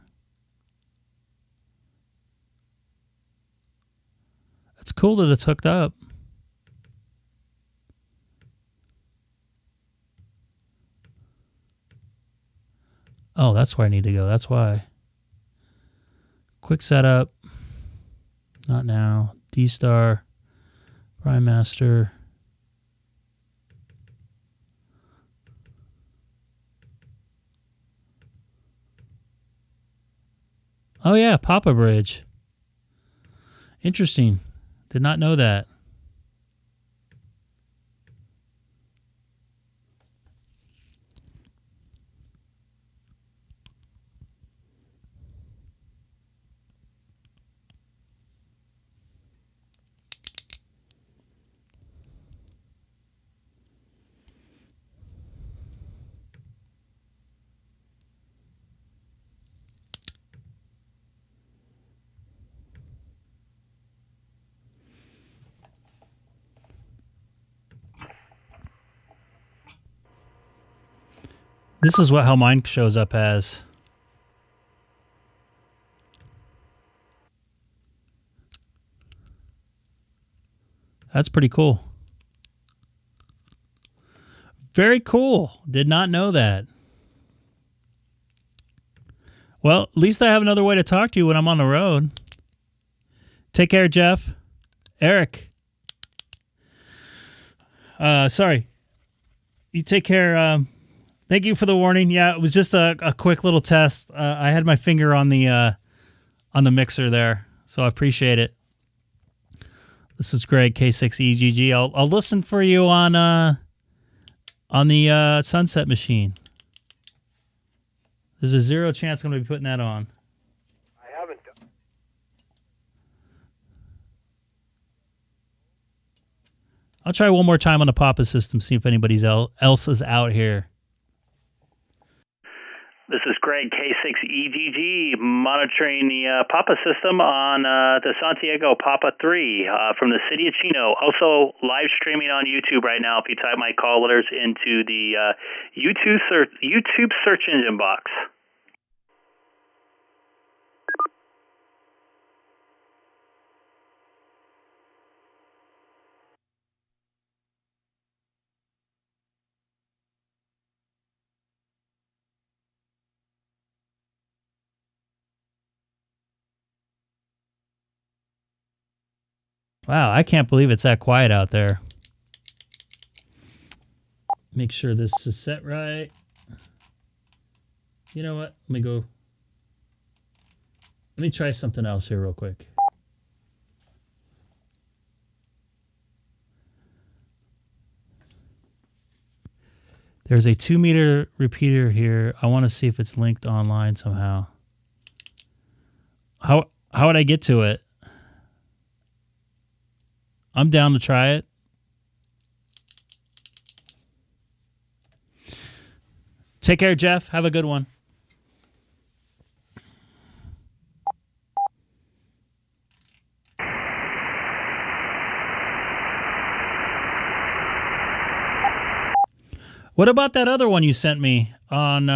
It's cool that it's hooked up. Oh, that's where I need to go. That's why. Quick setup. Not now. DStar. Prime Master. Oh yeah, Papa Bridge. Interesting. Did not know that. This is how mine shows up as. That's pretty cool. Very cool. Did not know that. Well, at least I have another way to talk to you when I'm on the road. Take care, Jeff. Eric. Sorry. You take care. Thank you for the warning. Yeah, it was just a quick little test. I had my finger on the mixer there, so I appreciate it. This is Greg, K6EGG. I'll listen for you on the Sunset machine. There's a 0 chance I'm going to be putting that on. I haven't. I'll try one more time on the Papa system, see if anybody else is out here. This is Greg, K6EGG, monitoring the Papa system on the Santiago Papa 3 from the city of Chino. Also live streaming on YouTube right now if you type my call letters into the YouTube search engine box. Wow, I can't believe it's that quiet out there. Make sure this is set right. You know what? Let me try something else here real quick. There's a 2-meter repeater here. I want to see if it's linked online somehow. How would I get to it? I'm down to try it. Take care, Jeff. Have a good one. What about that other one you sent me on,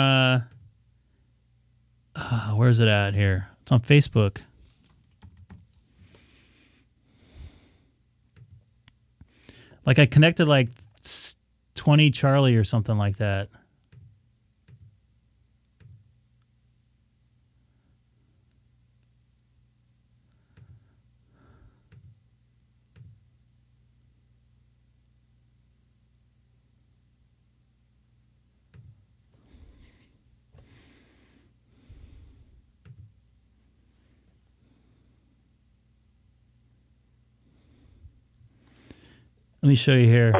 where's it at here? It's on Facebook. Like I connected like 20 Charlie or something like that. Let me show you here.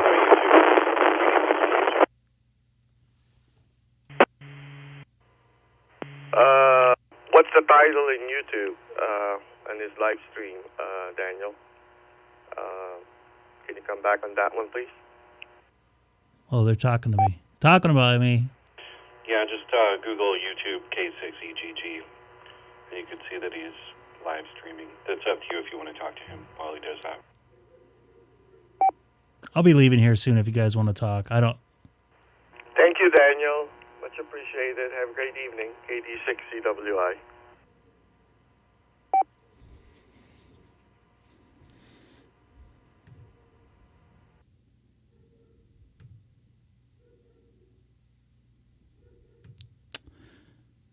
What's the title in YouTube and his live stream, Daniel? Can you come back on that one, please? Oh, they're talking to me. Talking about me. Yeah, just Google YouTube K6EGG, and you can see that he's live streaming. That's up to you if you want to talk to him while he does that. I'll be leaving here soon if you guys want to talk. I don't. Thank you, Daniel. Much appreciated. Have a great evening. KD6CWI.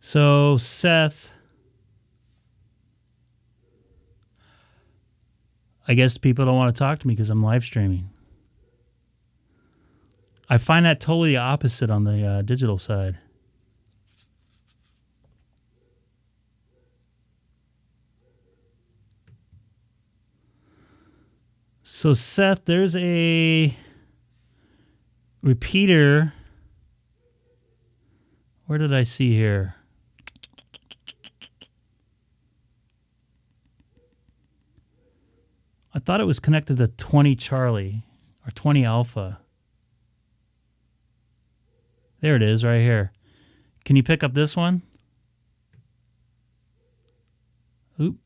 So, Seth, I guess people don't want to talk to me because I'm live streaming. I find that totally opposite on the digital side. So, Seth, there's a repeater. Where did I see here? I thought it was connected to 20 Charlie or 20 Alpha. There it is right here. Can you pick up this one? Oop.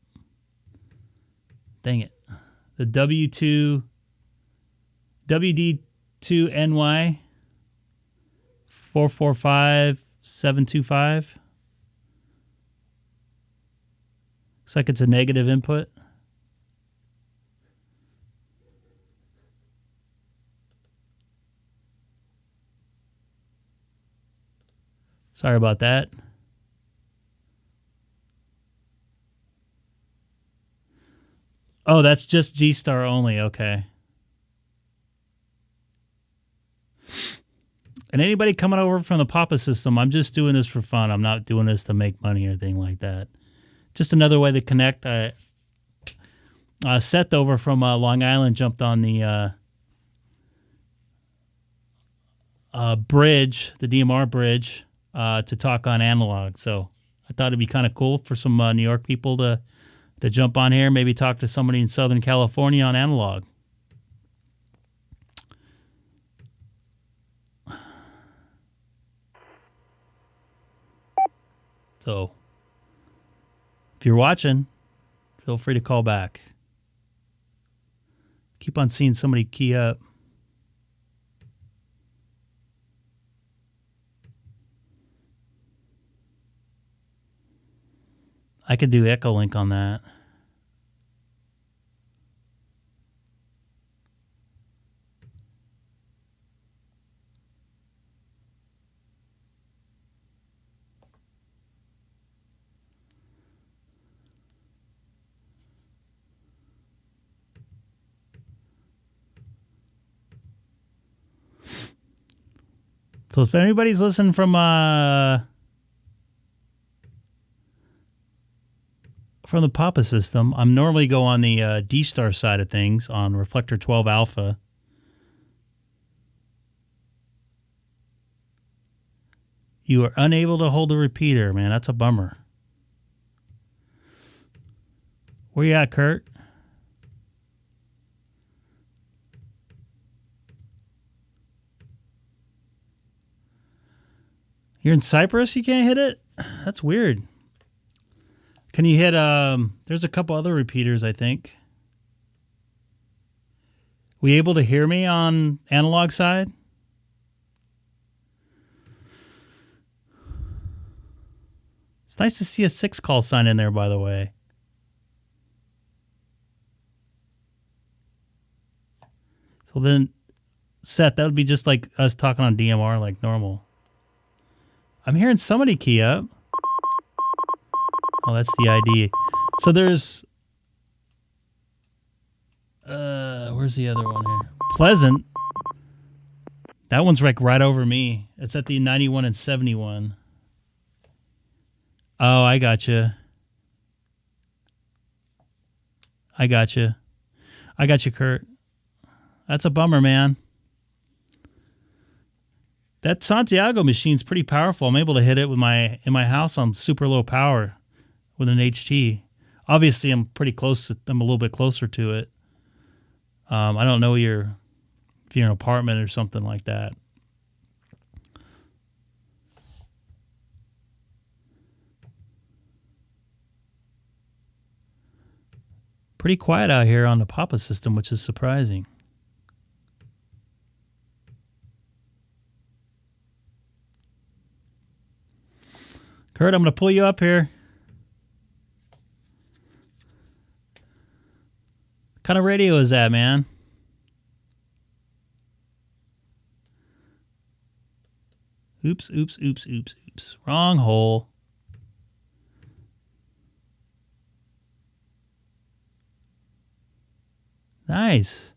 Dang it. The WD2NY 445725. Looks like it's a negative input. Sorry about that. Oh, that's just DStar only. Okay. And anybody coming over from the Papa system, I'm just doing this for fun. I'm not doing this to make money or anything like that. Just another way to connect. Seth over from Long Island jumped on the bridge, the DMR bridge, to talk on analog. So I thought it'd be kind of cool for some New York people to jump on here, maybe talk to somebody in Southern California on analog. So if you're watching, feel free to call back. Keep on seeing somebody key up. I could do Echo Link on that. So if anybody's listening from the Papa system, I'm normally go on the DStar side of things on Reflector 12 Alpha. You are unable to hold a repeater, man. That's a bummer. Where you at, Kurt? You're in Cyprus? You can't hit it? That's weird. Can you hit, there's a couple other repeaters, I think. Were you able to hear me on analog side? It's nice to see a 6 call sign in there, by the way. So then, Seth, that would be just like us talking on DMR like normal. I'm hearing somebody key up. Oh, that's the ID. So there's... where's the other one here? Pleasant. That one's like right over me. It's at the 91 and 71. Oh, I gotcha. I gotcha. I got you, Kurt. That's a bummer, man. That Santiago machine's pretty powerful. I'm able to hit it with in my house on super low power with an HT. Obviously, I'm pretty close. I'm a little bit closer to it. I don't know if you're in an apartment or something like that. Pretty quiet out here on the Papa system, which is surprising. Kurt, I'm going to pull you up here. What kind of radio is that, man? Oops, oops, oops, oops, oops. Wrong hole. Nice.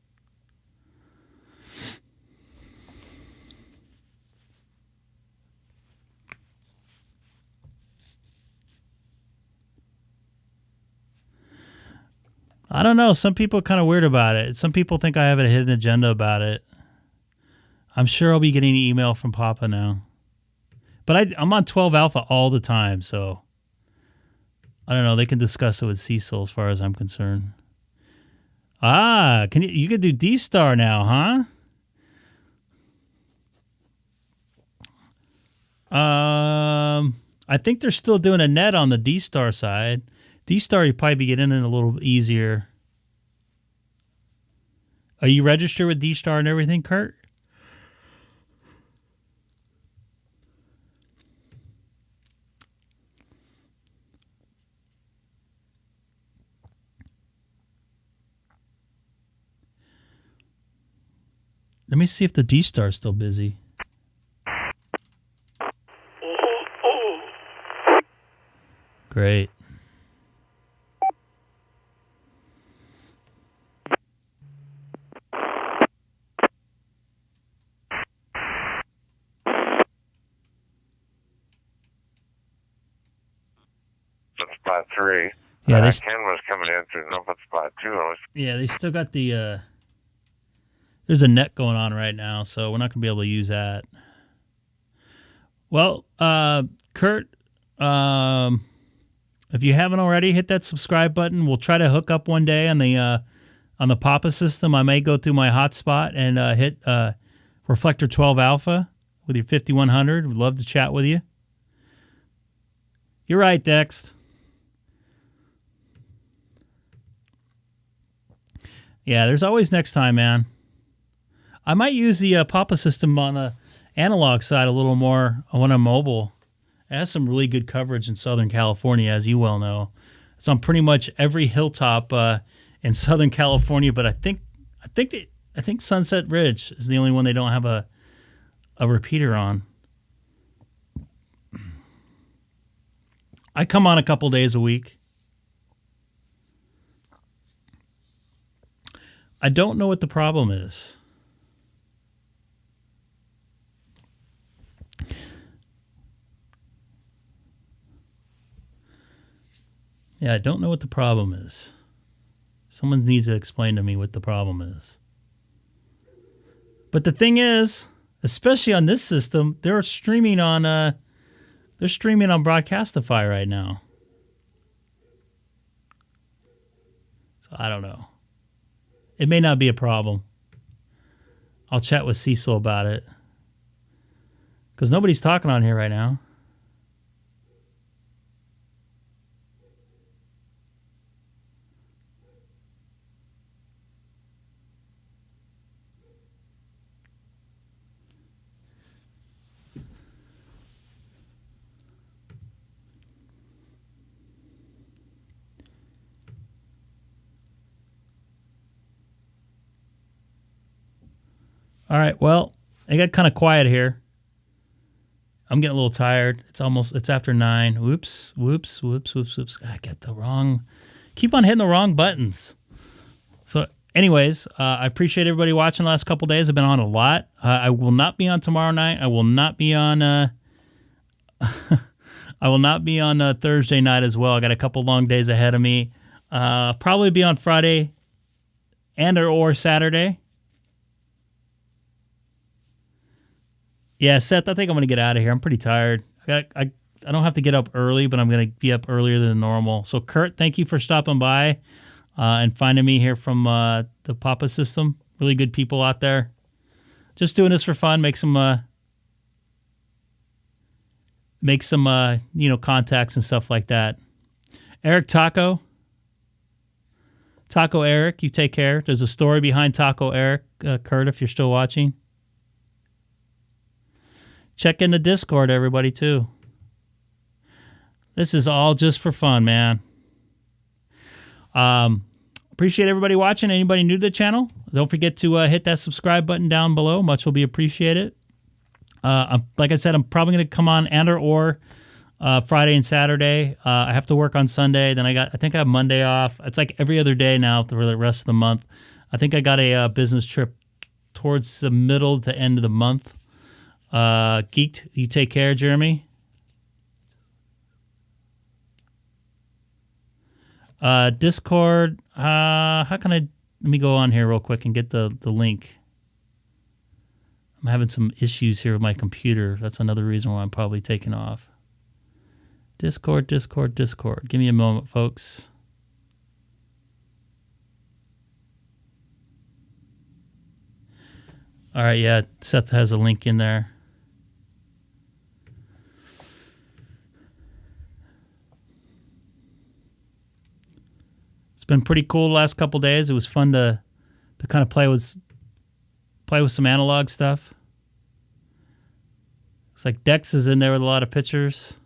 I don't know. Some people are kind of weird about it. Some people think I have a hidden agenda about it. I'm sure I'll be getting an email from Papa now. But I'm on 12 Alpha all the time, so I don't know. They can discuss it with Cecil as far as I'm concerned. Ah, you could do DStar now, huh? I think they're still doing a net on the DStar side. DStar, you probably be getting in a little easier. Are you registered with DStar and everything, Kurt? Let me see if the DStar is still busy. Great. Spot 3. Yeah, Ken was coming in through number spot 2. Yeah, they still got the... there's a net going on right now, so we're not going to be able to use that. Well, Kurt, if you haven't already, hit that subscribe button. We'll try to hook up one day on the Papa system. I may go through my hotspot and hit Reflector 12 Alpha with your 5100. We'd love to chat with you. You're right, Dex. Yeah, there's always next time, man. I might use the Papa system on the analog side a little more when I'm mobile. It has some really good coverage in Southern California, as you well know. It's on pretty much every hilltop in Southern California, but I think Sunset Ridge is the only one they don't have a repeater on. I come on a couple days a week. I don't know what the problem is. Yeah, I don't know what the problem is. Someone needs to explain to me what the problem is. But the thing is, especially on this system, they're streaming on They're streaming on Broadcastify right now. So I don't know. It may not be a problem. I'll chat with Cecil about it. Because nobody's talking on here right now. All right, well, it got kind of quiet here. I'm getting a little tired. It's after 9. Whoops. I get the wrong, keep on hitting the wrong buttons. So anyways, I appreciate everybody watching the last couple days. I've been on a lot. I will not be on tomorrow night. I will not be on, Thursday night as well. I got a couple long days ahead of me. Probably be on Friday or Saturday. Yeah, Seth, I think I'm going to get out of here. I'm pretty tired. I don't have to get up early, but I'm going to be up earlier than normal. So, Kurt, thank you for stopping by and finding me here from the Papa system. Really good people out there. Just doing this for fun. Make some contacts and stuff like that. Eric Taco Eric, you take care. There's a story behind Taco Eric, Kurt, if you're still watching. Check in the Discord, everybody, too. This is all just for fun, man. Appreciate everybody watching. Anybody new to the channel, don't forget to hit that subscribe button down below. Much will be appreciated. Like I said, I'm probably going to come on or Friday and Saturday. I have to work on Sunday. Then I think I have Monday off. It's like every other day now for the rest of the month. I think I got a business trip towards the middle to end of the month. Geeked, you take care, Jeremy. Discord, how can let me go on here real quick and get the link. I'm having some issues here with my computer. That's another reason why I'm probably taking off. Discord. Give me a moment, folks. All right, yeah, Seth has a link in there. It's been pretty cool the last couple days. It was fun to kind of play with some analog stuff. It's like Dex is in there with a lot of pictures.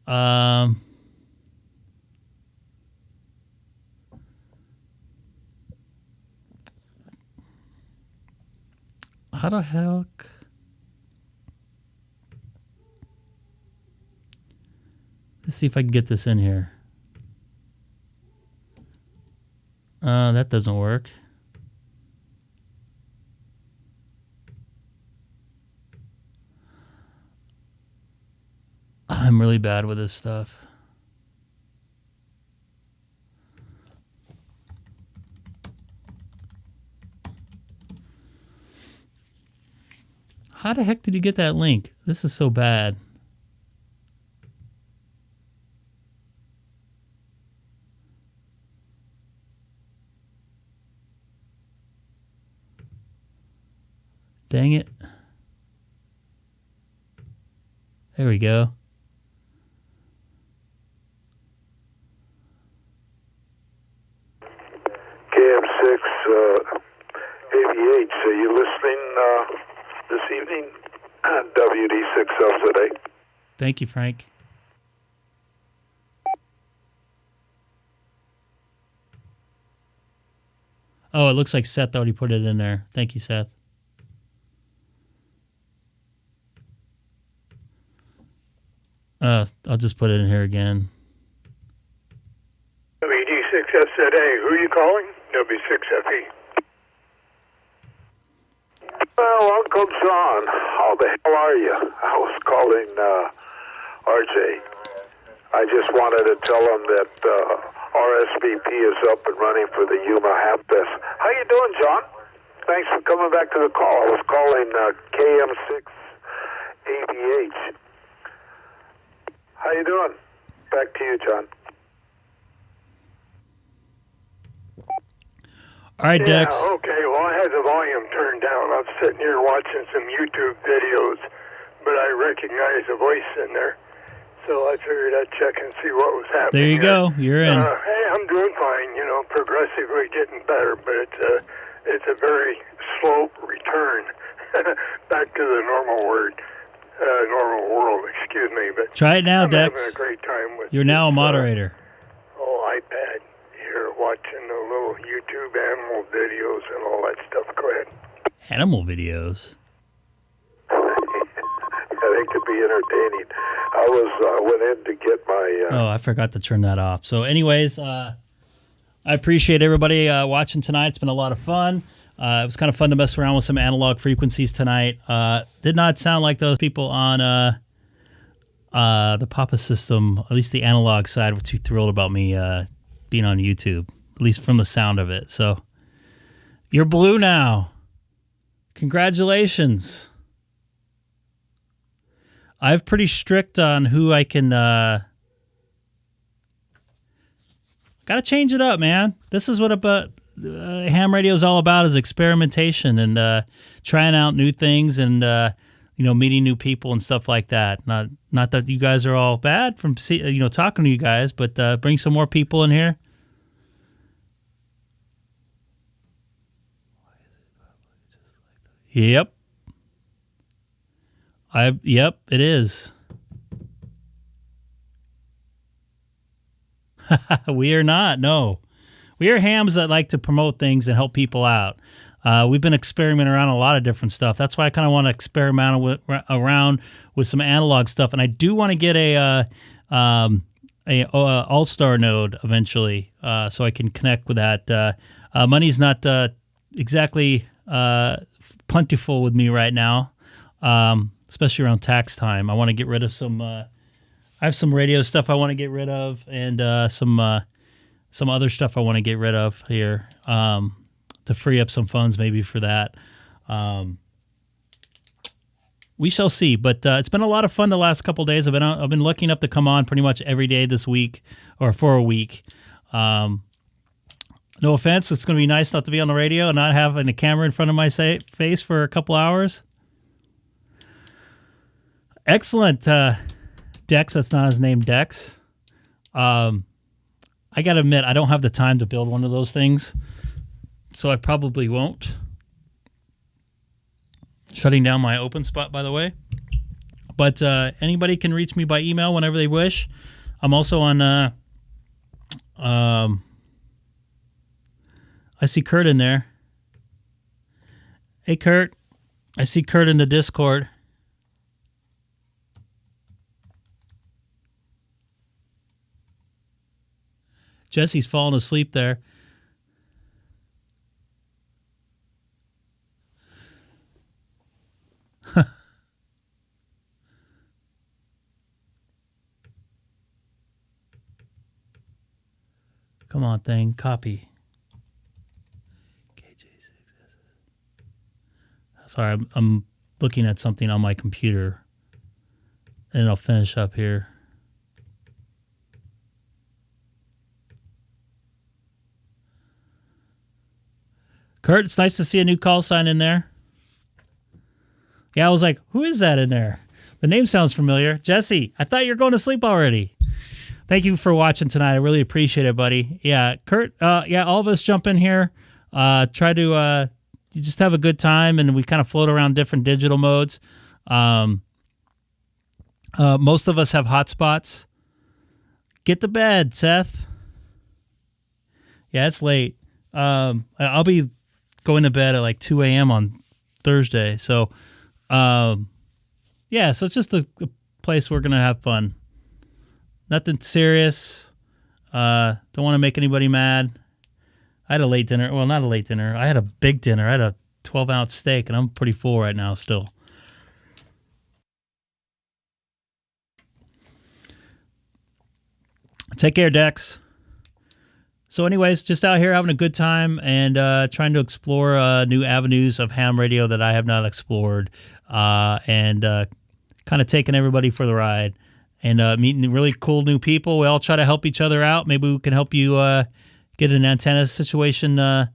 How the heck? Let's see if I can get this in here. That doesn't work. I'm really bad with this stuff. How the heck did you get that link? This is so bad. Dang it. There we go. KM6 AVH, are you listening this evening? WD6 Alpha 8. Thank you, Frank. Oh, it looks like Seth already put it in there. Thank you, Seth. I'll just put it in here again. WD6SZA, who are you calling? W6FE. Well, Uncle John, how the hell are you? I was calling RJ. I just wanted to tell him that RSVP is up and running for the Yuma Half Fest. How you doing, John? Thanks for coming back to the call. I was calling KM6 KVH. How you doing? Back to you, John. All right, Yeah, Dex. okay. Well, I had the volume turned down. I'm sitting here watching some YouTube videos, but I recognize a voice in there. So I figured I'd check and see what was happening. There you go. You're in. Hey, I'm doing fine. You know, progressively getting better, but it's a very slow return back to the normal world. Excuse me, but Try it now, I'm Dex. having a great time with You're now a this, moderator. iPad here, watching the little YouTube animal videos and all that stuff. Go ahead. Animal videos. I think it'd be entertaining. I went in to get my... Oh, I forgot to turn that off. So anyways, I appreciate everybody watching tonight. It's been a lot of fun. It was kind of fun to mess around with some analog frequencies tonight. Did not sound like those people on the Papa system, at least the analog side, were too thrilled about me being on YouTube, at least from the sound of it. So you're blue now. Congratulations. I'm pretty strict on who I can... Got to change it up, man. This is what ham radio is all about, is experimentation and trying out new things and meeting new people and stuff like that. Not that you guys are all bad from talking to you guys, but bring some more people in here. Yep. Yep, it is. We are not, no. We are hams that like to promote things and help people out. We've been experimenting around a lot of different stuff. That's why I kind of want to experiment around with some analog stuff. And I do want to get a All-Star node eventually, so I can connect with that. Money's not exactly plentiful with me right now, especially around tax time. I want to get rid of some... I have some radio stuff I want to get rid of, and some other stuff I want to get rid of here to free up some funds maybe for that. We shall see, but it's been a lot of fun the last couple of days. I've been lucky enough to come on pretty much every day this week, or for a week. No offense, it's going to be nice not to be on the radio and not having a camera in front of my face for a couple hours. Excellent. Dex, that's not his name, Dex. I got to admit, I don't have the time to build one of those things, so I probably won't. Shutting down my open spot, by the way. But anybody can reach me by email whenever they wish. I'm also on... I see Kurt in there. Hey, Kurt. I see Kurt in the Discord. Jesse's falling asleep there. Come on, thing. Copy. Sorry, I'm looking at something on my computer. And I'll finish up here. Kurt, it's nice to see a new call sign in there. Yeah, I was like, who is that in there? The name sounds familiar. Jesse, I thought you were going to sleep already. Thank you for watching tonight. I really appreciate it, buddy. Yeah, Kurt, all of us jump in here. Try to you just have a good time, and we kind of float around different digital modes. Most of us have hotspots. Get to bed, Seth. Yeah, it's late. I'll be going to bed at like 2 a.m. on Thursday. So, so it's just a place we're going to have fun. Nothing serious. Don't want to make anybody mad. I had a late dinner. Well, not a late dinner. I had a big dinner. I had a 12-ounce steak, and I'm pretty full right now still. Take care, Dex. So anyways, just out here having a good time and trying to explore new avenues of ham radio that I have not explored, and kind of taking everybody for the ride and meeting really cool new people. We all try to help each other out. Maybe we can help you get an antenna situation so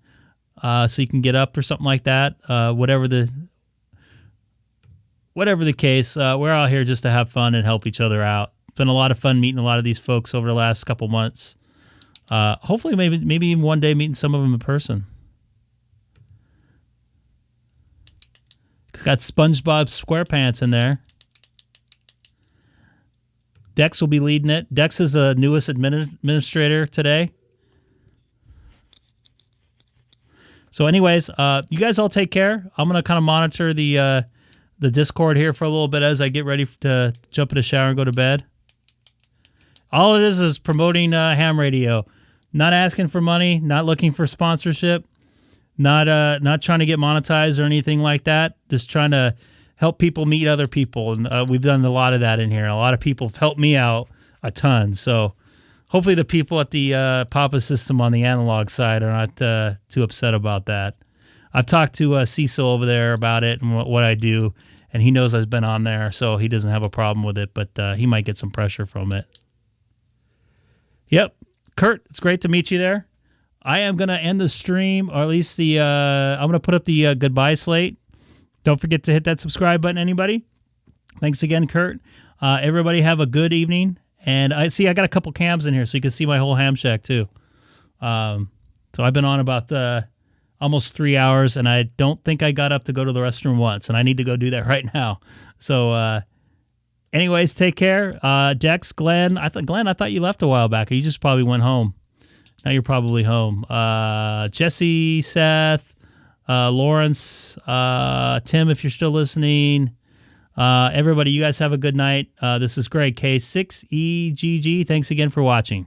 you can get up or something like that. Whatever the case, we're out here just to have fun and help each other out. It's been a lot of fun meeting a lot of these folks over the last couple months. Hopefully, maybe even one day meeting some of them in person. Got SpongeBob SquarePants in there. Dex will be leading it. Dex is the newest administrator today. So anyways, you guys all take care. I'm going to kind of monitor the Discord here for a little bit as I get ready to jump in the shower and go to bed. All it is promoting ham radio. Not asking for money, not looking for sponsorship, not trying to get monetized or anything like that. Just trying to help people meet other people. And we've done a lot of that in here. A lot of people have helped me out a ton. So hopefully the people at the Papa system on the analog side are not too upset about that. I've talked to Cecil over there about it and what I do, and he knows I've been on there, so he doesn't have a problem with it, but he might get some pressure from it. Yep. Kurt, it's great to meet you there. I am going to end the stream, or at least I'm going to put up the goodbye slate. Don't forget to hit that subscribe button, anybody. Thanks again, Kurt. Everybody have a good evening. And I got a couple cams in here, so you can see my whole ham shack, too. So I've been on about almost 3 hours, and I don't think I got up to go to the restroom once, and I need to go do that right now. So anyways, take care. Dex, Glenn, I thought you left a while back. You just probably went home. Now you're probably home. Jesse, Seth, Lawrence, Tim, if you're still listening. Everybody, you guys have a good night. This is Greg, K6EGG. Thanks again for watching.